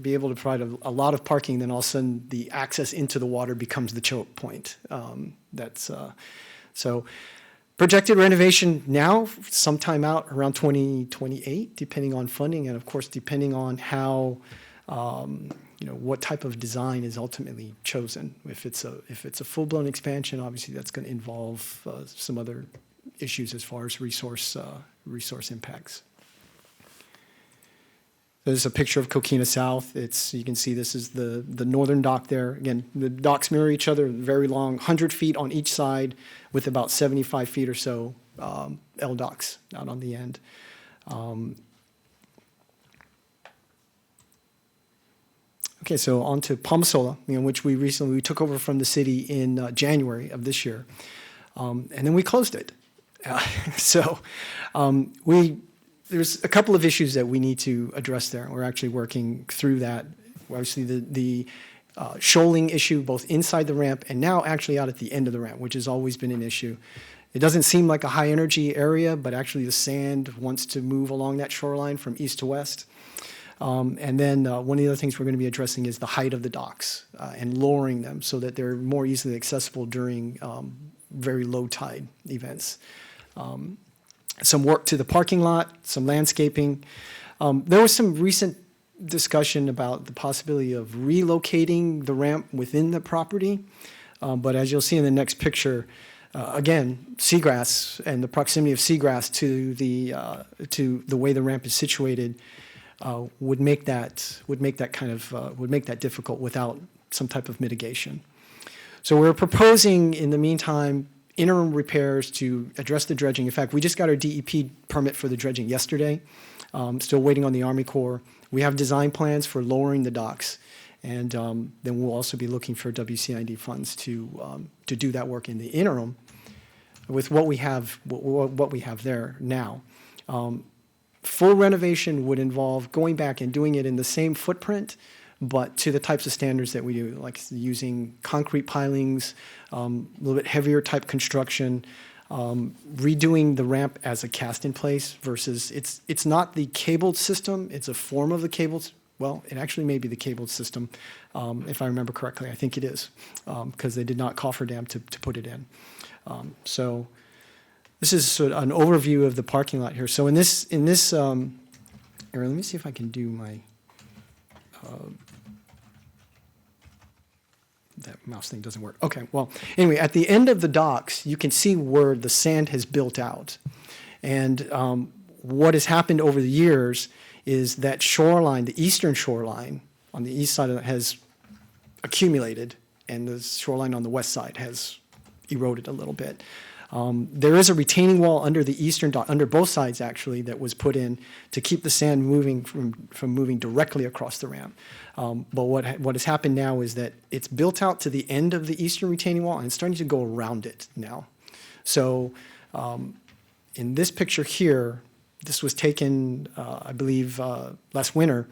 be able to provide a lot of parking, then all of a sudden the access into the water becomes the choke point. So projected renovation now, sometime out around 2028, depending on funding, and of course, depending on how, what type of design is ultimately chosen. If it's a full-blown expansion, obviously that's going to involve some other issues as far as resource impacts. There's a picture of Coquina South. You can see this is the northern dock there. Again, the docks mirror each other, very long, 100 feet on each side with about 75 feet or so L docks out on the end. Okay, so on to Palmasola, which we took over from the city in January of this year. And then we closed it. There's a couple of issues that we need to address there. We're actually working through that. Obviously, the shoaling issue, both inside the ramp and now actually out at the end of the ramp, which has always been an issue. It doesn't seem like a high-energy area, but actually the sand wants to move along that shoreline from east to west. And then one of the other things we're going to be addressing is the height of the docks and lowering them so that they're more easily accessible during very low tide events. Some work to the parking lot, some landscaping. There was some recent discussion about the possibility of relocating the ramp within the property. But as you'll see in the next picture, again, seagrass and the proximity of seagrass to the way the ramp is situated would make that difficult without some type of mitigation. So we're proposing, in the meantime, interim repairs to address the dredging. In fact, we just got our DEP permit for the dredging yesterday. Still waiting on the Army Corps. We have design plans for lowering the docks, and then we'll also be looking for WCID funds to do that work in the interim with what we have there now. Full renovation would involve going back and doing it in the same footprint, but to the types of standards that we do, like using concrete pilings, a little bit heavier type construction, redoing the ramp as a cast-in-place versus it's not the cabled system, it's a form of the cabled. Well, it actually may be the cabled system, if I remember correctly. I think it is, because they did not coffer dam to put it in. So this is sort of an overview of the parking lot here. So in this area, let me see if I can do my. That mouse thing doesn't work. Okay, well, anyway, at the end of the docks, you can see where the sand has built out. And what has happened over the years is that shoreline, the eastern shoreline on the east side of it has accumulated, and the shoreline on the west side has eroded a little bit. There is a retaining wall under the eastern dock, under both sides actually, that was put in to keep the sand moving from moving directly across the ramp. But what has happened now is that it's built out to the end of the eastern retaining wall and it's starting to go around it now. So in this picture here, this was taken, I believe, last winter.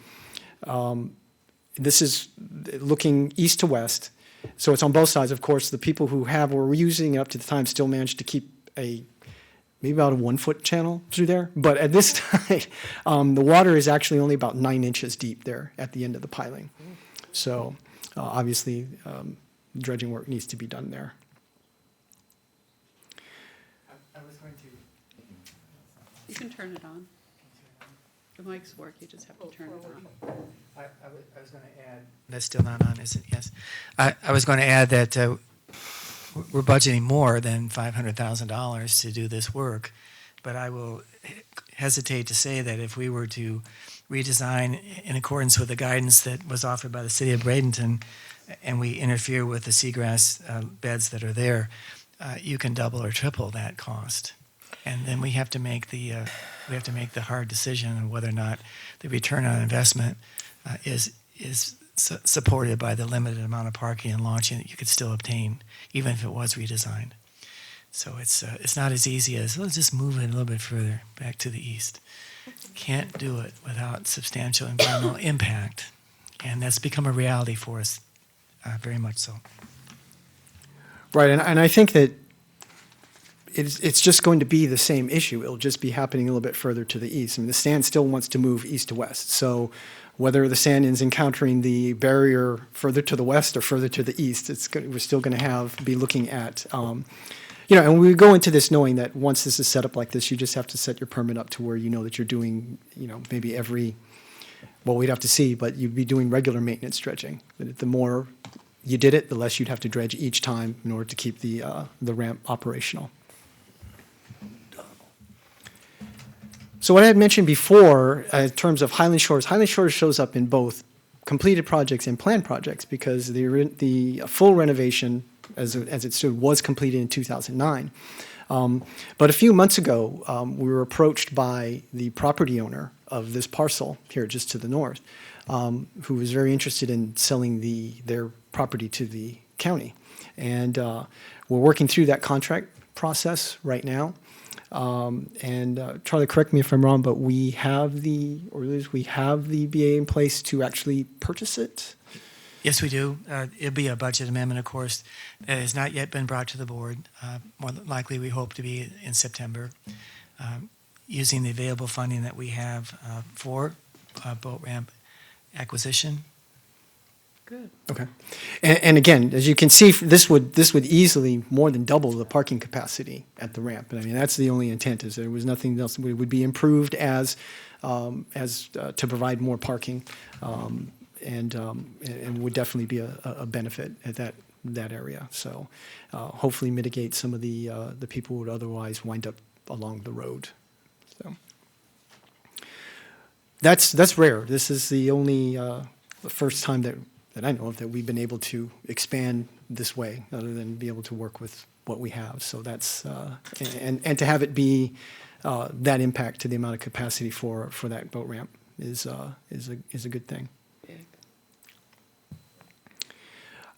This is looking east to west. So it's on both sides. Of course, the people who were using it up to the time still managed to keep maybe about a 1 foot channel through there. But at this time, the water is actually only about 9 inches deep there at the end of the piling. So obviously, dredging work needs to be done there. I was going to. You can turn it on. The mics work, you just have to turn it on. I was going to add. That's still not on, is it? Yes. I was going to add that we're budgeting more than $500,000 to do this work, but I will hesitate to say that if we were to redesign in accordance with the guidance that was offered by the city of Bradenton, and we interfere with the seagrass beds that are there, you can double or triple that cost. And then we have to make the hard decision on whether or not the return on investment is supported by the limited amount of parking and launching that you could still obtain, even if it was redesigned. So it's not as easy as, let's just move it a little bit further back to the east. Can't do it without substantial environmental impact, and that's become a reality for us, very much so. Right, and I think that it's just going to be the same issue. It'll just be happening a little bit further to the east. I mean, the sand still wants to move east to west. So whether the sand is encountering the barrier further to the west or further to the east, we're still going to be looking at, and we go into this knowing that once this is set up like this, you just have to set your permit up to where you know that you're doing, maybe we'd have to see, but you'd be doing regular maintenance dredging. The more you did it, the less you'd have to dredge each time in order to keep the ramp operational. So what I had mentioned before in terms of Highland Shores shows up in both completed projects and planned projects because the full renovation, as it stood, was completed in 2009. But a few months ago, we were approached by the property owner of this parcel here just to the north, who was very interested in selling their property to the county. And we're working through that contract process right now. Charlie, correct me if I'm wrong, but we have the BA in place to actually purchase it? Yes, we do. It'll be a budget amendment, of course, that has not yet been brought to the board. More likely, we hope to be in September, using the available funding that we have for boat ramp acquisition. Good. Okay. And again, as you can see, this would easily more than double the parking capacity at the ramp. And I mean, that's the only intent, is there was nothing else. It would be improved as to provide more parking, and would definitely be a benefit at that area. So hopefully mitigate some of the people who would otherwise wind up along the road. So. That's rare. This is the only the first time that I know of that we've been able to expand this way, other than be able to work with what we have. So that's and to have it be that impact to the amount of capacity for that boat ramp is a good thing.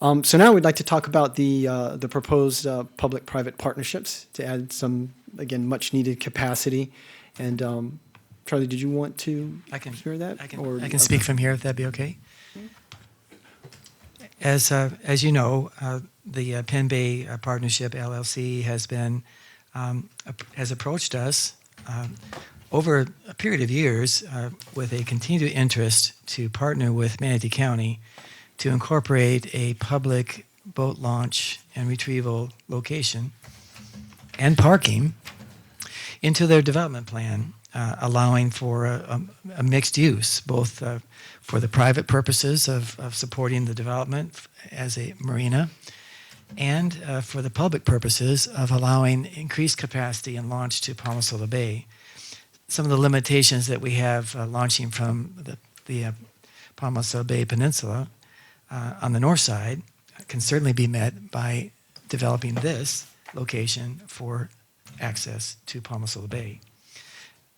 So now we'd like to talk about the proposed public-private partnerships to add some, again, much-needed capacity. And Charlie, did you want to hear that? I can speak from here, if that'd be okay. As you know, the Penn Bay Partnership LLC has approached us over a period of years with a continued interest to partner with Manatee County to incorporate a public boat launch and retrieval location and parking into their development plan, allowing for a mixed use, both for the private purposes of supporting the development as a marina, and for the public purposes of allowing increased capacity and launch to Palma Sola Bay. Some of the limitations that we have launching from the Palma Sola Bay Peninsula on the north side can certainly be met by developing this location for access to Palma Sola Bay.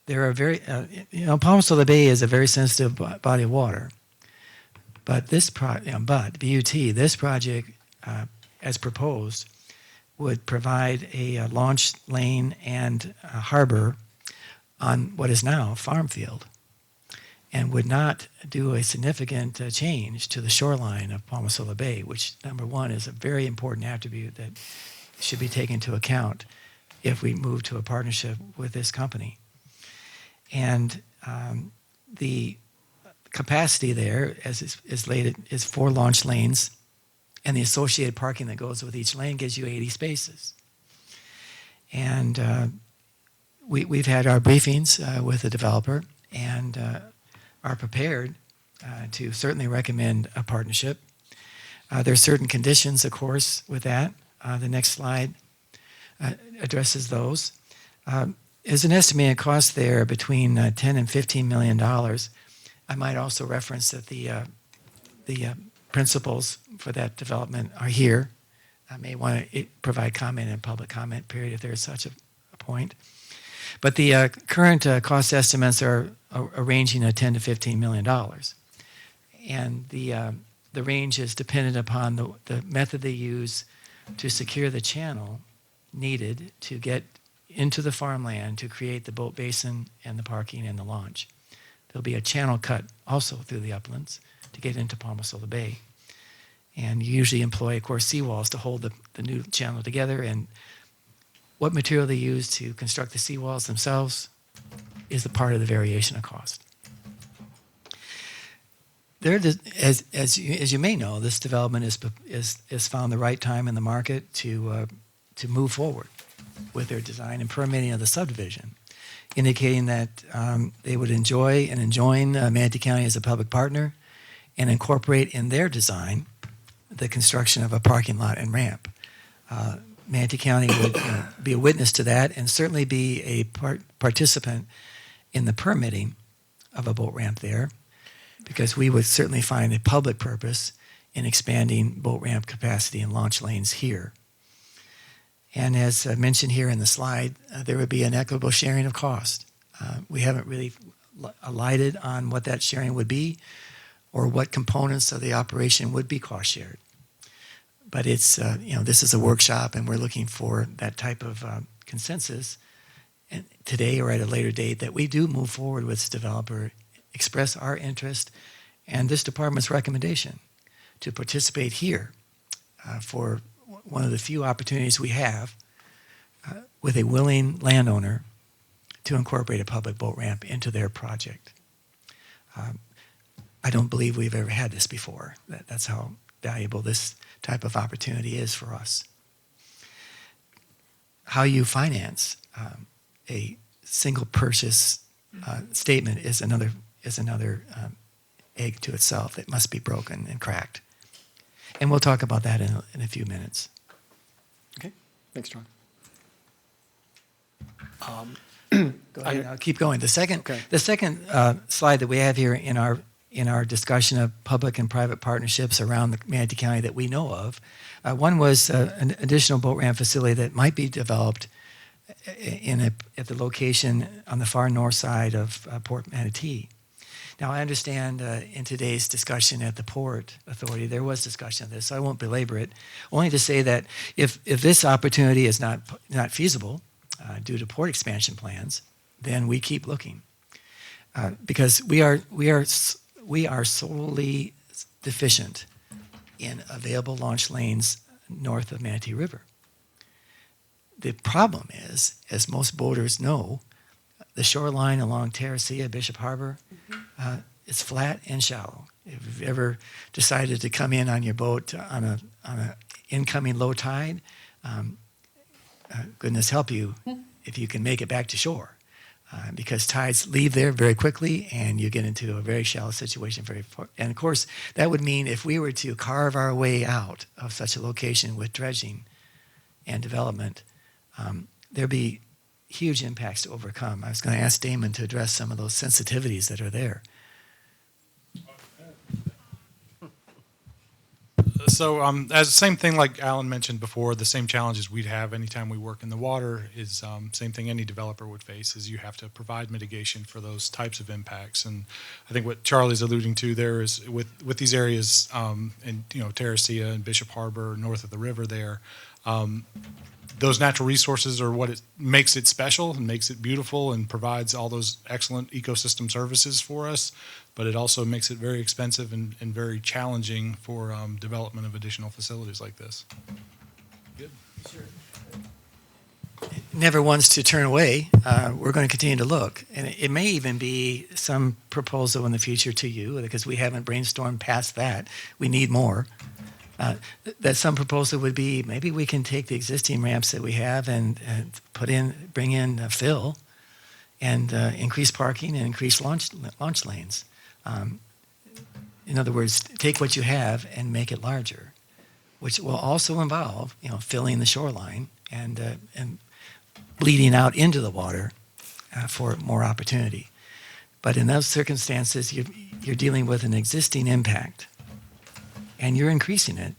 There are Palma Sola Bay is a very sensitive body of water, but this project, as proposed, would provide a launch lane and a harbor on what is now a farm field, and would not do a significant change to the shoreline of Palma Sola Bay, which, number one, is a very important attribute that should be taken into account if we move to a partnership with this company. And the capacity there, as is laid, is 4 launch lanes, and the associated parking that goes with each lane gives you 80 spaces. And we've had our briefings with the developer, and are prepared to certainly recommend a partnership. There are certain conditions, of course, with that. The next slide addresses those. There's an estimated cost there between $10 and $15 million. I might also reference that the principals for that development are here. I may want to provide comment in public comment period if there is such a point. But the current cost estimates are ranging at $10 to $15 million. And the range is dependent upon the method they use to secure the channel needed to get into the farmland to create the boat basin and the parking and the launch. There'll be a channel cut also through the uplands to get into Palma Sola Bay. And you usually employ, of course, seawalls to hold the new channel together. And what material they use to construct the seawalls themselves is the part of the variation of cost. As you may know, this development is found the right time in the market to move forward with their design and permitting of the subdivision, indicating that they would enjoy and join Manatee County as a public partner and incorporate in their design the construction of a parking lot and ramp. Manatee County would be a witness to that and certainly be a participant in the permitting of a boat ramp there, because we would certainly find a public purpose in expanding boat ramp capacity and launch lanes here. And as mentioned here in the slide, there would be an equitable sharing of cost. We haven't really alighted on what that sharing would be or what components of the operation would be cost shared. But it's, this is a workshop and we're looking for that type of consensus and today or at a later date that we do move forward with this developer, express our interest and this department's recommendation to participate here for one of the few opportunities we have with a willing landowner to incorporate a public boat ramp into their project. I don't believe we've ever had this before. That's how valuable this type of opportunity is for us. How you finance a single purchase statement is another egg to itself that must be broken and cracked. And we'll talk about that in a few minutes. Okay, thanks, John. Go ahead. I'll keep going. The second slide that we have here in our discussion of public and private partnerships around the Manatee County that we know of, one was an additional boat ramp facility that might be developed at the location on the far north side of Port Manatee. Now, I understand in today's discussion at the Port Authority, there was discussion of this, so I won't belabor it, only to say that if this opportunity is not feasible due to port expansion plans, then we keep looking. Because we are solely deficient in available launch lanes north of Manatee River. The problem is, as most boaters know, the shoreline along Terracea, Bishop Harbor, is flat and shallow. If you've ever decided to come in on your boat on a incoming low tide, goodness help you if you can make it back to shore. Because tides leave there very quickly and you get into a very shallow situation. And of course, that would mean if we were to carve our way out of such a location with dredging and development, there'd be huge impacts to overcome. I was going to ask Damon to address some of those sensitivities that are there. So as the same thing like Alan mentioned before, the same challenges we'd have anytime we work in the water is same thing any developer would face is you have to provide mitigation for those types of impacts. And I think what Charlie's alluding to there is with these areas in Terracea and Bishop Harbor, north of the river there, those natural resources are what it makes it special and makes it beautiful and provides all those excellent ecosystem services for us. But it also makes it very expensive and very challenging for development of additional facilities like this. Good. Sure. Never wants to turn away. We're going to continue to look. And it may even be some proposal in the future to you, because we haven't brainstormed past that. We need more. That some proposal would be maybe we can take the existing ramps that we have and bring in fill and increase parking and increase launch lanes. In other words, take what you have and make it larger, which will also involve filling the shoreline and bleeding out into the water for more opportunity. But in those circumstances, you're dealing with an existing impact. And you're increasing it,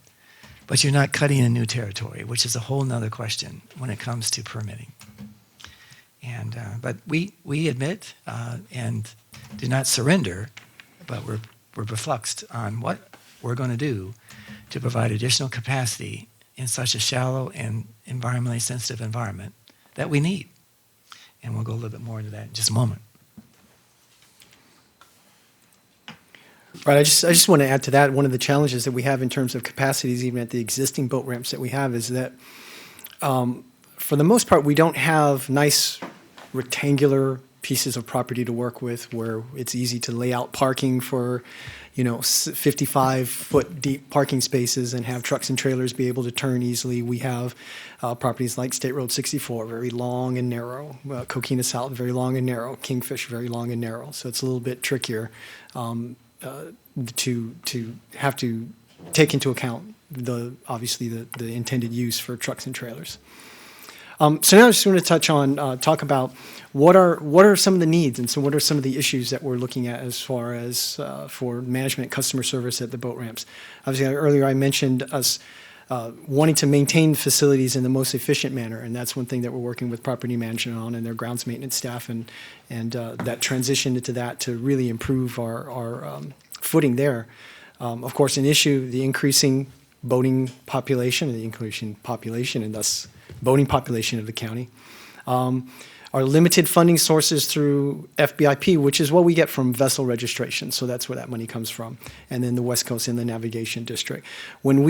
but you're not cutting a new territory, which is a whole nother question when it comes to permitting. And but we admit and do not surrender, but we're refluxed on what we're going to do to provide additional capacity in such a shallow and environmentally sensitive environment that we need. And we'll go a little bit more into that in just a moment. Right, I just want to add to that, one of the challenges that we have in terms of capacities, even at the existing boat ramps that we have, is that for the most part, we don't have nice rectangular pieces of property to work with where it's easy to lay out parking for 55-foot deep parking spaces and have trucks and trailers be able to turn easily. We have properties like State Road 64, very long and narrow, Coquina South, very long and narrow, Kingfish, very long and narrow. So it's a little bit trickier to have to take into account obviously the intended use for trucks and trailers. So now I just want to talk about what are some of the needs and so what are some of the issues that we're looking at as far as for management, customer service at the boat ramps. Obviously, earlier I mentioned us wanting to maintain facilities in the most efficient manner, and that's one thing that we're working with property management on and their grounds maintenance staff, and that transition into that to really improve our footing there. Of course, an issue, the increasing boating population and thus boating population of the county. Our limited funding sources through FBIP, which is what we get from vessel registration, so that's where that money comes from, and then the West Coast Inland Navigation District. When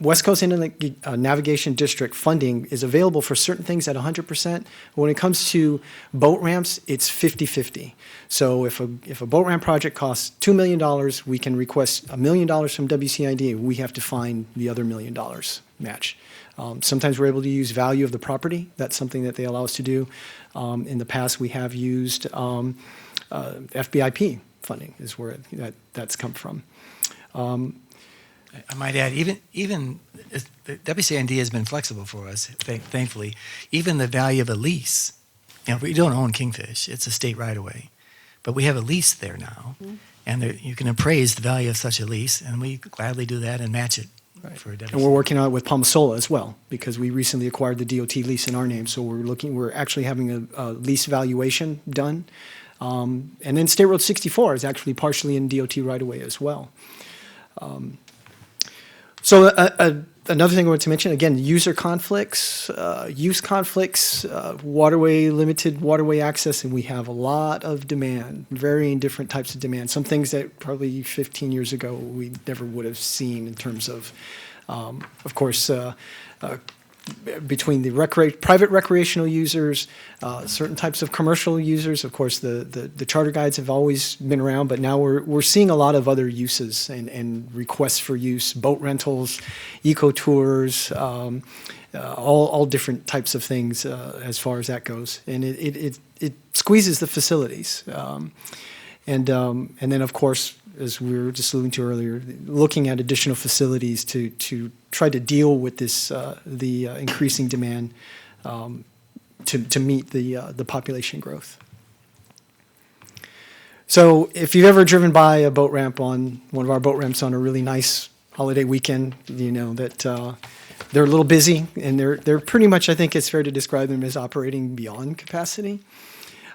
West Coast Inland Navigation District funding is available for certain things at 100%. When it comes to boat ramps, it's 50-50. So if a boat ramp project costs $2 million, we can request $1 million from WCID. We have to find the other $1 million match. Sometimes we're able to use value of the property. That's something that they allow us to do. In the past, we have used FBIP funding is where that's come from. I might add, even the WCND has been flexible for us, thankfully. Even the value of a lease we don't own Kingfish. It's a state right-of-way. But we have a lease there now, and you can appraise the value of such a lease, and we gladly do that and match it for a And we're working on it with Palmasola as well, because we recently acquired the DOT lease in our name, so we're actually having a lease valuation done. And then State Road 64 is actually partially in DOT right-of-way as well. So another thing I want to mention, again, user conflicts, use conflicts, limited waterway access, and we have a lot of demand, varying different types of demand. Some things that probably 15 years ago we never would have seen in terms of course, between the private recreational users, certain types of commercial users. Of course, the charter guides have always been around, but now we're seeing a lot of other uses and requests for use, boat rentals, eco tours, all different types of things as far as that goes. And it squeezes the facilities. And then, of course, as we were just alluding to earlier, looking at additional facilities to try to deal with this the increasing demand to meet the population growth. So if you've ever driven by a boat ramp on one of our boat ramps on a really nice holiday weekend, you know that they're a little busy, and they're pretty much, I think it's fair to describe them as operating beyond capacity.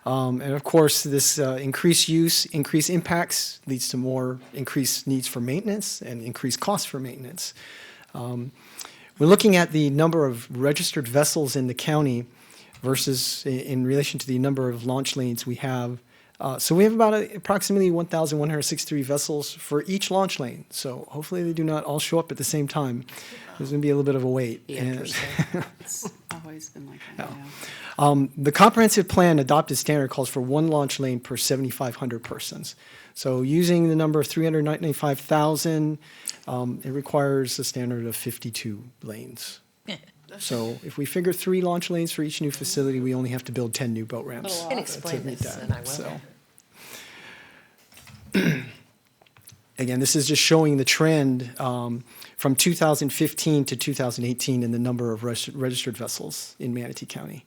And of course, this increased use, increased impacts leads to more increased needs for maintenance and increased costs for maintenance. We're looking at the number of registered vessels in the county versus in relation to the number of launch lanes we have. So we have about approximately 1,163 vessels for each launch lane. So hopefully they do not all show up at the same time. There's going to be a little bit of a wait. It's always been like that, The comprehensive plan adopted standard calls for one launch lane per 7,500 persons. So using the number of 395,000, it requires a standard of 52 lanes. So if we figure 3 launch lanes for each new facility, we only have to build 10 new boat ramps. You can explain this, and I will. Again, this is just showing the trend from 2015 to 2018 in the number of registered vessels in Manatee County.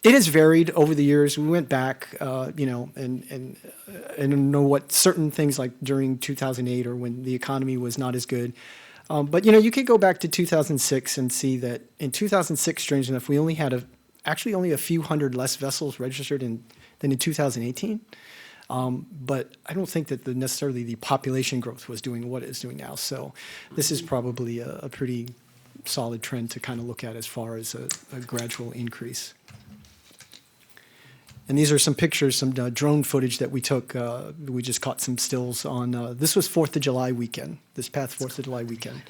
It has varied over the years. We went back, and know what certain things like during 2008 or when the economy was not as good. But you could go back to 2006 and see that in 2006, strange enough, we only had only a few hundred less vessels registered than in 2018. But I don't think that necessarily the population growth was doing what it's doing now. So this is probably a pretty solid trend to kind of look at as far as a gradual increase. And these are some pictures, some drone footage that we took. We just caught some stills on, this was 4th of July weekend, this past 4th of July weekend.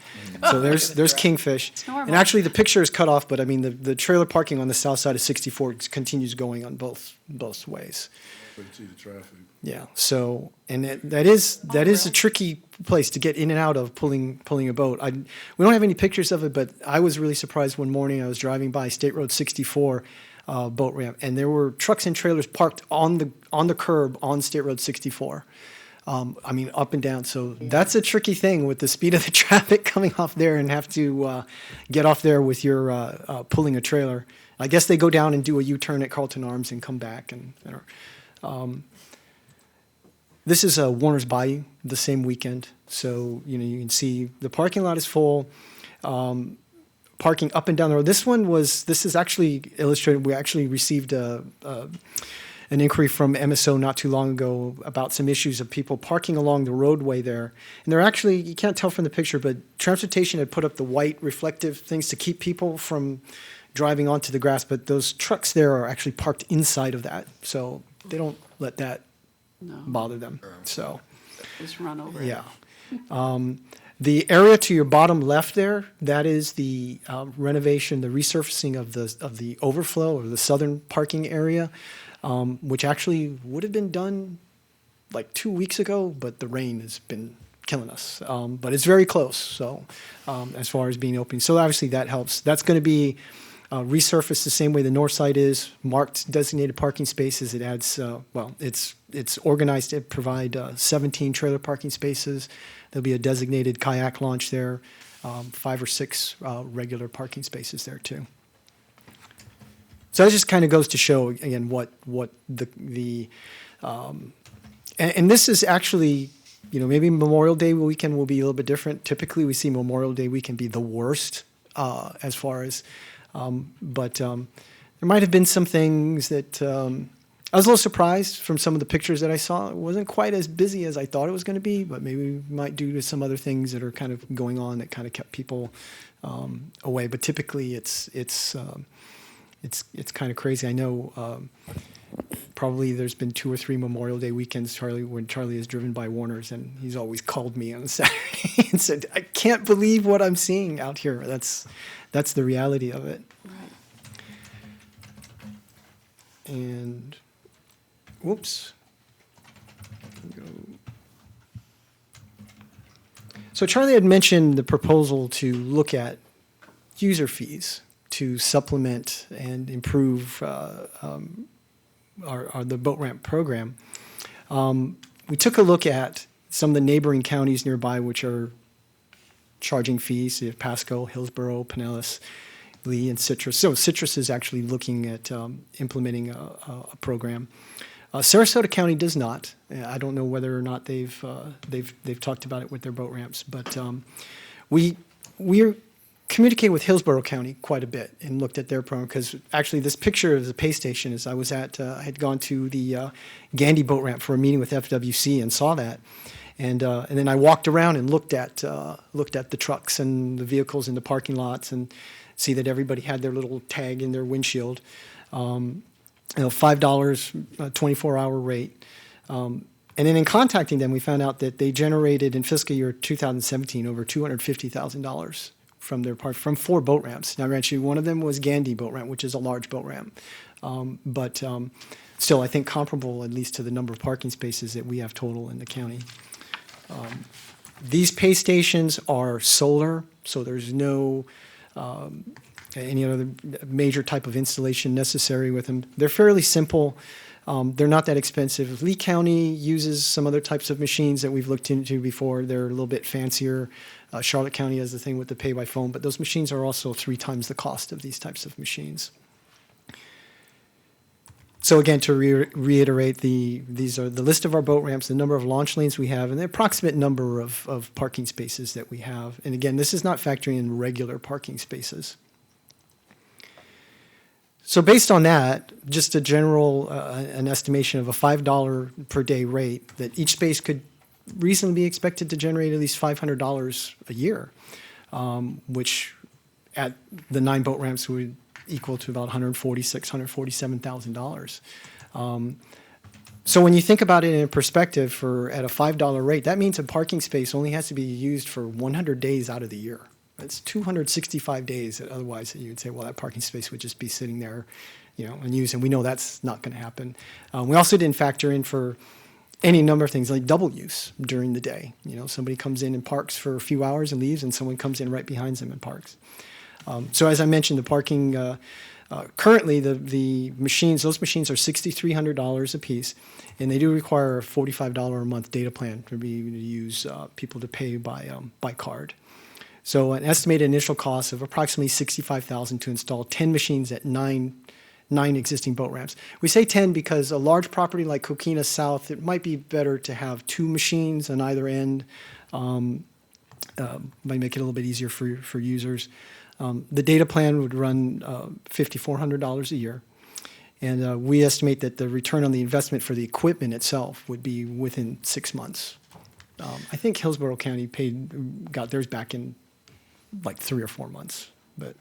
So there's kingfish. And actually the picture is cut off, but I mean the trailer parking on the south side of 64 continues going on both ways. But you see the traffic. Yeah, so, and that is a tricky place to get in and out of pulling a boat. We don't have any pictures of it, but I was really surprised one morning. I was driving by State Road 64 boat ramp, and there were trucks and trailers parked on the curb on State Road 64. I mean, up and down. So that's a tricky thing with the speed of the traffic coming off there and have to get off there with your pulling a trailer. I guess they go down and do a U-turn at Carlton Arms and come back. This is Warner's Bayou the same weekend. So, you can see the parking lot is full. Parking up and down the road. This is actually illustrated. We actually received an inquiry from MSO not too long ago about some issues of people parking along the roadway there. And they're actually, you can't tell from the picture, but transportation had put up the white reflective things to keep people from driving onto the grass, but those trucks there are actually parked inside of that. So they don't let that bother them. So just run over it. Yeah. The area to your bottom left there, that is the renovation, the resurfacing of the overflow or the southern parking area, which actually would have been done like 2 weeks ago, but the rain has been killing us. But it's very close, so as far as being open. So obviously that helps. That's going to be resurfaced the same way the north side is, marked designated parking spaces. It adds, it's organized to provide 17 trailer parking spaces. There'll be a designated kayak launch there, 5 or 6 regular parking spaces there too. So that just kind of goes to show, again, what and this is actually, maybe Memorial Day weekend will be a little bit different. Typically, we see Memorial Day weekend be the worst as far as, but there might have been some things that I was a little surprised from some of the pictures that I saw. It wasn't quite as busy as I thought it was going to be, but maybe we might due to some other things that are kind of going on that kind of kept people away. But typically, it's kind of crazy. I know probably there's been 2 or 3 Memorial Day weekends, when Charlie is driven by Warner's, and he's always called me on Saturday and said, "I can't believe what I'm seeing out here." That's the reality of it. And whoops. So Charlie had mentioned the proposal to look at user fees to supplement and improve the boat ramp program. We took a look at some of the neighboring counties nearby which are charging fees. You have Pasco, Hillsborough, Pinellas, Lee, and Citrus. So Citrus is actually looking at implementing a program. Sarasota County does not. I don't know whether or not they've talked about it with their boat ramps, but we communicated with Hillsborough County quite a bit and looked at their program, because actually this picture of the pay station is I was at, I had gone to the Gandy boat ramp for a meeting with FWC and saw that. And then I walked around and looked at the trucks and the vehicles in the parking lots and see that everybody had their little tag in their windshield. $5, 24-hour rate. And then in contacting them, we found out that they generated in fiscal year 2017 over $250,000 from 4 boat ramps. Now, actually, one of them was Gandy boat ramp, which is a large boat ramp. But still, I think comparable at least to the number of parking spaces that we have total in the county. These pay stations are solar, so there's no any other major type of installation necessary with them. They're fairly simple. They're not that expensive. Lee County uses some other types of machines that we've looked into before. They're a little bit fancier. Charlotte County has the thing with the pay by phone, but those machines are also 3 times the cost of these types of machines. So again, to reiterate, these are the list of our boat ramps, the number of launch lanes we have, and the approximate number of parking spaces that we have. And again, this is not factoring in regular parking spaces. So based on that, just a general, an estimation of a $5 per day rate, that each space could reasonably be expected to generate at least $500 a year, which at the 9 boat ramps would equal to about $146,000, $147,000. So when you think about it in perspective, at a $5 rate, that means a parking space only has to be used for 100 days out of the year. It's 265 days that otherwise you'd say, well, that parking space would just be sitting there, unused, and we know that's not going to happen. We also didn't factor in for any number of things like double use during the day. Somebody comes in and parks for a few hours and leaves, and someone comes in right behind them and parks. So as I mentioned, the parking, currently the machines, those machines are $6,300 a piece, and they do require a $45 a month data plan to be able to use people to pay by card. So an estimated initial cost of approximately $65,000 to install 10 machines at nine existing boat ramps. We say 10 because a large property like Coquina South, it might be better to have 2 machines on either end. Might make it a little bit easier for users. The data plan would run $5,400 a year. And we estimate that the return on the investment for the equipment itself would be within 6 months. I think Hillsborough County got theirs back in like 3 or 4 months. But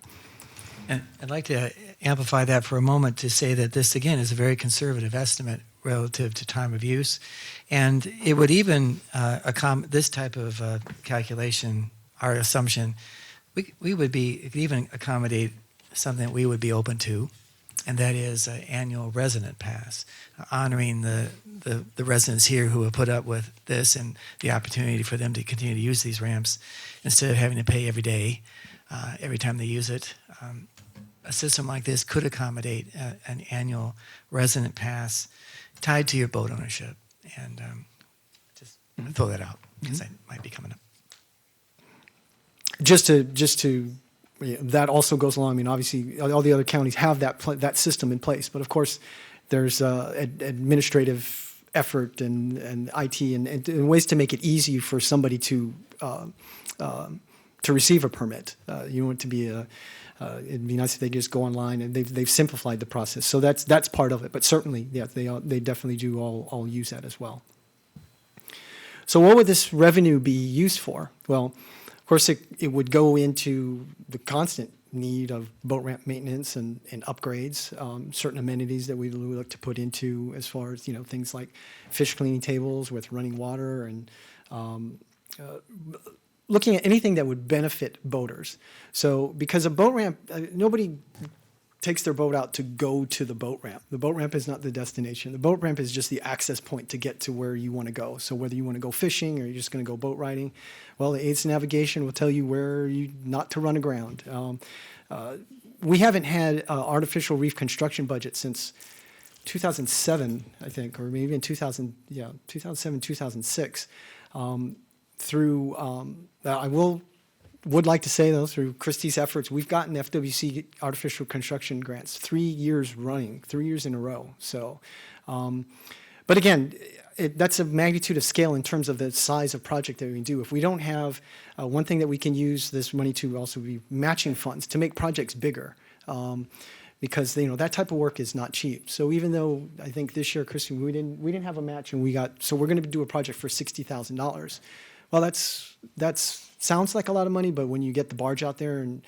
And I'd like to amplify that for a moment to say that this, again, is a very conservative estimate relative to time of use. And it would even, this type of calculation, our assumption, we would even accommodate something that we would be open to, and that is an annual resident pass, honoring the residents here who have put up with this and the opportunity for them to continue to use these ramps instead of having to pay every day, every time they use it. A system like this could accommodate an annual resident pass tied to your boat ownership. And just throw that out because that might be coming up. Just to that also goes along. I mean, obviously, all the other counties have that system in place, but of course, there's administrative effort and IT and ways to make it easy for somebody to receive a permit. You want it to be it'd be nice if they just go online, and they've simplified the process. So that's part of it. But certainly, yeah, they definitely do all use that as well. So what would this revenue be used for? Well, of course, it would go into the constant need of boat ramp maintenance and upgrades, certain amenities that we look to put into, as far as things like fish cleaning tables with running water, and looking at anything that would benefit boaters. So because a boat ramp, nobody takes their boat out to go to the boat ramp. The boat ramp is not the destination. The boat ramp is just the access point to get to where you want to go. So whether you want to go fishing or you're just going to go boat riding, well, the aids to navigation will tell you where not to run aground. We haven't had artificial reef construction budget since 2007, I think, or maybe in 2007, 2006. I would like to say, though, through Christie's efforts, we've gotten FWC artificial construction grants 3 years running, 3 years in a row. So, but again, that's a magnitude of scale in terms of the size of project that we can do. If we don't have, one thing that we can use this money to also be matching funds to make projects bigger. Because that type of work is not cheap. So even though I think this year, Christy, we didn't have a match, and so we're going to do a project for $60,000. Well, that sounds like a lot of money, but when you get the barge out there and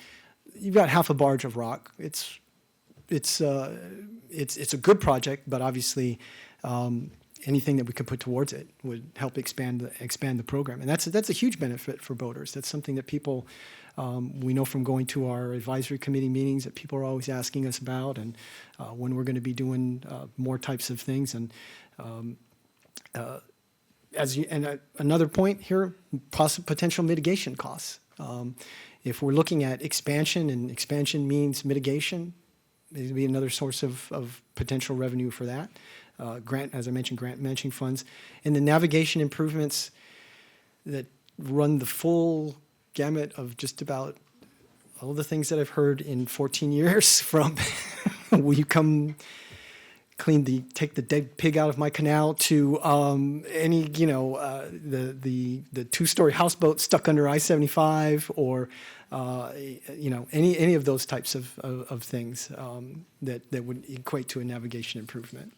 you've got half a barge of rock, it's a good project, but obviously anything that we could put towards it would help expand the program, and that's a huge benefit for boaters. That's something that people we know from going to our advisory committee meetings that people are always asking us about, and when we're going to be doing more types of things. And another point here, potential mitigation costs. If we're looking at expansion, and expansion means mitigation, there would be another source of potential revenue for that. As I mentioned, grant matching funds. And the navigation improvements that run the full gamut of just about all the things that I've heard in 14 years, from will you come take the dead pig out of my canal, to any the two-story houseboat stuck under I-75, or any of those types of things that would equate to a navigation improvement.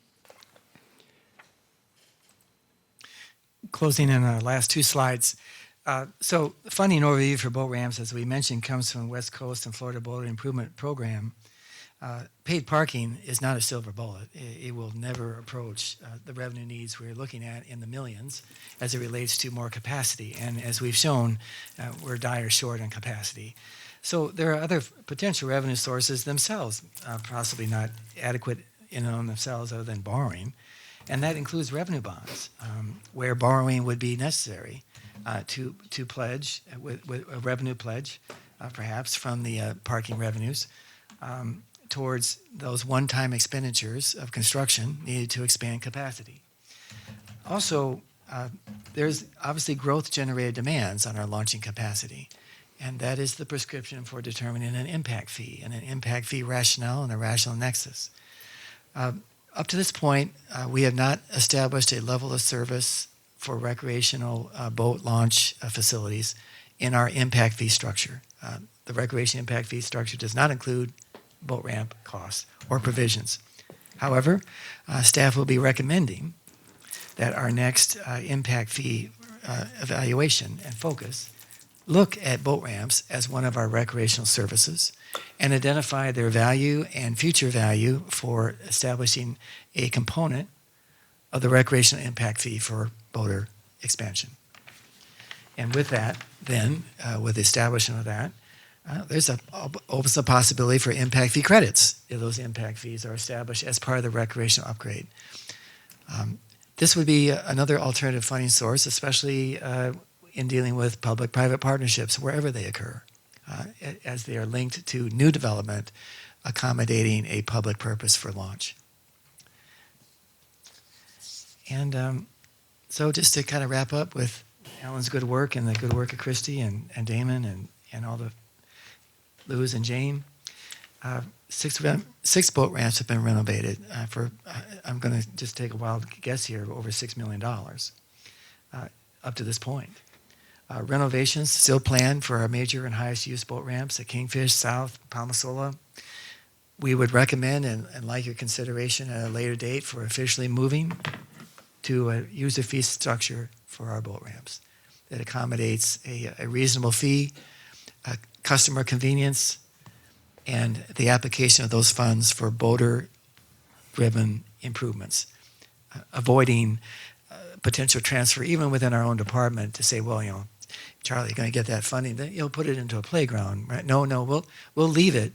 Closing in our last two slides. So funding overview for boat ramps, as we mentioned, comes from West Coast and Florida Boater Improvement Program. Paid parking is not a silver bullet. It will never approach the revenue needs we're looking at in the millions as it relates to more capacity. And as we've shown, we're dire short on capacity. So there are other potential revenue sources themselves, possibly not adequate in and of themselves, other than borrowing. And that includes revenue bonds, where borrowing would be necessary to pledge, with a revenue pledge, perhaps from the parking revenues, towards those one-time expenditures of construction needed to expand capacity. Also, there's obviously growth-generated demands on our launching capacity, and that is the prescription for determining an impact fee, and an impact fee rationale and a rational nexus. Up to this point, we have not established a level of service for recreational boat launch facilities in our impact fee structure. The recreation impact fee structure does not include boat ramp costs or provisions. However, staff will be recommending that our next impact fee evaluation and focus look at boat ramps as one of our recreational services and identify their value and future value for establishing a component of the recreational impact fee for boater expansion. And with that, then, with the establishment of that, there's opens a possibility for impact fee credits if those impact fees are established as part of the recreational upgrade. This would be another alternative funding source, especially in dealing with public-private partnerships wherever they occur, as they are linked to new development accommodating a public purpose for launch. And so just to kind of wrap up with Alan's good work and the good work of Christy and Damon and all the Luz and Jane. Six boat ramps have been renovated I'm going to just take a wild guess here, over $6 million up to this point. Renovations still planned for our major and highest use boat ramps at Kingfish, South, Palmasola. We would recommend and like your consideration at a later date for officially moving to a user fee structure for our boat ramps that accommodates a reasonable fee, customer convenience, and the application of those funds for boater-driven improvements, avoiding potential transfer even within our own department to say, well, Charlie, you're going to get that funding, then you'll put it into a playground, right? No, we'll leave it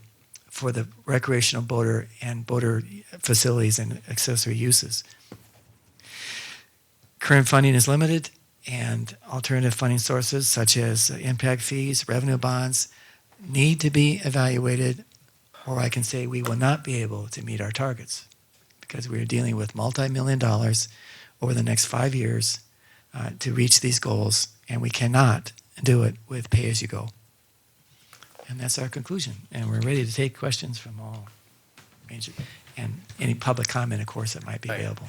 for the recreational boater and boater facilities and accessory uses. Current funding is limited, and alternative funding sources such as impact fees, revenue bonds, need to be evaluated, or I can say we will not be able to meet our targets because we are dealing with multi-million dollars over the next 5 years to reach these goals, and we cannot do it with pay-as-you-go. And that's our conclusion, and we're ready to take questions from all major, and any public comment, of course, that might be available.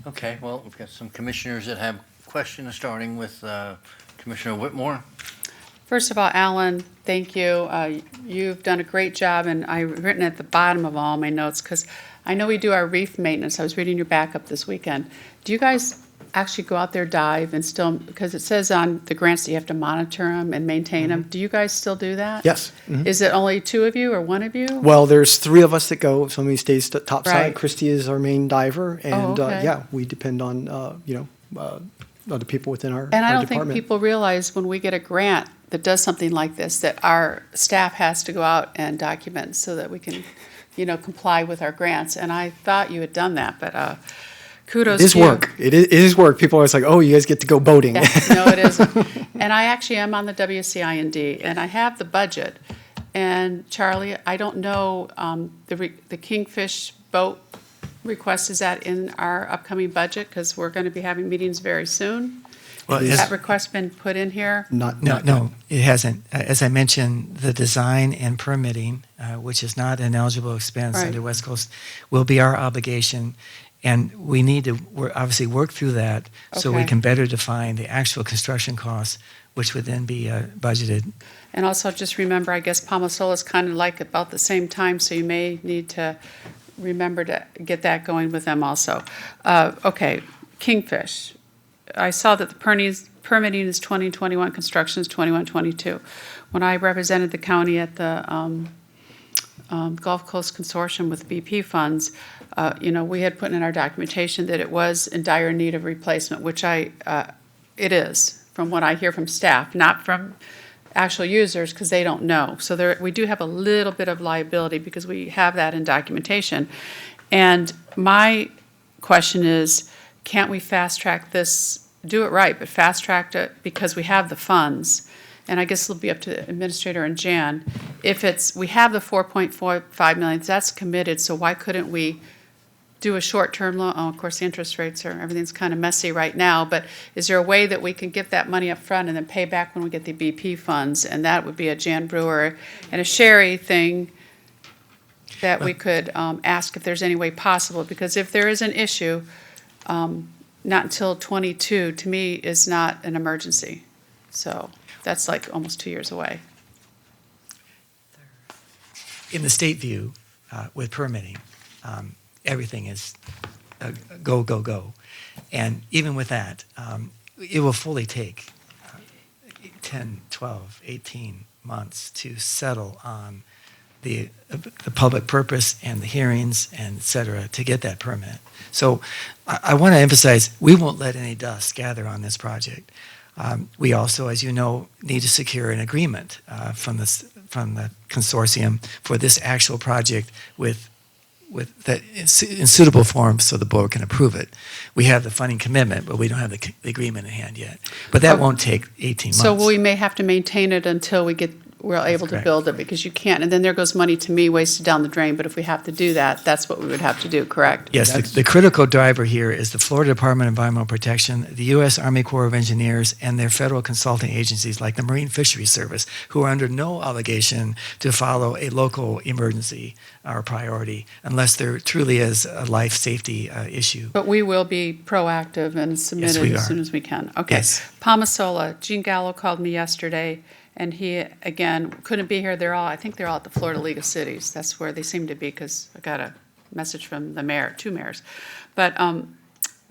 Okay, well, we've got some commissioners that have questions, starting with Commissioner Whitmore. First of all, Alan, thank you. You've done a great job, and I've written at the bottom of all my notes because I know we do our reef maintenance. I was reading your backup this weekend. Do you guys actually go out there, dive, and still, because it says on the grants that you have to monitor them and maintain them. Do you guys still do that? Yes. Mhm. Is it only two of you or one of you? Well, there's three of us that go. Somebody stays topside. Right. Christy is our main diver, and okay. yeah, we depend on other people within our And I our don't think department. people realize when we get a grant that does something like this, that our staff has to go out and document so that we can, comply with our grants. And I thought you had done that, but kudos It is to you. work. It is work. People are always like, "Oh, you guys get to go boating." Yeah, no, it isn't. And I actually am on the WCIND, and I have the budget. And Charlie, I don't know, the Kingfish boat request, is that in our upcoming budget? Because we're going to be having meetings very soon. Well, Has yes. that request been put in here? No, it hasn't. As I mentioned, the design and permitting, which is not an eligible expense Right. under West Coast, will be our obligation. And we need to obviously work through that so we Okay. can better define the actual construction costs, which would then be budgeted. And also just remember, I guess Palmasola is kind of like about the same time, so you may need to remember to get that going with them also. Okay, Kingfish. I saw that the permitting is 2021, construction is 21-22. When I represented the county at the Gulf Coast Consortium with BP funds, we had put in our documentation that it was in dire need of replacement, which it is, from what I hear from staff, not from actual users, because they don't know. So we do have a little bit of liability because we have that in documentation. And my question is, can't we fast track this, do it right, but fast track it because we have the funds? And I guess it'll be up to the administrator and Jan. If we have the 4.45 million, that's committed, so why couldn't we do a short-term loan? Oh, of course, the interest rates everything's kind of messy right now, but is there a way that we can get that money up front and then pay back when we get the BP funds? And that would be a Jan Brewer and a Sherry thing that we could ask if there's any way possible, because if there is an issue, not until 22, to me, is not an emergency. So that's like almost 2 years away. In the state view, with permitting, everything is go, go, go. And even with that, it will fully take 10, 12, 18 months to settle on the public purpose and the hearings and et cetera to get that permit. So I want to emphasize, we won't let any dust gather on this project. We also, as you know, need to secure an agreement from the consortium for this actual project with that in suitable form so the board can approve it. We have the funding commitment, but we don't have the agreement in hand yet. But that won't take 18 months. So we may have to maintain it until we get we're able to correct. build it, because you can't, and then there goes money to me wasted down the drain, but if we have to do that, that's what we would have to do, correct? Yes, the critical driver here is the Florida Department of Environmental Protection, the U.S. Army Corps of Engineers, and their federal consulting agencies like the Marine Fisheries Service, who are under no obligation to follow a local emergency or priority unless there truly is a life safety issue. But we will be proactive and submit Yes, it we as are. soon as we can. Okay. Yes. Palmasola, Gene Gallo called me yesterday, and he, again, couldn't be here. I think they're all at the Florida League of Cities. That's where they seem to be, because I got a message from the mayor, 2 mayors. But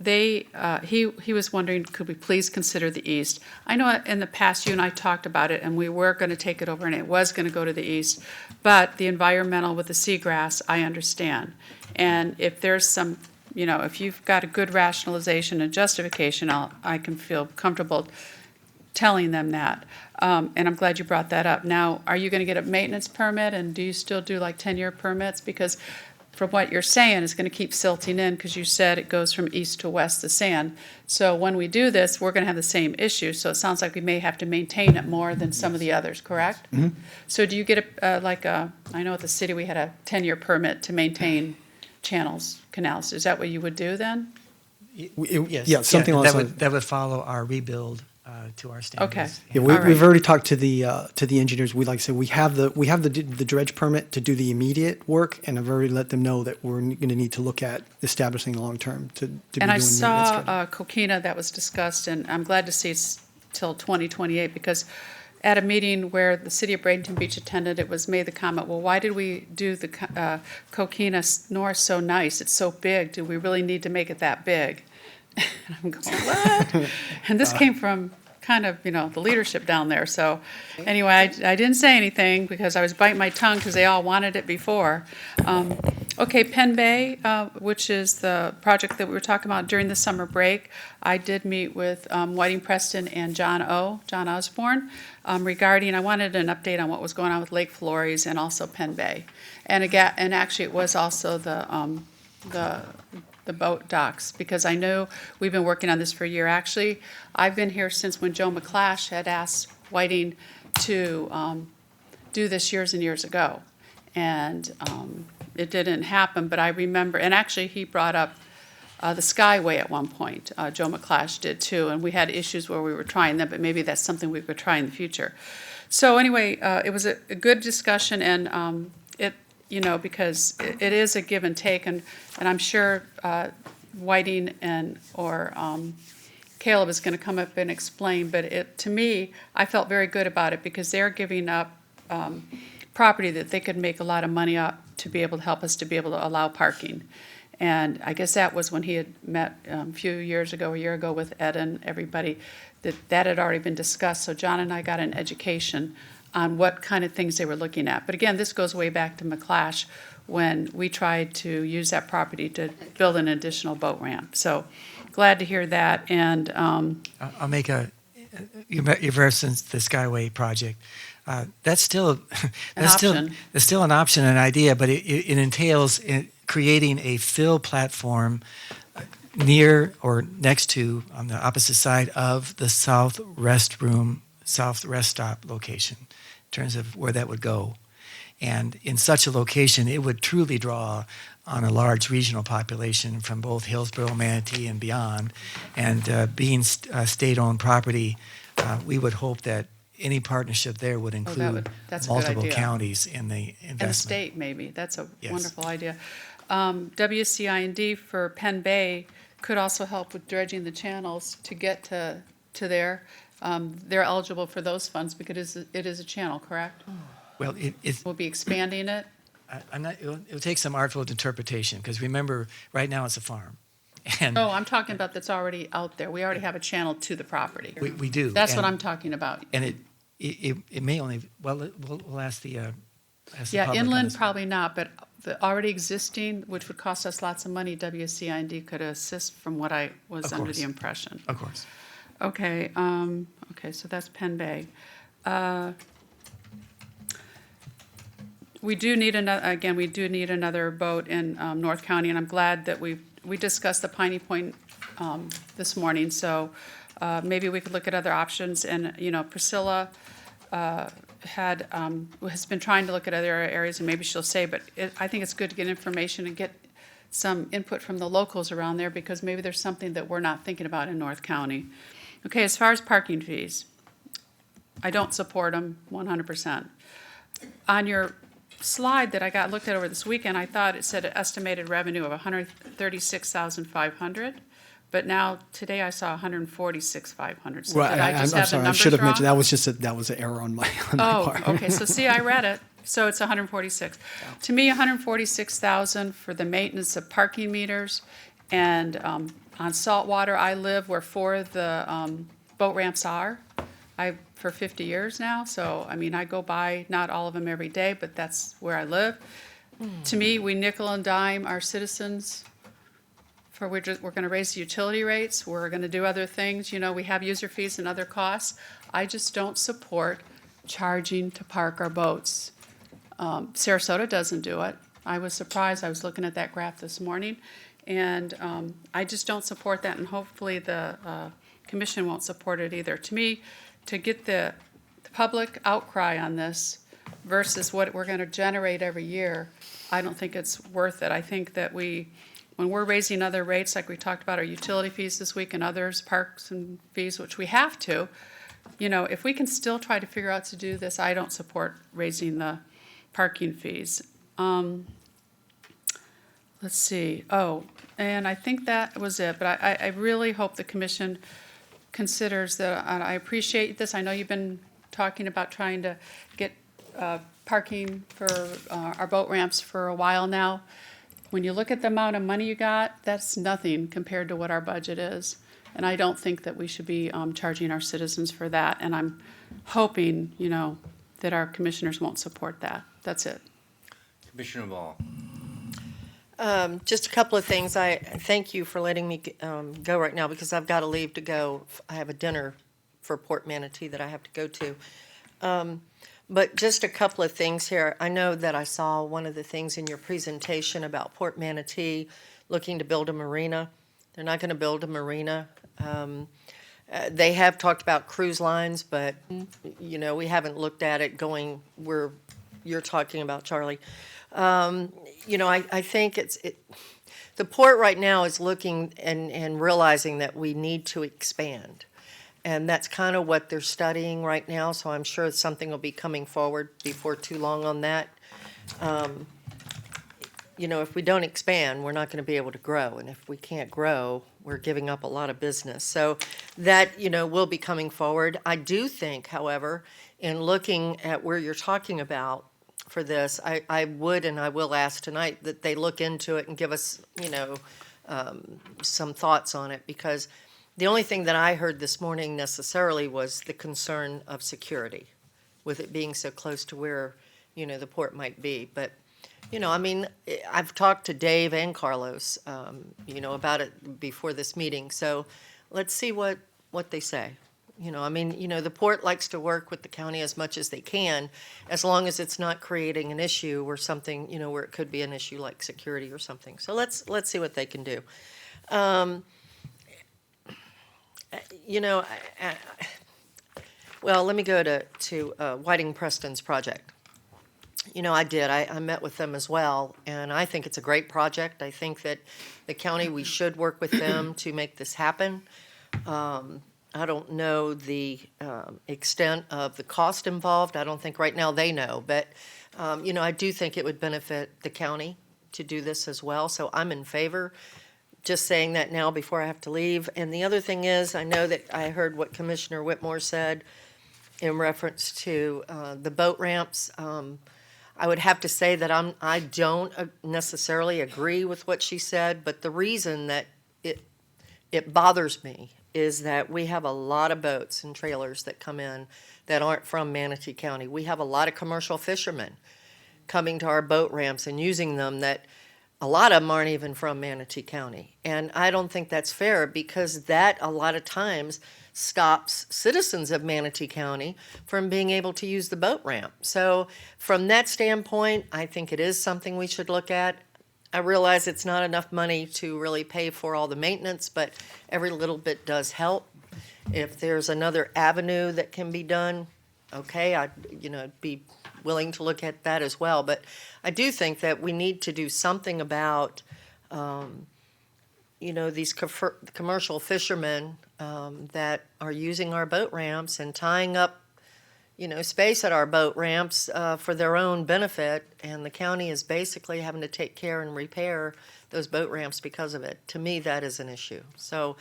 he was wondering, could we please consider the east? I know in the past you and I talked about it, and we were going to take it over, and it was going to go to the east. But the environmental with the seagrass, I understand. And if there's some, if you've got a good rationalization and justification, I can feel comfortable telling them that. And I'm glad you brought that up. Now, are you going to get a maintenance permit, and do you still do like 10-year permits? Because from what you're saying, it's going to keep silting in, because you said it goes from east to west, the sand. So when we do this, we're going to have the same issue. So it sounds like we may have to maintain it more than some of the others, correct? Mm-hmm. So do you get I know at the city we had a 10-year permit to maintain channels, canals. Is that what you would do then? Yes. Yeah, something that else that would follow our rebuild to our standards. Okay. Yeah, All right. we've already talked to the engineers. We like I said, we have the dredge permit to do the immediate work, and I've already let them know that we're going to need to look at establishing long term to be doing And I maintenance. saw Coquina that was discussed, and I'm glad to see it's till 2028, because at a meeting where the city of Bradenton Beach attended, it was made the comment, well, why did we do the Coquina North so nice? It's so big. Do we really need to make it that big? And I'm going, what? And this came from kind of, the leadership down there. So anyway, I didn't say anything because I was biting my tongue because they all wanted it before. Okay, Penn Bay, which is the project that we were talking about during the summer break, I did meet with Whiting Preston and John Osborne, regarding, I wanted an update on what was going on with Lake Flores and also Penn Bay. And again, and actually it was also the boat docks, because I know we've been working on this for a year. Actually, I've been here since when Joe McClash had asked Whiting to do this years and years ago. And it didn't happen, but I remember, and actually he brought up the Skyway at one point. Joe McClash did too, and we had issues where we were trying them, but maybe that's something we could try in the future. So anyway, it was a good discussion, and because it is a give and take, and I'm sure Whiting or Caleb is going to come up and explain, but to me, I felt very good about it, because they're giving up property that they could make a lot of money up to be able to help us to be able to allow parking. And I guess that was when he had met a year ago with Ed and everybody, that had already been discussed. So John and I got an education on what kind of things they were looking at. But again, this goes way back to McClash, when we tried to use that property to build an additional boat ramp. So glad to hear that. And I'll make you referenced the Skyway project. That's still an option, an idea, but it entails creating a fill platform near or next to, on the opposite side of the south rest stop location, in terms of where that would go. And in such a location, it would truly draw on a large regional population from both Hillsborough, Manatee, and beyond. And being state-owned property, we would hope that any partnership there would include that's a good multiple idea. counties in the investment. And the state, maybe. That's a Yes. wonderful idea. WCI&D for Penn Bay could also help with dredging the channels to get to there. They're eligible for those funds because it is a channel, correct? Well, We'll be expanding it. it'll take some artful interpretation, because remember, right now it's a farm. And Oh, I'm talking about that's already out there. We already have a channel to the property. we do. That's what and- I'm talking about. And it may only, well, we'll ask the Yeah, public on inland this. probably not, but the already existing, which would cost us lots of money, WCI&D could assist from what I was Of under course. the impression. Of course. Okay, so that's Penn Bay. We do need another boat in North County, and I'm glad that we discussed the Piney Point this morning, so maybe we could look at other options. And, Priscilla has been trying to look at other areas, and maybe she'll say, but I think it's good to get information and get some input from the locals around there, because maybe there's something that we're not thinking about in North County. Okay, as far as parking fees, I don't support them 100%. On your slide that I got looked at over this weekend, I thought it said an estimated revenue of 136,500, but now today I saw 146,500. So Right, did I just I'm have the sorry, I numbers should have mentioned, wrong? that was an error on my part. Oh, okay, so see, I read it, so it's 146. To me, 146,000 for the maintenance of parking meters, and on saltwater, I live where 4 of the boat ramps are. For 50 years now, so, I mean, I go by, not all of them every day, but that's where I live. To me, we nickel and dime our citizens we're gonna raise the utility rates, we're gonna do other things, we have user fees and other costs. I just don't support charging to park our boats. Sarasota doesn't do it. I was surprised, I was looking at that graph this morning, and I just don't support that, and hopefully the commission won't support it either. To me, to get the public outcry on this versus what we're gonna generate every year, I don't think it's worth it. I think that when we're raising other rates, like we talked about our utility fees this week and others, parks and fees, which we have to, if we can still try to figure out to do this, I don't support raising the parking fees. Let's see, and I think that was it, but I really hope the commission considers that, and I appreciate this. I know you've been talking about trying to get parking for our boat ramps for a while now. When you look at the amount of money you got, that's nothing compared to what our budget is. And I don't think that we should be charging our citizens for that. And I'm hoping, that our commissioners won't support that. That's it. Commissioner Ball. Just a couple of things. I thank you for letting me go right now, because I've got to leave to go. I have a dinner for Port Manatee that I have to go to. But just a couple of things here. I know that I saw one of the things in your presentation about Port Manatee looking to build a marina. They're not going to build a marina. They have talked about cruise lines, but, we haven't looked at it going where you're talking about, Charlie. I think the port right now is looking and realizing that we need to expand. And that's kind of what they're studying right now, so I'm sure something will be coming forward before too long on that. If we don't expand, we're not going to be able to grow. And if we can't grow, we're giving up a lot of business. So that, will be coming forward. I do think, however, in looking at where you're talking about for this, I would and I will ask tonight that they look into it and give us, some thoughts on it, because the only thing that I heard this morning necessarily was the concern of security, with it being so close to where, the port might be. But, I've talked to Dave and Carlos, about it before this meeting. So let's see what they say. The port likes to work with the county as much as they can, as long as it's not creating an issue or something, where it could be an issue like security or something. So let's see what they can do. Well, let me go to Whiting Preston's project. I met with them as well, and I think it's a great project. I think that the county, we should work with them to make this happen. I don't know the extent of the cost involved. I don't think right now they know, but, I do think it would benefit the county to do this as well, so I'm in favor. Just saying that now before I have to leave. And the other thing is, I know that I heard what Commissioner Whitmore said in reference to the boat ramps. I would have to say that I don't necessarily agree with what she said, but the reason that it bothers me is that we have a lot of boats and trailers that come in that aren't from Manatee County. We have a lot of commercial fishermen coming to our boat ramps and using them that a lot of them aren't even from Manatee County. And I don't think that's fair, because that a lot of times stops citizens of Manatee County from being able to use the boat ramp. So from that standpoint, I think it is something we should look at. I realize it's not enough money to really pay for all the maintenance, but every little bit does help. If there's another avenue that can be done, okay, I'd, be willing to look at that as well. But I do think that we need to do something about, these commercial fishermen that are using our boat ramps and tying up, space at our boat ramps for their own benefit, and the county is basically having to take care and repair those boat ramps because of it. To me, that is an issue. So,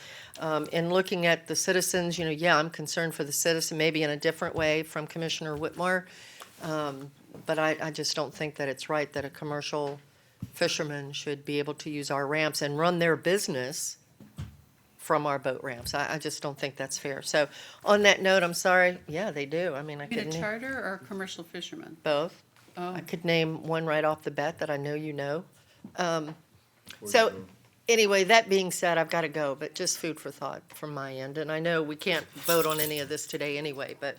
in looking at the citizens, yeah, I'm concerned for the citizen, maybe in a different way from Commissioner Whitmore, but I just don't think that it's right that a commercial fisherman should be able to use our ramps and run their business from our boat ramps. I just don't think that's fair. So on that note, I'm sorry. Yeah, they do. I mean, I Be it could a name charter or a commercial fisherman? both. Oh. I could name one right off the bat that I know you know. So anyway, that being said, I've got to go, but just food for thought from my end. And I know we can't vote on any of this today anyway, but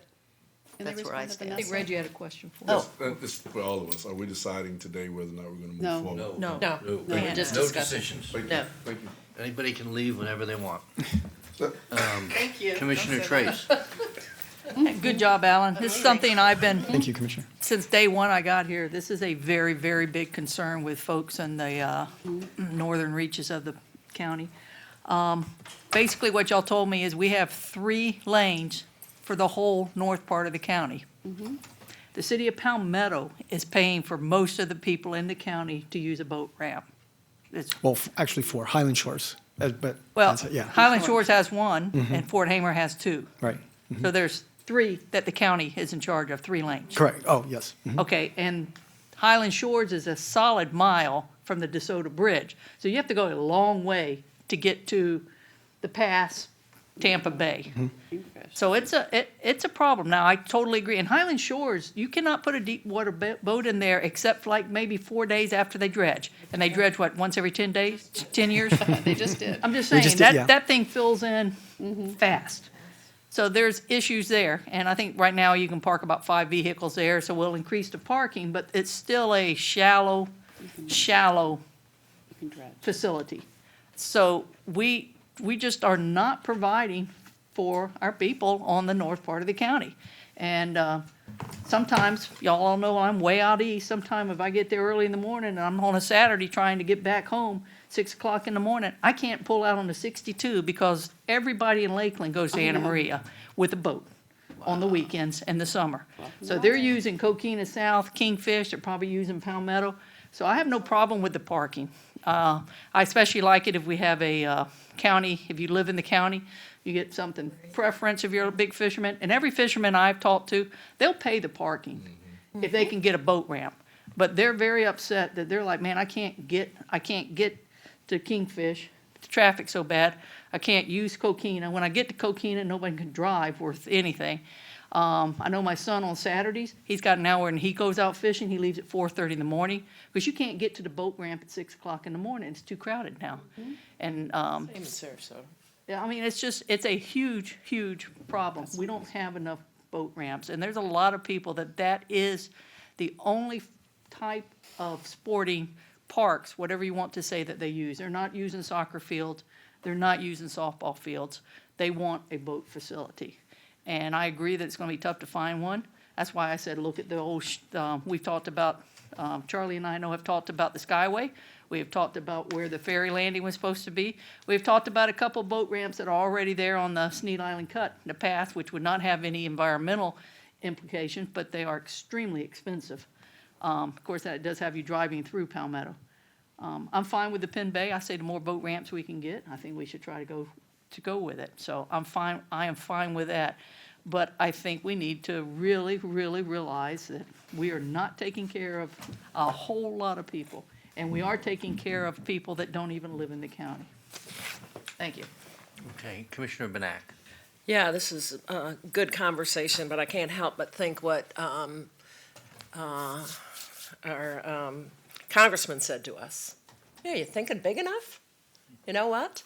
Can they that's where I respond to stand. Vanessa? Reggie had a question for Oh. This is for all of us. Are we deciding today whether or not we're going to No. move forward? No. No, we're just no discussing. decisions. No. Anybody can leave whenever they want. Thank you. Commissioner Trace. Good job, Alan. This is something I've been, Thank you, Commissioner. since day one I got here, this is a very, very big concern with folks in the northern reaches of the county. Basically, what y'all told me is we have 3 lanes for the whole north part of the county. The city of Palmetto is paying for most of the people in the county to use a boat ramp. It's, Well, actually 4, Highland Shores, but, well, yeah, Highland Shores has 1 and Fort Hamer has 2. right. So there's 3 that the county is in charge of, 3 lanes. Correct. Oh, yes. Mhm. Okay, and Highland Shores is a solid mile from the DeSoto Bridge. So you have to go a long way to get to the pass, Tampa Bay. So it's a problem. Now, I totally agree. In Highland Shores, you cannot put a deep water boat in there except for like maybe 4 days after they dredge. And they dredge, what, once every 10 days, 10 years? They just did. I'm just We saying, just did, yeah. that thing fills in fast. So there's issues there, and I think right now you can park about 5 vehicles there, so we'll increase the parking, but it's still a shallow facility. So we just are not providing for our people on the north part of the county. And sometimes, y'all all know I'm way out east, sometime if I get there early in the morning and I'm on a Saturday trying to get back home, 6 o'clock in the morning, I can't pull out on the 62 because everybody in Lakeland goes to Anna Maria with a boat on the weekends and the summer. So they're using Coquina South, Kingfish, they're probably using Palmetto. So I have no problem with the parking. I especially like it if we have a county, if you live in the county, you get something preference if you're a big fisherman. And every fisherman I've talked to, they'll pay the parking if they can get a boat ramp. But they're very upset that they're like, man, I can't get to Kingfish. The traffic's so bad. I can't use Coquina. When I get to Coquina, nobody can drive worth anything. I know my son on Saturdays, he's got an hour and he goes out fishing. He leaves at 4:30 in the morning because you can't get to the boat ramp at 6 o'clock in the morning. It's too crowded now. And Same in Sarasota. yeah, I mean, it's a huge, huge problem. We don't have enough boat ramps, and there's a lot of people that is the only type of sporting parks, whatever you want to say, that they use. They're not using soccer fields. They're not using softball fields. They want a boat facility. And I agree that it's going to be tough to find one. That's why I said, look at the old, we've talked about, Charlie and I know have talked about the Skyway. We have talked about where the ferry landing was supposed to be. We've talked about a couple boat ramps that are already there on the Sneed Island Cut, the path, which would not have any environmental implications, but they are extremely expensive. Of course, that does have you driving through Palmetto. I'm fine with the Penn Bay. I say the more boat ramps we can get, I think we should try to go with it. So I'm fine. I am fine with that. But I think we need to really, really realize that we are not taking care of a whole lot of people. And we are taking care of people that don't even live in the county. Thank you. Okay, Commissioner Benak. Yeah, this is a good conversation, but I can't help but think what our congressman said to us. Yeah, you thinking big enough? You know what?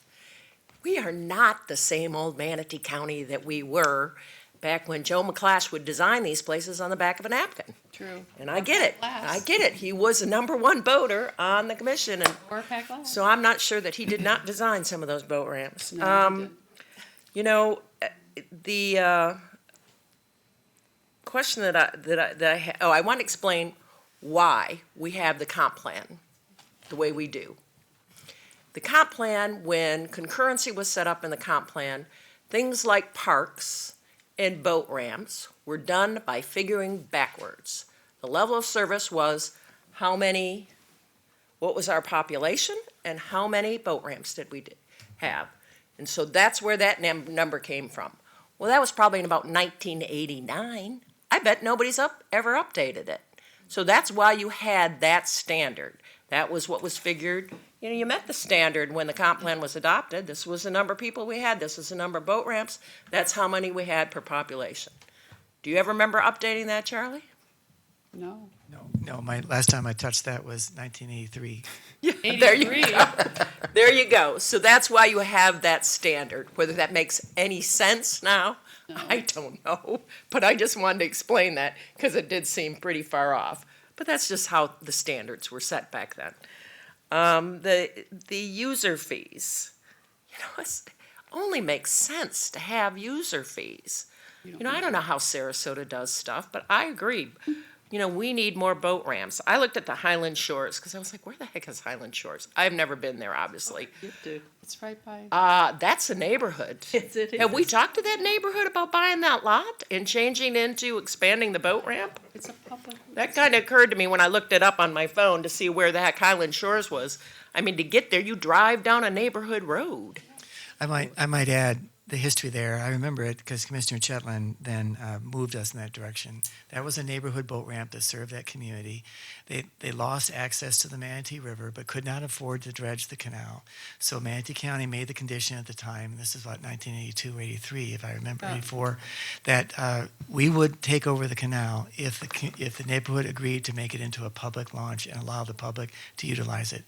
We are not the same old Manatee County that we were back when Joe McClash would design these places on the back of a napkin. True. And I get it. I get it. He was the #1 boater on the commission, and Or pack glass. so I'm not sure that he did not design some of those boat ramps. No, he didn't. You know, the question I want to explain why we have the comp plan the way we do. The comp plan, when concurrency was set up in the comp plan, things like parks and boat ramps were done by figuring backwards. The level of service was what was our population, and how many boat ramps did we have? And so that's where that number came from. Well, that was probably in about 1989. I bet nobody's ever updated it. So that's why you had that standard. That was what was figured. You met the standard when the comp plan was adopted. This was the number of people we had. This is the number of boat ramps. That's how many we had per population. Do you ever remember updating that, Charlie? No. No, my last time I touched that was 1983. There you go. There you go. So that's why you have that standard. Whether that makes any sense now, I don't know. But I just wanted to explain that because it did seem pretty far off. But that's just how the standards were set back then. The user fees, it only makes sense to have user fees. I don't know how Sarasota does stuff, but I agree. We need more boat ramps. I looked at the Highland Shores because I was like, where the heck is Highland Shores? I've never been there, obviously. It's right by. That's a neighborhood. Yes, it is. Have we talked to that neighborhood about buying that lot and changing into expanding the boat ramp? It's a public. That kind of occurred to me when I looked it up on my phone to see where the heck Highland Shores was. I mean, to get there, you drive down a neighborhood road. I might add the history there. I remember it because Commissioner Chetland then moved us in that direction. That was a neighborhood boat ramp that served that community. They lost access to the Manatee River but could not afford to dredge the canal. So Manatee County made the condition at the time, this is about 1982 or 83, if I remember, 84, that we would take over the canal if the neighborhood agreed to make it into a public launch and allow the public to utilize it.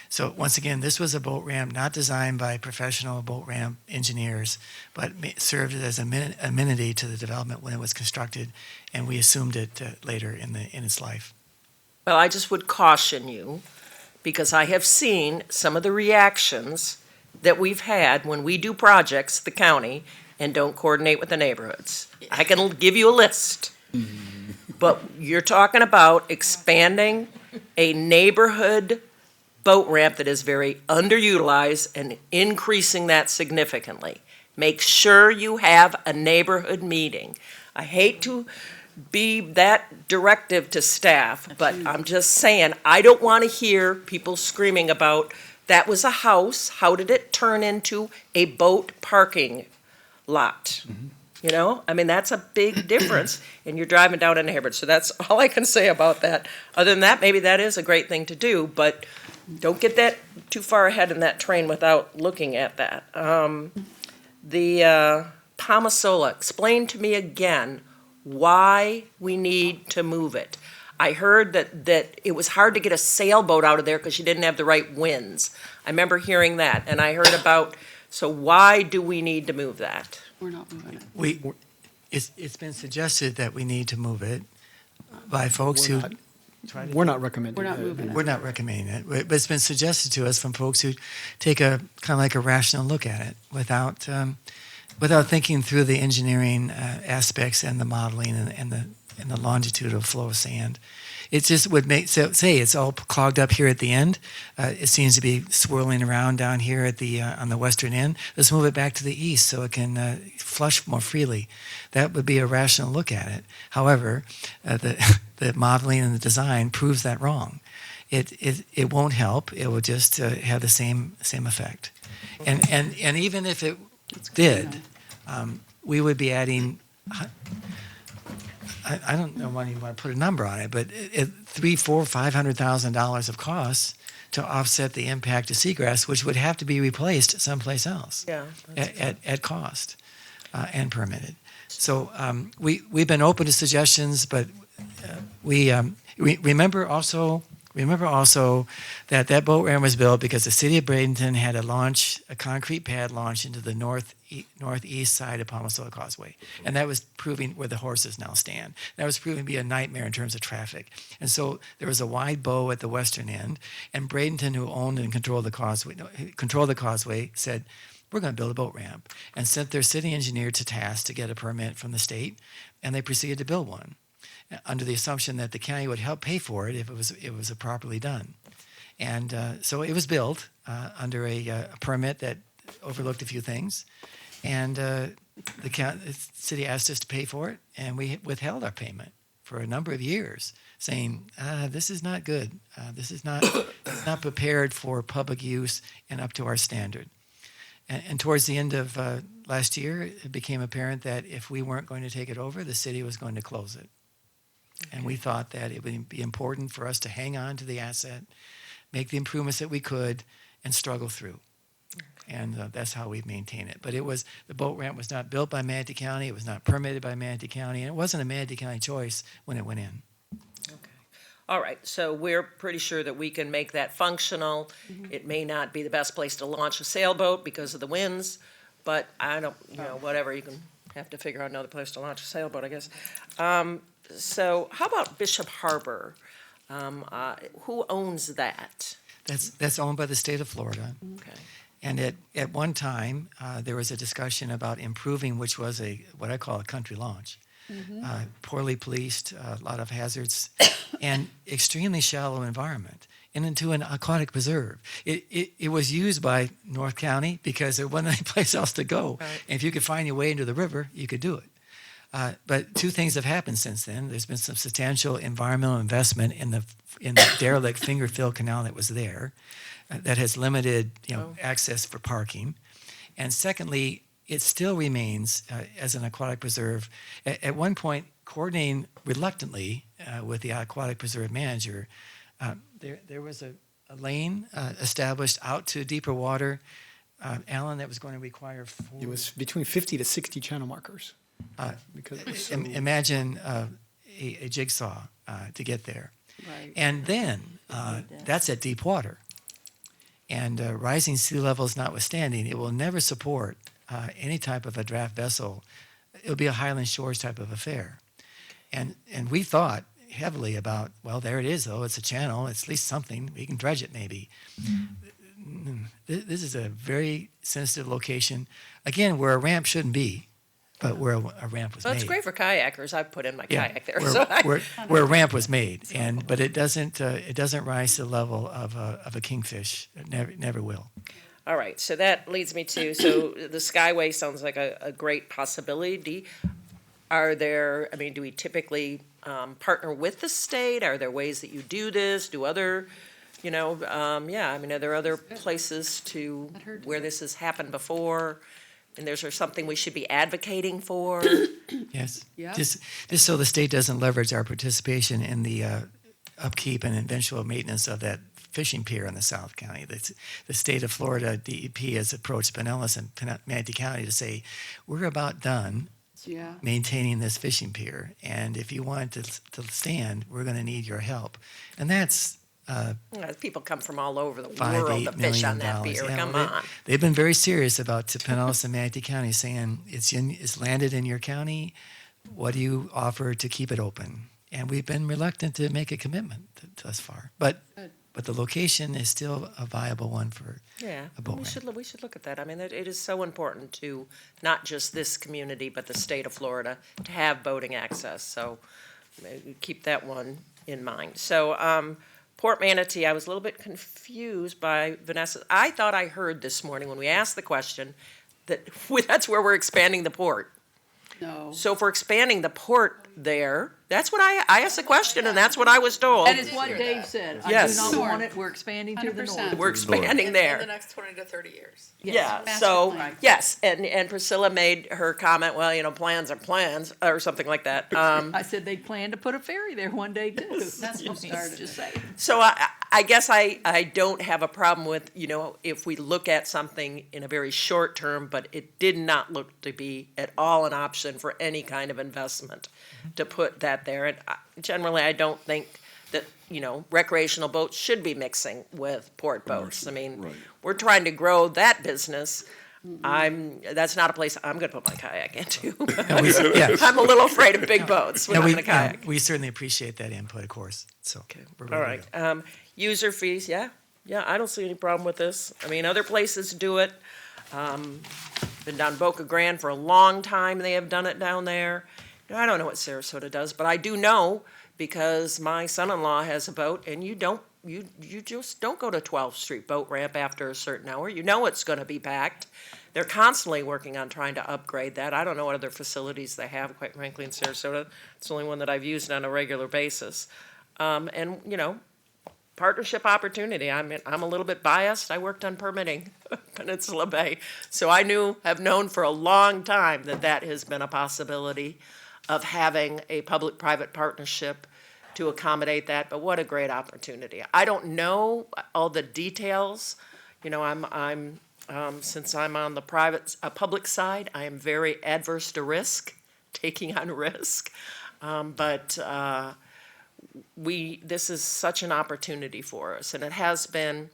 So once again, this was a boat ramp not designed by professional boat ramp engineers, but served as an amenity to the development when it was constructed, and we assumed it later in its life. Well, I just would caution you, because I have seen some of the reactions that we've had when we do projects, the county, and don't coordinate with the neighborhoods. I can give you a list. But you're talking about expanding a neighborhood boat ramp that is very underutilized and increasing that significantly. Make sure you have a neighborhood meeting. I hate to be that directive to staff, but I'm just saying, I don't want to hear people screaming about, that was a house, how did it turn into a boat parking lot? I mean, that's a big difference, and you're driving down a neighborhood. So that's all I can say about that. Other than that, maybe that is a great thing to do, but don't get that too far ahead in that train without looking at that. The Palmasola, explain to me again why we need to move it. I heard that it was hard to get a sailboat out of there because you didn't have the right winds. I remember hearing that, and I heard about, so why do we need to move that? We're not moving it. It's been suggested that we need to move it by folks who We're not recommending We're not that. moving it. We're not recommending it, but it's been suggested to us from folks who take a kind of like a rational look at it without thinking through the engineering aspects and the modeling and the longitudinal flow of sand. It just would say it's all clogged up here at the end. It seems to be swirling around down here at the on the western end. Let's move it back to the east so it can flush more freely. That would be a rational look at it. However, the modeling and the design proves that wrong. It won't help. It will just have the same effect. And even if it did, we would be adding. I don't know why you want to put a number on it, but $300,000-$500,000 of costs to offset the impact of seagrass, which would have to be replaced someplace else at cost and permitted. So we've been open to suggestions, but we remember also that boat ramp was built because the city of Bradenton had a concrete pad launch into the northeast side of Palmasola Causeway. And that was proving where the horses now stand. That was proving to be a nightmare in terms of traffic. And so there was a wide bow at the western end, and Bradenton, who owned and controlled the causeway, said, we're going to build a boat ramp, and sent their city engineer to task to get a permit from the state, and they proceeded to build one under the assumption that the county would help pay for it if it was properly done. And so it was built under a permit that overlooked a few things, and the city asked us to pay for it, and we withheld our payment for a number of years, saying, this is not good. This is not prepared for public use and up to our standard. And towards the end of last year, it became apparent that if we weren't going to take it over, the city was going to close it. And we thought that it would be important for us to hang on to the asset, make the improvements that we could, and struggle through. And that's how we maintain it. But the boat ramp was not built by Manatee County. It was not permitted by Manatee County. And it wasn't a Manatee County choice when it went in. All right, so we're pretty sure that we can make that functional. It may not be the best place to launch a sailboat because of the winds, but I don't, whatever, you can have to figure out another place to launch a sailboat, I guess. So how about Bishop Harbor? Who owns that? That's owned by the state of Florida. Okay. And at one time, there was a discussion about improving, which was what I call a country launch. Poorly policed, a lot of hazards, and extremely shallow environment, and into an aquatic preserve. It was used by North County because there wasn't any place else to go. Right. And if you could find your way into the river, you could do it. But two things have happened since then. There's been some substantial environmental investment in the derelict finger-filled canal that was there that has limited access for parking. And secondly, it still remains as an aquatic preserve. At one point, coordinating reluctantly with the aquatic preserve manager, there was a lane established out to deeper water, Alan, that was going to require It was between 50 to 60 channel markers. Because it was so... Imagine a jigsaw to get there. Right. And then that's at deep water. And rising sea levels notwithstanding, it will never support any type of a draft vessel. It'll be a Highland Shores type of affair. And we thought heavily about, well, there it is, though. It's a channel. It's at least something. We can dredge it, maybe. This is a very sensitive location, again, where a ramp shouldn't be, but where a ramp was made. Well, it's great for kayakers. I've put in my kayak there. Where a ramp was made, but it doesn't rise to the level of a kingfish. It never will. All right, so that leads me to, so the Skyway sounds like a great possibility. Do we typically partner with the state? Are there ways that you do this? Do other, are there other places where this has happened before? And is there something we should be advocating for? Yes. Yeah. Just so the state doesn't leverage our participation in the upkeep and eventual maintenance of that fishing pier in the South County. The state of Florida DEP has approached Pinellas and Manatee County to say, we're about done maintaining this fishing pier, and if you want it to stand, we're going to need your help. And that's people come from all over the $5-8 world to fish on that million. pier. Yeah, Come well, on. They've been very serious about Pinellas and Manatee County, saying it's landed in your county. What do you offer to keep it open? And we've been reluctant to make a commitment thus far, but the location is still a viable one for a boat ramp. We should look at that. I mean, it is so important to not just this community, but the state of Florida to have boating access. So maybe keep that one in mind. So Port Manatee, I was a little bit confused by Vanessa. I thought I heard this morning when we asked the question that that's where we're expanding the port. No. So if we're expanding the port there, that's what I asked the question, and that's what I was told. That is what Dave said. Yes. I do not want it, we're expanding to the 100%. north. We're expanding there. In the next 20 to 30 years. Yeah, Master so, plan. yes, and Priscilla made her comment, well, plans are plans, or something like that. I said they'd plan to put a ferry there one day, too. That's what started. Just saying. So I guess I don't have a problem with, if we look at something in a very short term, but it did not look to be at all an option for any kind of investment to put that there. And generally, I don't think that, recreational boats should be mixing with port boats. I mean, we're trying to grow that business. That's not a place I'm going to put my kayak into. I'm a little afraid of big boats when I'm in a kayak. We certainly appreciate that input, of course. So, we're All ready to right. go. User fees, yeah, I don't see any problem with this. I mean, other places do it. Been down Boca Grande for a long time, they have done it down there. You know, I don't know what Sarasota does, but I do know because my son-in-law has a boat, and you just don't go to 12th Street boat ramp after a certain hour. You know it's gonna be packed. They're constantly working on trying to upgrade that. I don't know what other facilities they have, quite frankly, in Sarasota. It's the only one that I've used on a regular basis. And, you know, partnership opportunity. I'm a little bit biased. I worked on permitting Peninsula Bay. So have known for a long time that has been a possibility of having a public-private partnership to accommodate that, but what a great opportunity. I don't know all the details. You know, since I'm on the public side, I am very adverse to risk, taking on risk. This is such an opportunity for us, and it has been,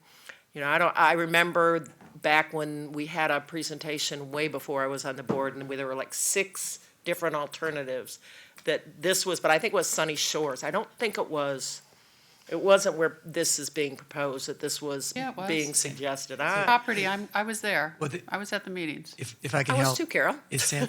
you know, I remember back when we had a presentation way before I was on the board, and there were like 6 different alternatives that this was, but I think it was Sunny Shores. I don't think it wasn't where this is being proposed, that this was Yeah, it was. being suggested. Property, I was there. Well, I was at the meetings. If I can I help. was too, Carol.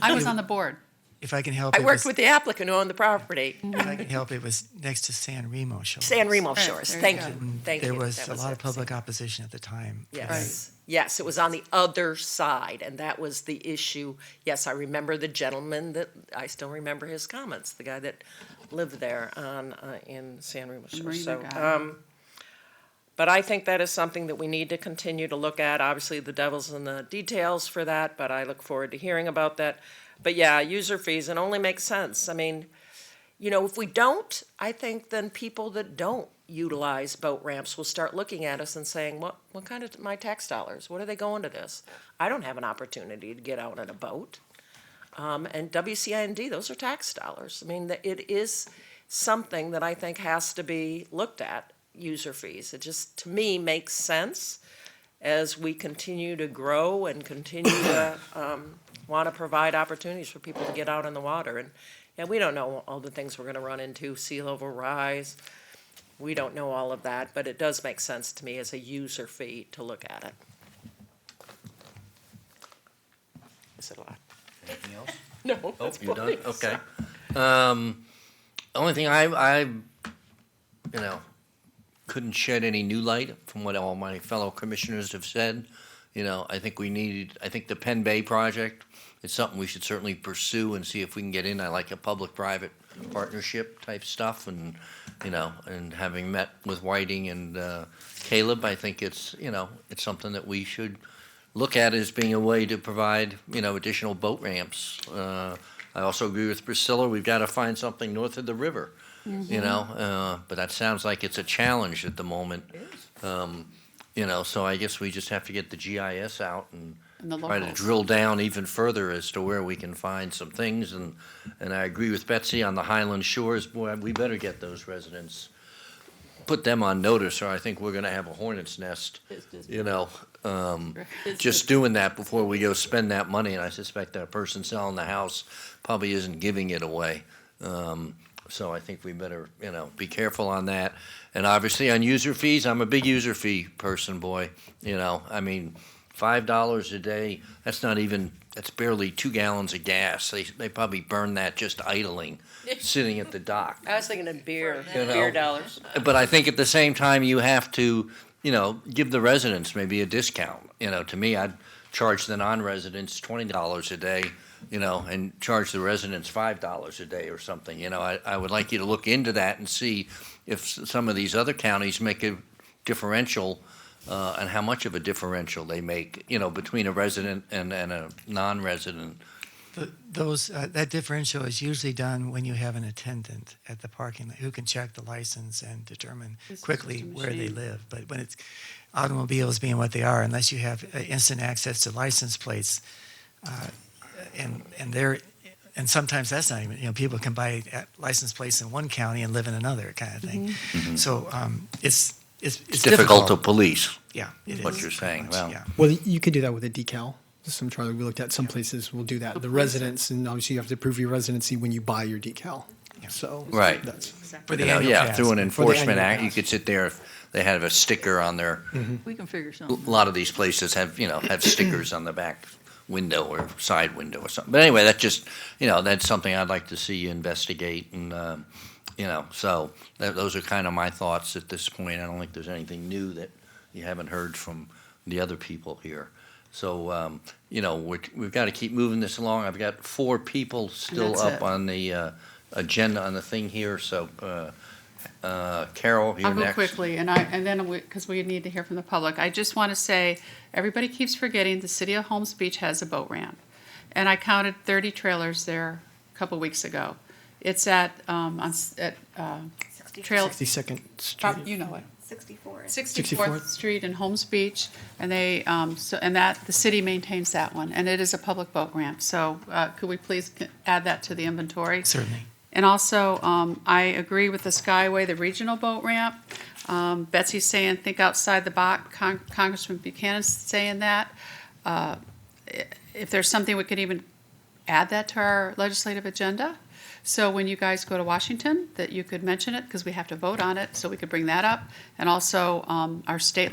I was on the board. If I can help. I worked with the applicant who owned the property. If I can help, it was next to San Remo Shores. San Remo Shores, there you thank go. you, thank you. There was That a lot of it. public opposition at the time. Yes, yes, it was on the other side, and that was the issue. Yes, I remember the gentleman I still remember his comments, the guy that lived there in San Remo Shores. Marina So, guy. but I think that is something that we need to continue to look at. Obviously, the devil's in the details for that, but I look forward to hearing about that. But yeah, user fees, it only makes sense. I mean, you know, if we don't, I think then people that don't utilize boat ramps will start looking at us and saying, what kind of my tax dollars? What are they going to this? I don't have an opportunity to get out on a boat. And WCIND, those are tax dollars. I mean, it is something that I think has to be looked at, user fees. It just, to me, makes sense as we continue to grow and continue to want to provide opportunities for people to get out in the water. And we don't know all the things we're going to run into, sea level rise. We don't know all of that, but it does make sense to me as a user fee to look at it. Is it a lot? Anything else? No. Oh, that's you're done? plenty. Okay. Only thing I couldn't shed any new light from what all my fellow commissioners have said. You know, I think the Penn Bay project is something we should certainly pursue and see if we can get in. I like a public-private partnership type stuff, and, you know, and having met with Whiting and Caleb, I think it's something that we should look at as being a way to provide, you know, additional boat ramps. I also agree with Priscilla, we've got to find something north of the river, you know, but that sounds like it's a challenge at the moment. You know, so I guess we just have to get the GIS out and And the try to locals. drill down even further as to where we can find some things. And I agree with Betsy on the Highland Shores. Boy, we better get those residents, put them on notice, or I think we're gonna have a hornet's nest, you know, just doing that before we go spend that money. And I suspect that person selling the house probably isn't giving it away. So I think we better, you know, be careful on that. And obviously on user fees, I'm a big user fee person, boy. You know, I mean, $5 a day, that's barely 2 gallons of gas. They probably burn that just idling, sitting at the dock. I was thinking of beer, You know. beer dollars. But I think at the same time, you have to, you know, give the residents maybe a discount. You know, to me, I'd charge the non-residents $20 a day, you know, and charge the residents $5 a day or something. You know, I would like you to look into that and see if some of these other counties make a differential, and how much of a differential they make, you know, between a resident and a non-resident. That differential is usually done when you have an attendant at the parking lot who can check the license and determine quickly where they live. But when it's automobiles being what they are, unless you have instant access to license plates, and sometimes that's not even, you know, people can buy license plates in one county and live in another kind of thing. Mhm. So it's difficult to police. Yeah, it What is, you're saying. pretty much, Well, yeah. Well, you could do that with a decal. Some Charlie, we looked at some places will do that. The residents, and obviously you have to prove your residency when you buy your decal. So. Right. That's. For the You know, annual yeah, pass. through an For the enforcement annual act, you pass. could sit there, if they have a sticker on their, We can figure a something. lot of these places have stickers on the back window or side window or something. But anyway, that's something I'd like to see you investigate and, so those are kind of my thoughts at this point. I don't think there's anything new that you haven't heard from the other people here. So, we've got to keep moving this along. I've got 4 people still that's up it. on the agenda on the thing here, so Carol, you're I'll go next. quickly, and then because we need to hear from the public. I just want to say, everybody keeps forgetting the city of Holmes Beach has a boat ramp. And I counted 30 trailers there a couple weeks ago. It's at Trail, 62nd Street. you know it. 64. 64th Street in Holmes Beach, and the city maintains that one, and it is a public boat ramp. So could we please add that to the inventory? Certainly. And also, I agree with the Skyway, the regional boat ramp. Betsy's saying, think outside the box. Congressman Buchanan's saying that. If there's something we could even add that to our legislative agenda. So when you guys go to Washington, that you could mention it, because we have to vote on it, so we could bring that up. And also, our state,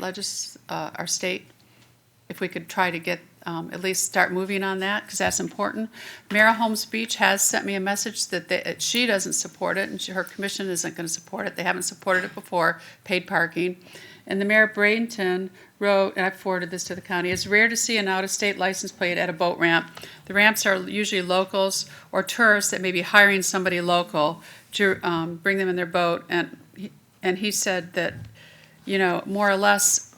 if we could try to get, at least start moving on that, because that's important. Mayor of Holmes Beach has sent me a message that she doesn't support it, and her commission isn't going to support it. They haven't supported it before, paid parking. And the mayor of Bradenton wrote, and I forwarded this to the county, it's rare to see an out-of-state license plate at a boat ramp. The ramps are usually locals or tourists that may be hiring somebody local to bring them in their boat. And he said that, more or less,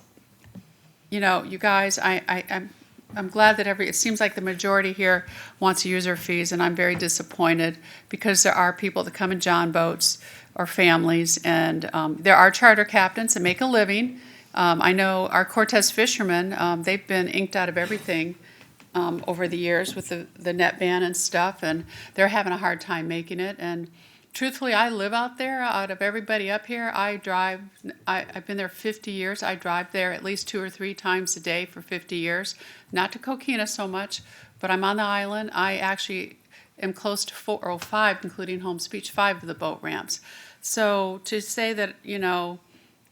you guys, I'm glad that it seems like the majority here wants user fees, and I'm very disappointed because there are people that come in John boats or families, and there are charter captains that make a living. I know our Cortez fishermen, they've been inked out of everything over the years with the net ban and stuff, and they're having a hard time making it. And truthfully, I live out there. Out of everybody up here, I've been there 50 years. I drive there at least 2 or 3 times a day for 50 years. Not to Coquina so much, but I'm on the island. I actually am close to 4 or 5, including Holmes Beach, 5 of the boat ramps. So to say that,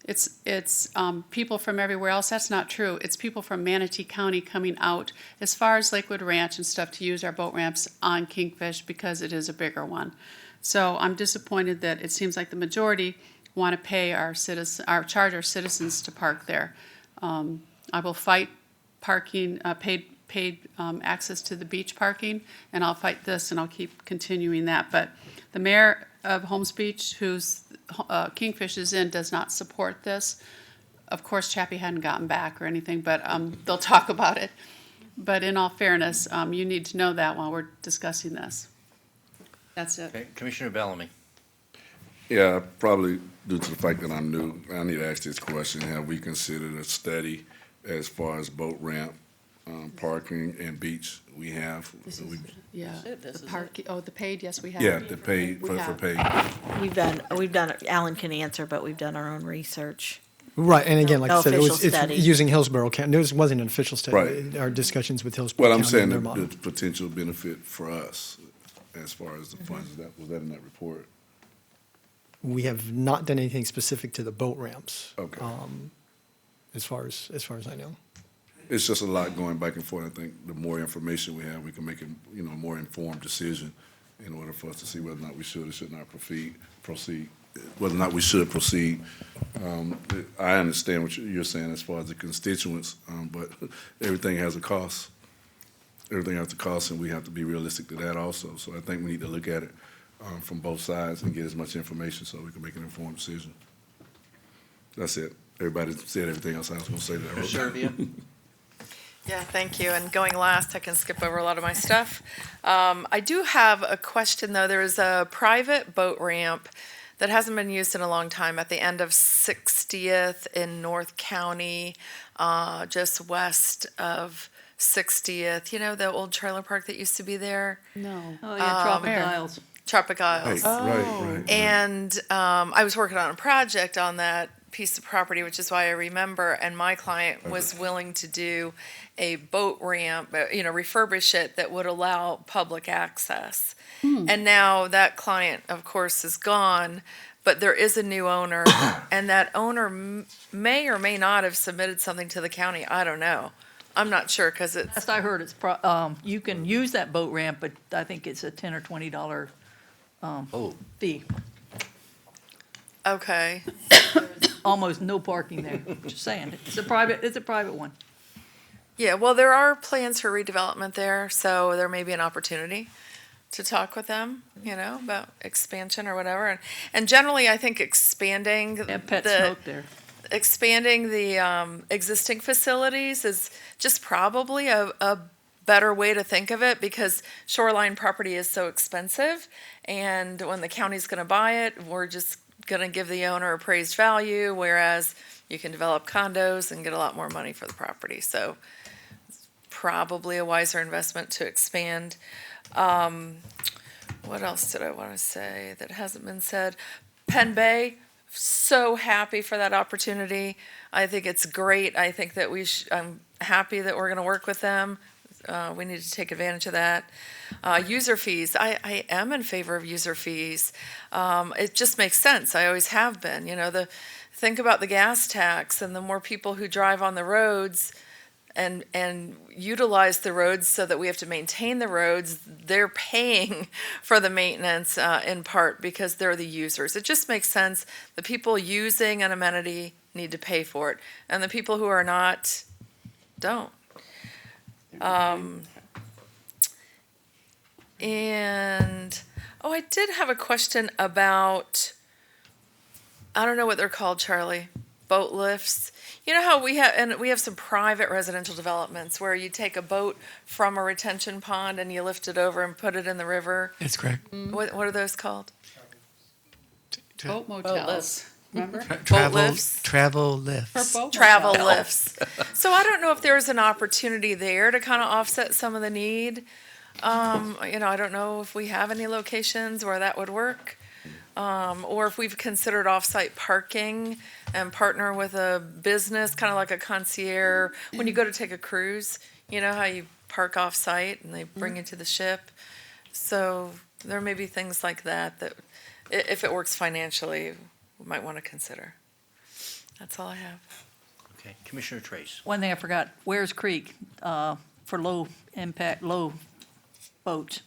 it's people from everywhere else, that's not true. It's people from Manatee County coming out as far as Lakewood Ranch and stuff to use our boat ramps on Kingfish because it is a bigger one. So I'm disappointed that it seems like the majority want to pay charge our citizens to park there. I will fight parking, paid access to the beach parking, and I'll fight this, and I'll keep continuing that. But the mayor of Holmes Beach, whose Kingfish is in, does not support this. Of course, Chappie hadn't gotten back or anything, but they'll talk about it. But in all fairness, you need to know that while we're discussing this. That's it. Okay, Commissioner Bellamy. Yeah, probably due to the fact that I'm new, I need to ask this question. Have we considered a study as far as boat ramp, parking and beach? We have. This is, yeah, This the is park, the paid, yes, we have. Yeah, the paid, We for have. paid. We've done, Alan can answer, but we've done our own research. Right, and again, like No I said, official it's study. using Hillsborough County. This wasn't an official study. Right. Our discussions with Hillsborough Well, County. I'm saying and the their model. potential benefit for us as far as the funds, was that in that report? We have not done anything specific to the boat ramps. Okay. As far as I know. It's just a lot going back and forth. I think the more information we have, we can make a more informed decision in order for us to see whether or not we should or should not proceed. Whether or not we should proceed. I understand what you're saying as far as the constituents, but everything has a cost. Everything has a cost, and we have to be realistic to that also. So I think we need to look at it from both sides and get as much information so we can make an informed decision. That's it. Everybody said everything else I was going to say that I wrote down. Serbia. Yeah, thank you. And going last, I can skip over a lot of my stuff. I do have a question, though. There is a private boat ramp that hasn't been used in a long time at the end of 60th in North County, just west of 60th. You know, the old trailer park that used to be there? No. Oh, yeah, Tropic Isles. Tropic Isles. Right. And I was working on a project on that piece of property, which is why I remember, and my client was willing to do a boat ramp, refurbish it that would allow public access. And now that client, of course, is gone, but there is a new owner, and that owner may or may not have submitted something to the county. I don't know. I'm not sure, because it's. Last I heard, you can use that boat ramp, but I think it's a $10 or $20 fee. Okay. Almost no parking there, just saying. It's a private one. Yeah, well, there are plans for redevelopment there, so there may be an opportunity to talk with them, about expansion or whatever. And generally, I think expanding Pet smoke there. Expanding the existing facilities is just probably a better way to think of it, because shoreline property is so expensive, and when the county's going to buy it, we're just going to give the owner appraised value, whereas you can develop condos and get a lot more money for the property. So it's probably a wiser investment to expand. What else did I want to say that hasn't been said? Penn Bay, so happy for that opportunity. I think it's great. I think that I'm happy that we're going to work with them. We need to take advantage of that. User fees, I am in favor of user fees. It just makes sense. I always have been. Think about the gas tax, and the more people who drive on the roads and utilize the roads so that we have to maintain the roads, they're paying for the maintenance in part because they're the users. It just makes sense. The people using an amenity need to pay for it, and the people who are not don't. And I did have a question about, I don't know what they're called, Charlie, boat lifts. You know how we have some private residential developments where you take a boat from a retention pond and you lift it over and put it in the river. That's correct. What are those called? Boat motels. Remember? Travel lifts. Travel lifts. So I don't know if there's an opportunity there to kind of offset some of the need. I don't know if we have any locations where that would work. Or if we've considered off-site parking and partner with a business, kind of like a concierge. When you go to take a cruise, you know how you park off-site and they bring you to the ship. So there may be things like that if it works financially, we might want to consider. That's all I have. Okay, Commissioner Trace. One thing I forgot, Wares Creek, for low boats.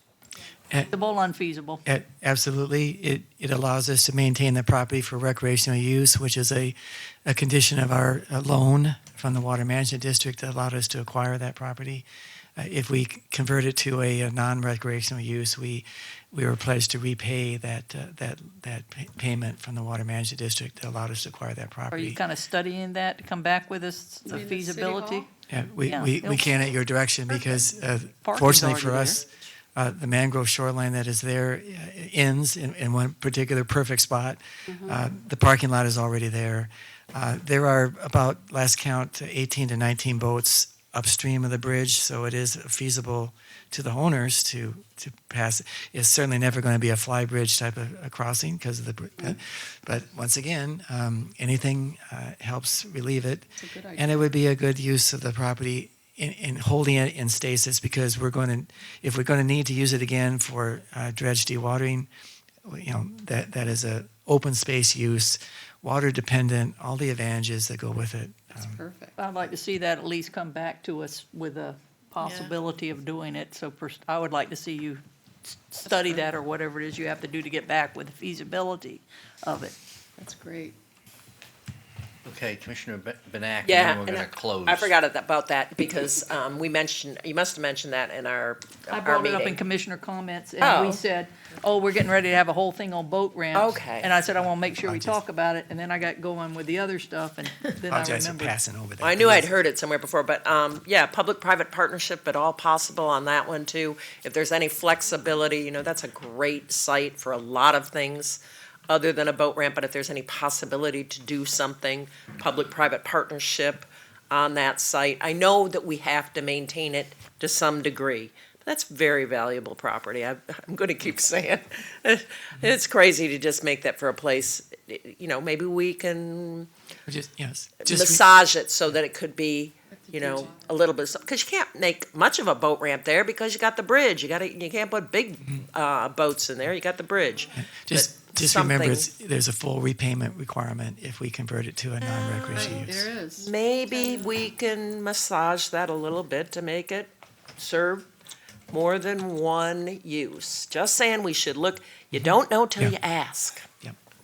Feasible, unfeasible? Absolutely. It allows us to maintain the property for recreational use, which is a condition of our loan from the Water Management District that allowed us to acquire that property. If we convert it to a non-recreational use, we were pledged to repay that payment from the Water Management District that allowed us to acquire that Are property. you kind of studying that to come back with us, the feasibility? Yeah, we can at your direction because Parking's fortunately for already us, the mangrove shoreline that is there ends in one particular perfect spot. The parking lot is already there. There are about, last count, 18 to 19 boats upstream of the bridge, so it is feasible to the owners to pass. It's certainly never going to be a fly bridge type of a crossing because of the. But once again, anything helps relieve it, and it would be a good use of the property in holding it in stasis, because if we're going to need to use it again for dredge dewatering, that is a open space use, water dependent, all the advantages that go with it. That's perfect. I'd like to see that at least come back to us with a possibility of doing it. So I would like to see you study that or whatever it is you have to do to get back with the feasibility of it. That's great. Okay, Commissioner Benak, Yeah, and then we're and going to close. I forgot about that because you must have mentioned that in our I brought it up in meeting. commissioner comments, and Oh. we said, we're getting ready to have a whole thing on boat ramps. Okay. And I said, I want to make sure we talk about it, and then I got going with the other stuff, and then I Apologize for remembered. passing over that. I knew I'd heard it somewhere before, but public-private partnership at all possible on that one too. If there's any flexibility, that's a great site for a lot of things other than a boat ramp, but if there's any possibility to do something, public-private partnership on that site. I know that we have to maintain it to some degree. But that's very valuable property. I'm going to keep saying it's crazy to just make that for a place maybe we can Just, yes. massage it so that it could be, a little bit, because you can't make much of a boat ramp there because you got the bridge. You can't put big boats in there. You got the bridge. Just something- remember, there's a full repayment requirement if we convert it to a non-recreational use. There is. Maybe we can massage that a little bit to make it serve more than one use. Just saying we should look, you don't know till you ask.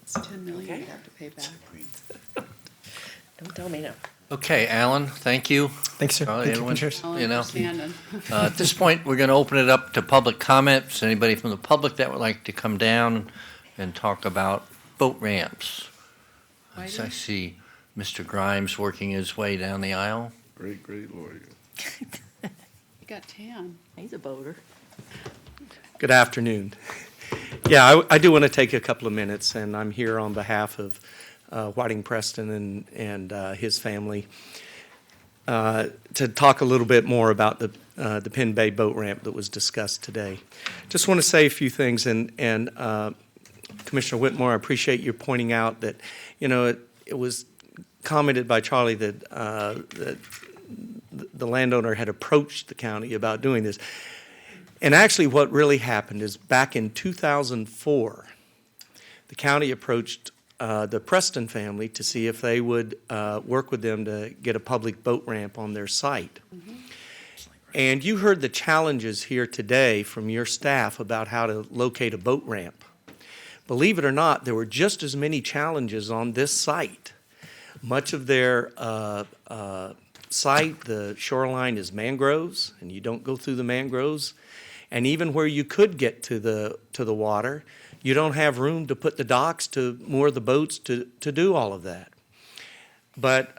It's 10 million Okay. you have to pay back. Don't tell me no. Okay, Alan, thank you. Thanks, sir. Charlie, Thank you, everyone, Commissioners. All you know. understanding. At this point, we're going to open it up to public comments. Anybody from the public that would like to come down and talk about boat ramps? I see Mr. Grimes working his way down the aisle. Great lawyer. You got tan. He's a boater. Good afternoon. Yeah, I do want to take a couple of minutes, and I'm here on behalf of Whiting Preston and his family to talk a little bit more about the Penn Bay boat ramp that was discussed today. Just want to say a few things, and Commissioner Whitmore, I appreciate you pointing out that, it was commented by Charlie that that the landowner had approached the county about doing this. And actually what really happened is back in 2004, the county approached the Preston family to see if they would work with them to get a public boat ramp on their site. And you heard the challenges here today from your staff about how to locate a boat ramp. Believe it or not, there were just as many challenges on this site. Much of their site, the shoreline is mangroves, and you don't go through the mangroves. And even where you could get to the water, you don't have room to put the docks to moor the boats to do all of that. But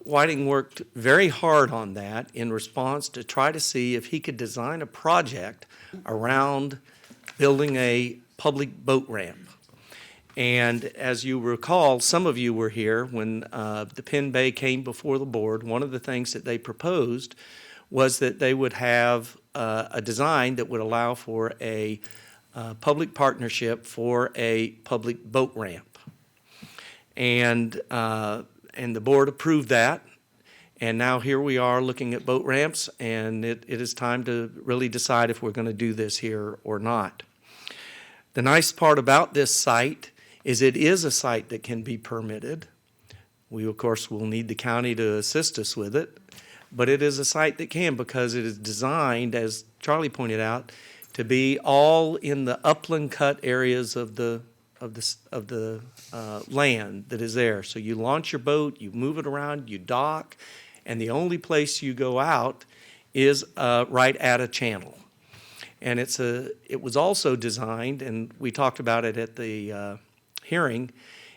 Whiting worked very hard on that in response to try to see if he could design a project around building a public boat ramp. And as you recall, some of you were here when the Penn Bay came before the board. One of the things that they proposed was that they would have a design that would allow for a public partnership for a public boat ramp. And the board approved that. And now here we are looking at boat ramps, and it is time to really decide if we're going to do this here or not. The nice part about this site is it is a site that can be permitted. We, of course, will need the county to assist us with it, but it is a site that can because it is designed, as Charlie pointed out, to be all in the upland cut areas of the land that is there. So you launch your boat, you move it around, you dock, and the only place you go out is right at a channel. And it was also designed, and we talked about it at the hearing,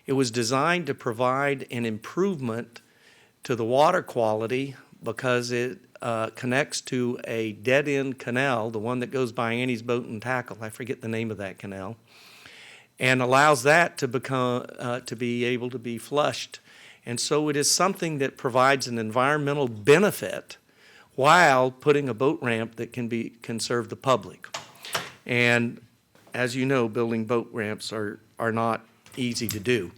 it was designed to provide an improvement to the water quality because it connects to a dead-end canal, the one that goes by Annie's Boat and Tackle, I forget the name of that canal, and allows that to be able to be flushed. And so it is something that provides an environmental benefit while putting a boat ramp that can serve the public. And as you know, building boat ramps are not easy to do.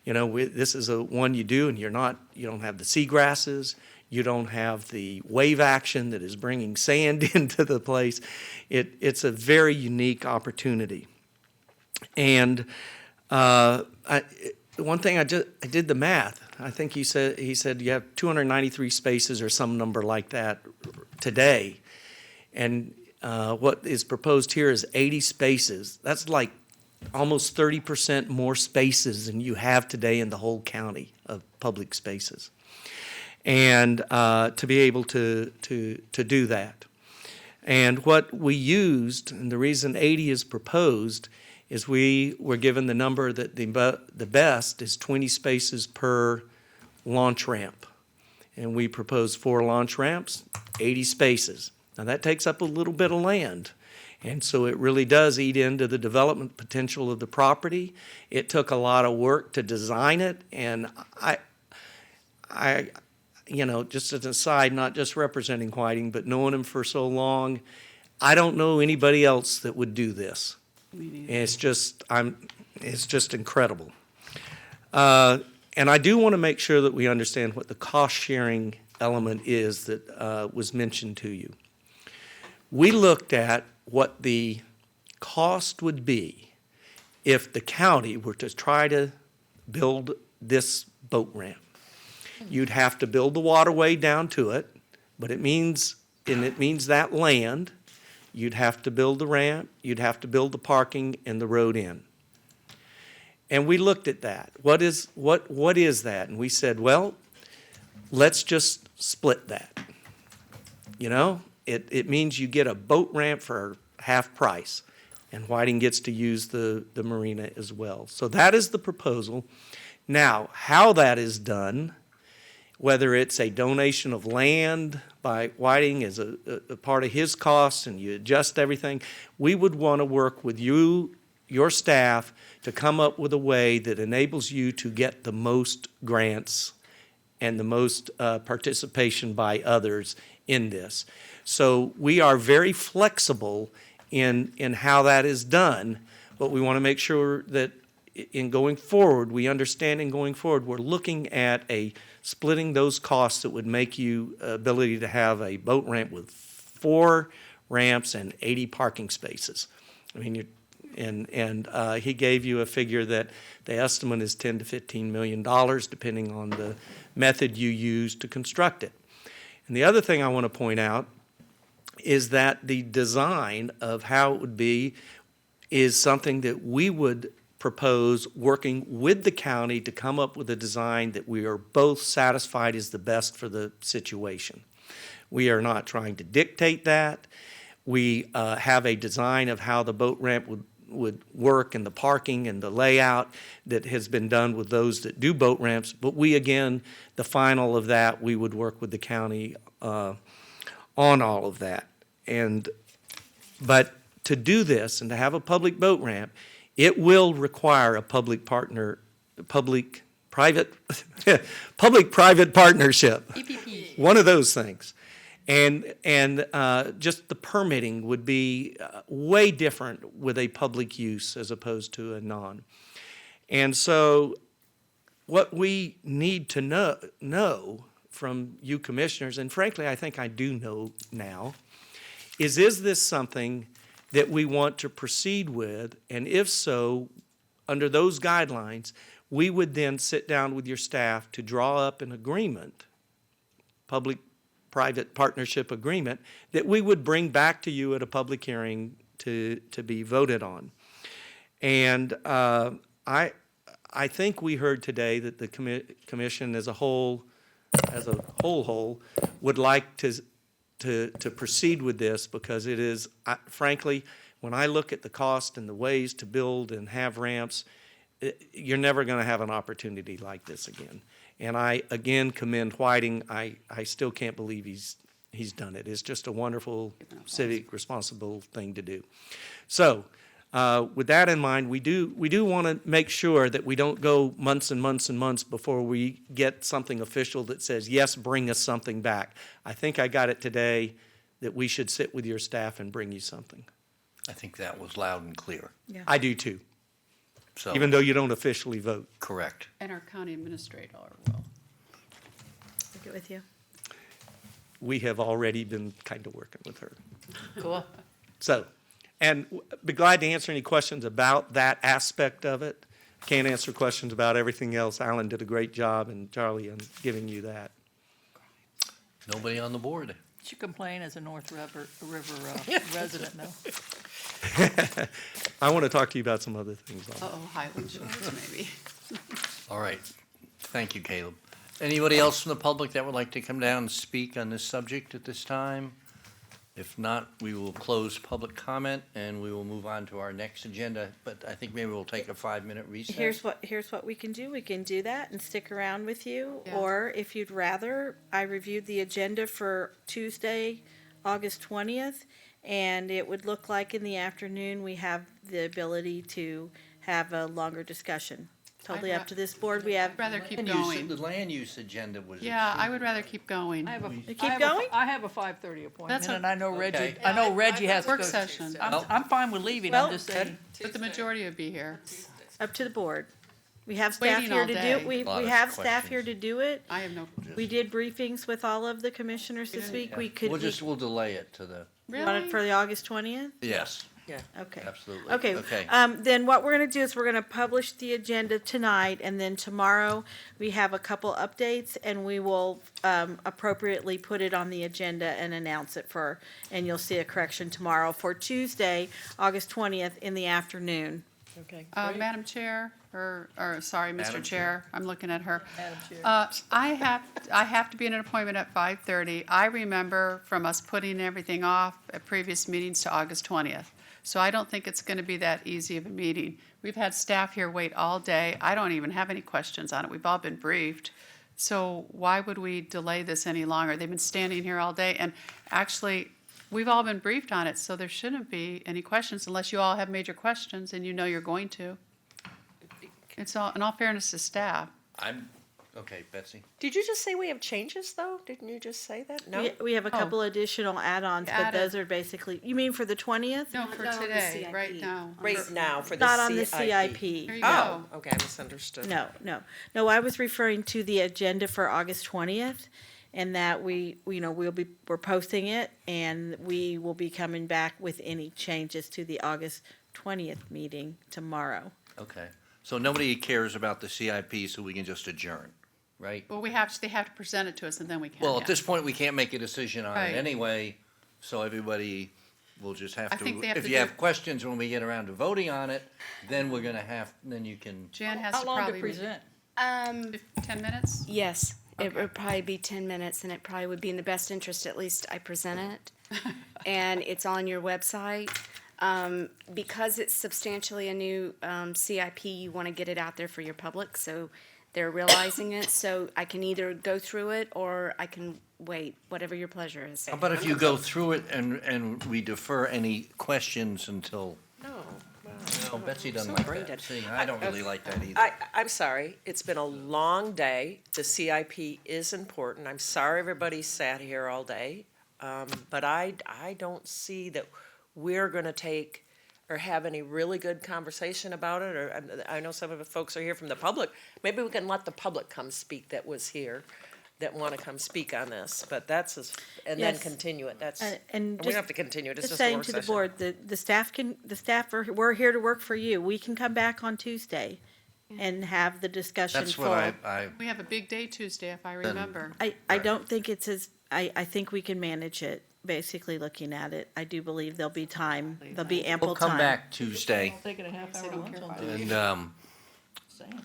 This is a one you do, and you don't have the seagrasses, you don't have the wave action that is bringing sand into the place. It's a very unique opportunity. And one thing I did the math. I think he said you have 293 spaces or some number like that today, and what is proposed here is 80 spaces. That's like almost 30% more spaces than you have today in the whole county of public spaces, and to be able to do that. And what we used, and the reason 80 is proposed, is we were given the number that the best is 20 spaces per launch ramp. And we proposed 4 launch ramps, 80 spaces. Now that takes up a little bit of land. And so it really does eat into the development potential of the property. It took a lot of work to design it. And I just as an aside, not just representing Whiting, but knowing him for so long, I don't know anybody else that would do this. And it's just incredible. And I do want to make sure that we understand what the cost-sharing element is that was mentioned to you. We looked at what the cost would be if the county were to try to build this boat ramp. You'd have to build the waterway down to it, but it means that land. You'd have to build the ramp, you'd have to build the parking and the road in. And we looked at that. What is that? And we said, well, let's just split that. You know, it means you get a boat ramp for half price, and Whiting gets to use the marina as well. So that is the proposal. Now, how that is done, whether it's a donation of land by Whiting as a part of his costs and you adjust everything, we would want to work with you, your staff, to come up with a way that enables you to get the most grants and the most participation by others in this. So we are very flexible in how that is done, but we want to make sure that in going forward, we understand in going forward, we're looking at splitting those costs that would make you ability to have a boat ramp with 4 ramps and 80 parking spaces. I mean, he gave you a figure that the estimate is $10 to $15 million, depending on the method you use to construct it. And the other thing I want to point out is that the design of how it would be is something that we would propose working with the county to come up with a design that we are both satisfied is the best for the situation. We are not trying to dictate that. We have a design of how the boat ramp would work and the parking and the layout that has been done with those that do boat ramps. But we, again, the final of that, we would work with the county on all of that. But to do this and to have a public boat ramp, it will require a public-private partnership. PPP. One of those things. And just the permitting would be way different with a public use as opposed to a non. And so what we need to know from you commissioners, and frankly, I think I do know now, is this something that we want to proceed with? And if so, under those guidelines, we would then sit down with your staff to draw up an agreement, public-private partnership agreement, that we would bring back to you at a public hearing to be voted on. And I think we heard today that the commission as a whole, would like to proceed with this, because it is, frankly, when I look at the cost and the ways to build and have ramps, you're never going to have an opportunity like this again. And I, again, commend Whiting. I still can't believe he's done it. It's just a wonderful civic responsible thing to do. So with that in mind, we do want to make sure that we don't go months and months and months before we get something official that says, yes, bring us something back. I think I got it today that we should sit with your staff and bring you something. I think that was loud and clear. Yeah. I do too, So, even though you don't officially vote. correct. And our county administrator will. I'll get with you. We have already been kind of working with her. Cool. So, and be glad to answer any questions about that aspect of it. Can't answer questions about everything else. Alan did a great job, and Charlie, on giving you that. Nobody on the board. You complain as a North River resident, though. I want to talk to you about some other things. Highland Shores, maybe. All right. Thank you, Caleb. Anybody else from the public that would like to come down and speak on this subject at this time? If not, we will close public comment and we will move on to our next agenda. But I think maybe we'll take a 5-minute recess. Here's what we can do. We can do that and stick around with you. Yeah. Or if you'd rather, I reviewed the agenda for Tuesday, August 20th, and it would look like in the afternoon we have the ability to have a longer discussion. Totally up to this board. We have. I'd rather keep The going. land use agenda was. Yeah, I would rather keep going. I have a Keep going? I have a 5:30 appointment, That's and I know Reggie. Okay. I know Reggie has to Work go. session. I'm fine with leaving. Well, I'm just saying. But the majority would be here. Up to the board. We have staff Waiting here all to do day. it. We Lot of have staff here to do it. I have no. We did briefings with all of the commissioners this week. We could. We'll delay it to the, You want it for the August 20th? yes, Yeah. Okay. absolutely. Okay. Then what we're gonna do is we're gonna publish the agenda tonight, and then tomorrow we have a couple updates, and we will appropriately put it on the agenda and announce it and you'll see a correction tomorrow for Tuesday, August 20th in the afternoon. Okay. Madam Chair, or sorry, Mr. Madam Chair, I'm looking at her. Madam Chair. I have to be in an appointment at 5:30. I remember from us putting everything off at previous meetings to August 20th. So I don't think it's going to be that easy of a meeting. We've had staff here wait all day. I don't even have any questions on it. We've all been briefed. So why would we delay this any longer? They've been standing here all day, and actually, we've all been briefed on it, so there shouldn't be any questions unless you all have major questions and you know you're going to. It's all, in all fairness to staff. Okay, Betsy? Did you just say we have changes, though? Didn't you just say that? No? We have a couple additional add-ons, but Added. those are basically, you mean for the 20th? No, for today, right now. Right now for the Not on the CIP. CIP. There you Oh, go. okay, I misunderstood. No, I was referring to the agenda for August 20th, and that we're posting it, and we will be coming back with any changes to the August 20th meeting tomorrow. Okay. So nobody cares about the CIP, so we can just adjourn, right? Well, they have to present it to us, and then we can. Well, yeah. at this point, we can't make a decision on Right. it anyway, so everybody will just have I think they have if to you do- have questions when we get around to voting on it, then then you can. Jan has How to long to probably. present? 10 minutes? Yes, it would probably be 10 minutes, and it probably would be in the best interest, at least I present it. And it's on your website. Because it's substantially a new CIP, you want to get it out there for your public, so they're realizing it. So I can either go through it, or I can wait, whatever your pleasure is. How about if you go through it and we defer any questions until, No. no, Betsy doesn't So like brain that. dead. See, I don't really like that either. I'm sorry, it's been a long day. The CIP is important. I'm sorry everybody sat here all day. But I don't see that we're gonna take or have any really good conversation about it, or I know some of the folks are here from the public. Maybe we can let the public come speak that was here, that wanna come speak on this, but and then Yes. continue it. That's, And we don't just- have to continue it, it's Just just a saying work to the session. board, we're here to work for you. We can come back on Tuesday and have the discussion That's full. what I, We have a big day Tuesday, if I remember. I don't think it's I think we can manage it, basically looking at it. I do believe there'll be ample we'll time. come back Tuesday, Taking a half hour lunch on and,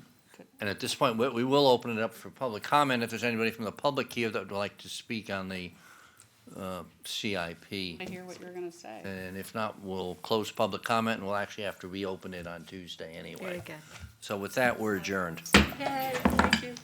and at this point, we will open it up for public comment if there's anybody from the public here that would like to speak on the CIP. I hear what you're going to say. And if not, we'll close public comment, and we'll actually have to reopen it on Tuesday anyway. Very good. So with that, we're adjourned. Yay, thank you.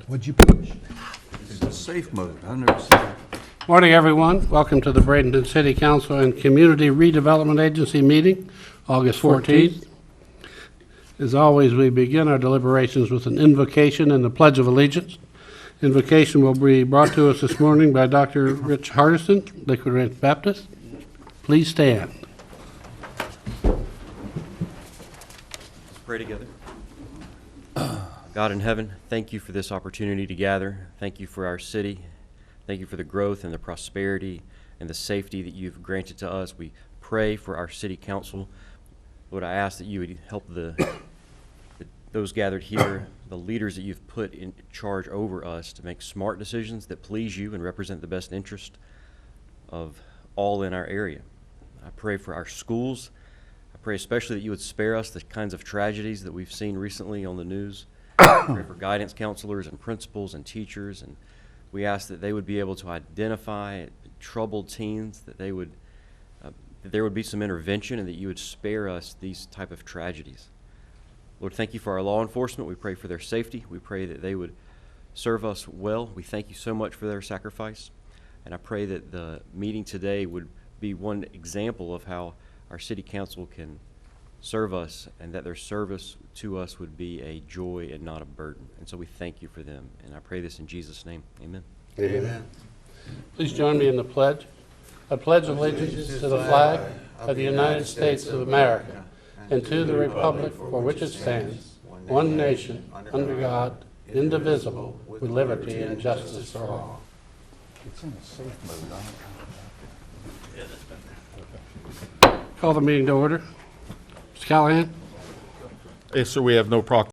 Would you push? It's a safe mode. I've never seen it. Morning, everyone. Welcome to the Bradenton City Council and Community Redevelopment Agency meeting, August 14th. As always, we begin our deliberations with an invocation and the Pledge of Allegiance. Invocation will be brought to us this morning by Dr. Rich Hardison, Liquid Ranch Baptist. Please stand. Let's pray together. God in heaven, thank you for this opportunity to gather. Thank you for our city. Thank you for the growth and the prosperity and the safety that you've granted to us. We pray for our city council. Lord, I ask that you would help those gathered here, the leaders that you've put in charge over us, to make smart decisions that please you and represent the best interest of all in our area. I pray for our schools. I pray especially that you would spare us the kinds of tragedies that we've seen recently on the news. I pray for guidance counselors and principals and teachers, and we ask that they would be able to identify troubled teens, that there would be some intervention, and that you would spare us these type of tragedies. Lord, thank you for our law enforcement. We pray for their safety. We pray that they would serve us well. We thank you so much for their sacrifice, and I pray that the meeting today would be one example of how our city council can serve us, and that their service to us would be a joy and not a burden. And so we thank you for them. And I pray this in Jesus' name. Amen. Amen. Please join me in the pledge. I pledge allegiance to the flag of the United States of America and to the republic for which it stands, one nation, under God, indivisible, with liberty and justice for all. It's in a safe mode. Call the meeting to order. Mr. Callahan? Yes, sir, we have no proclamation.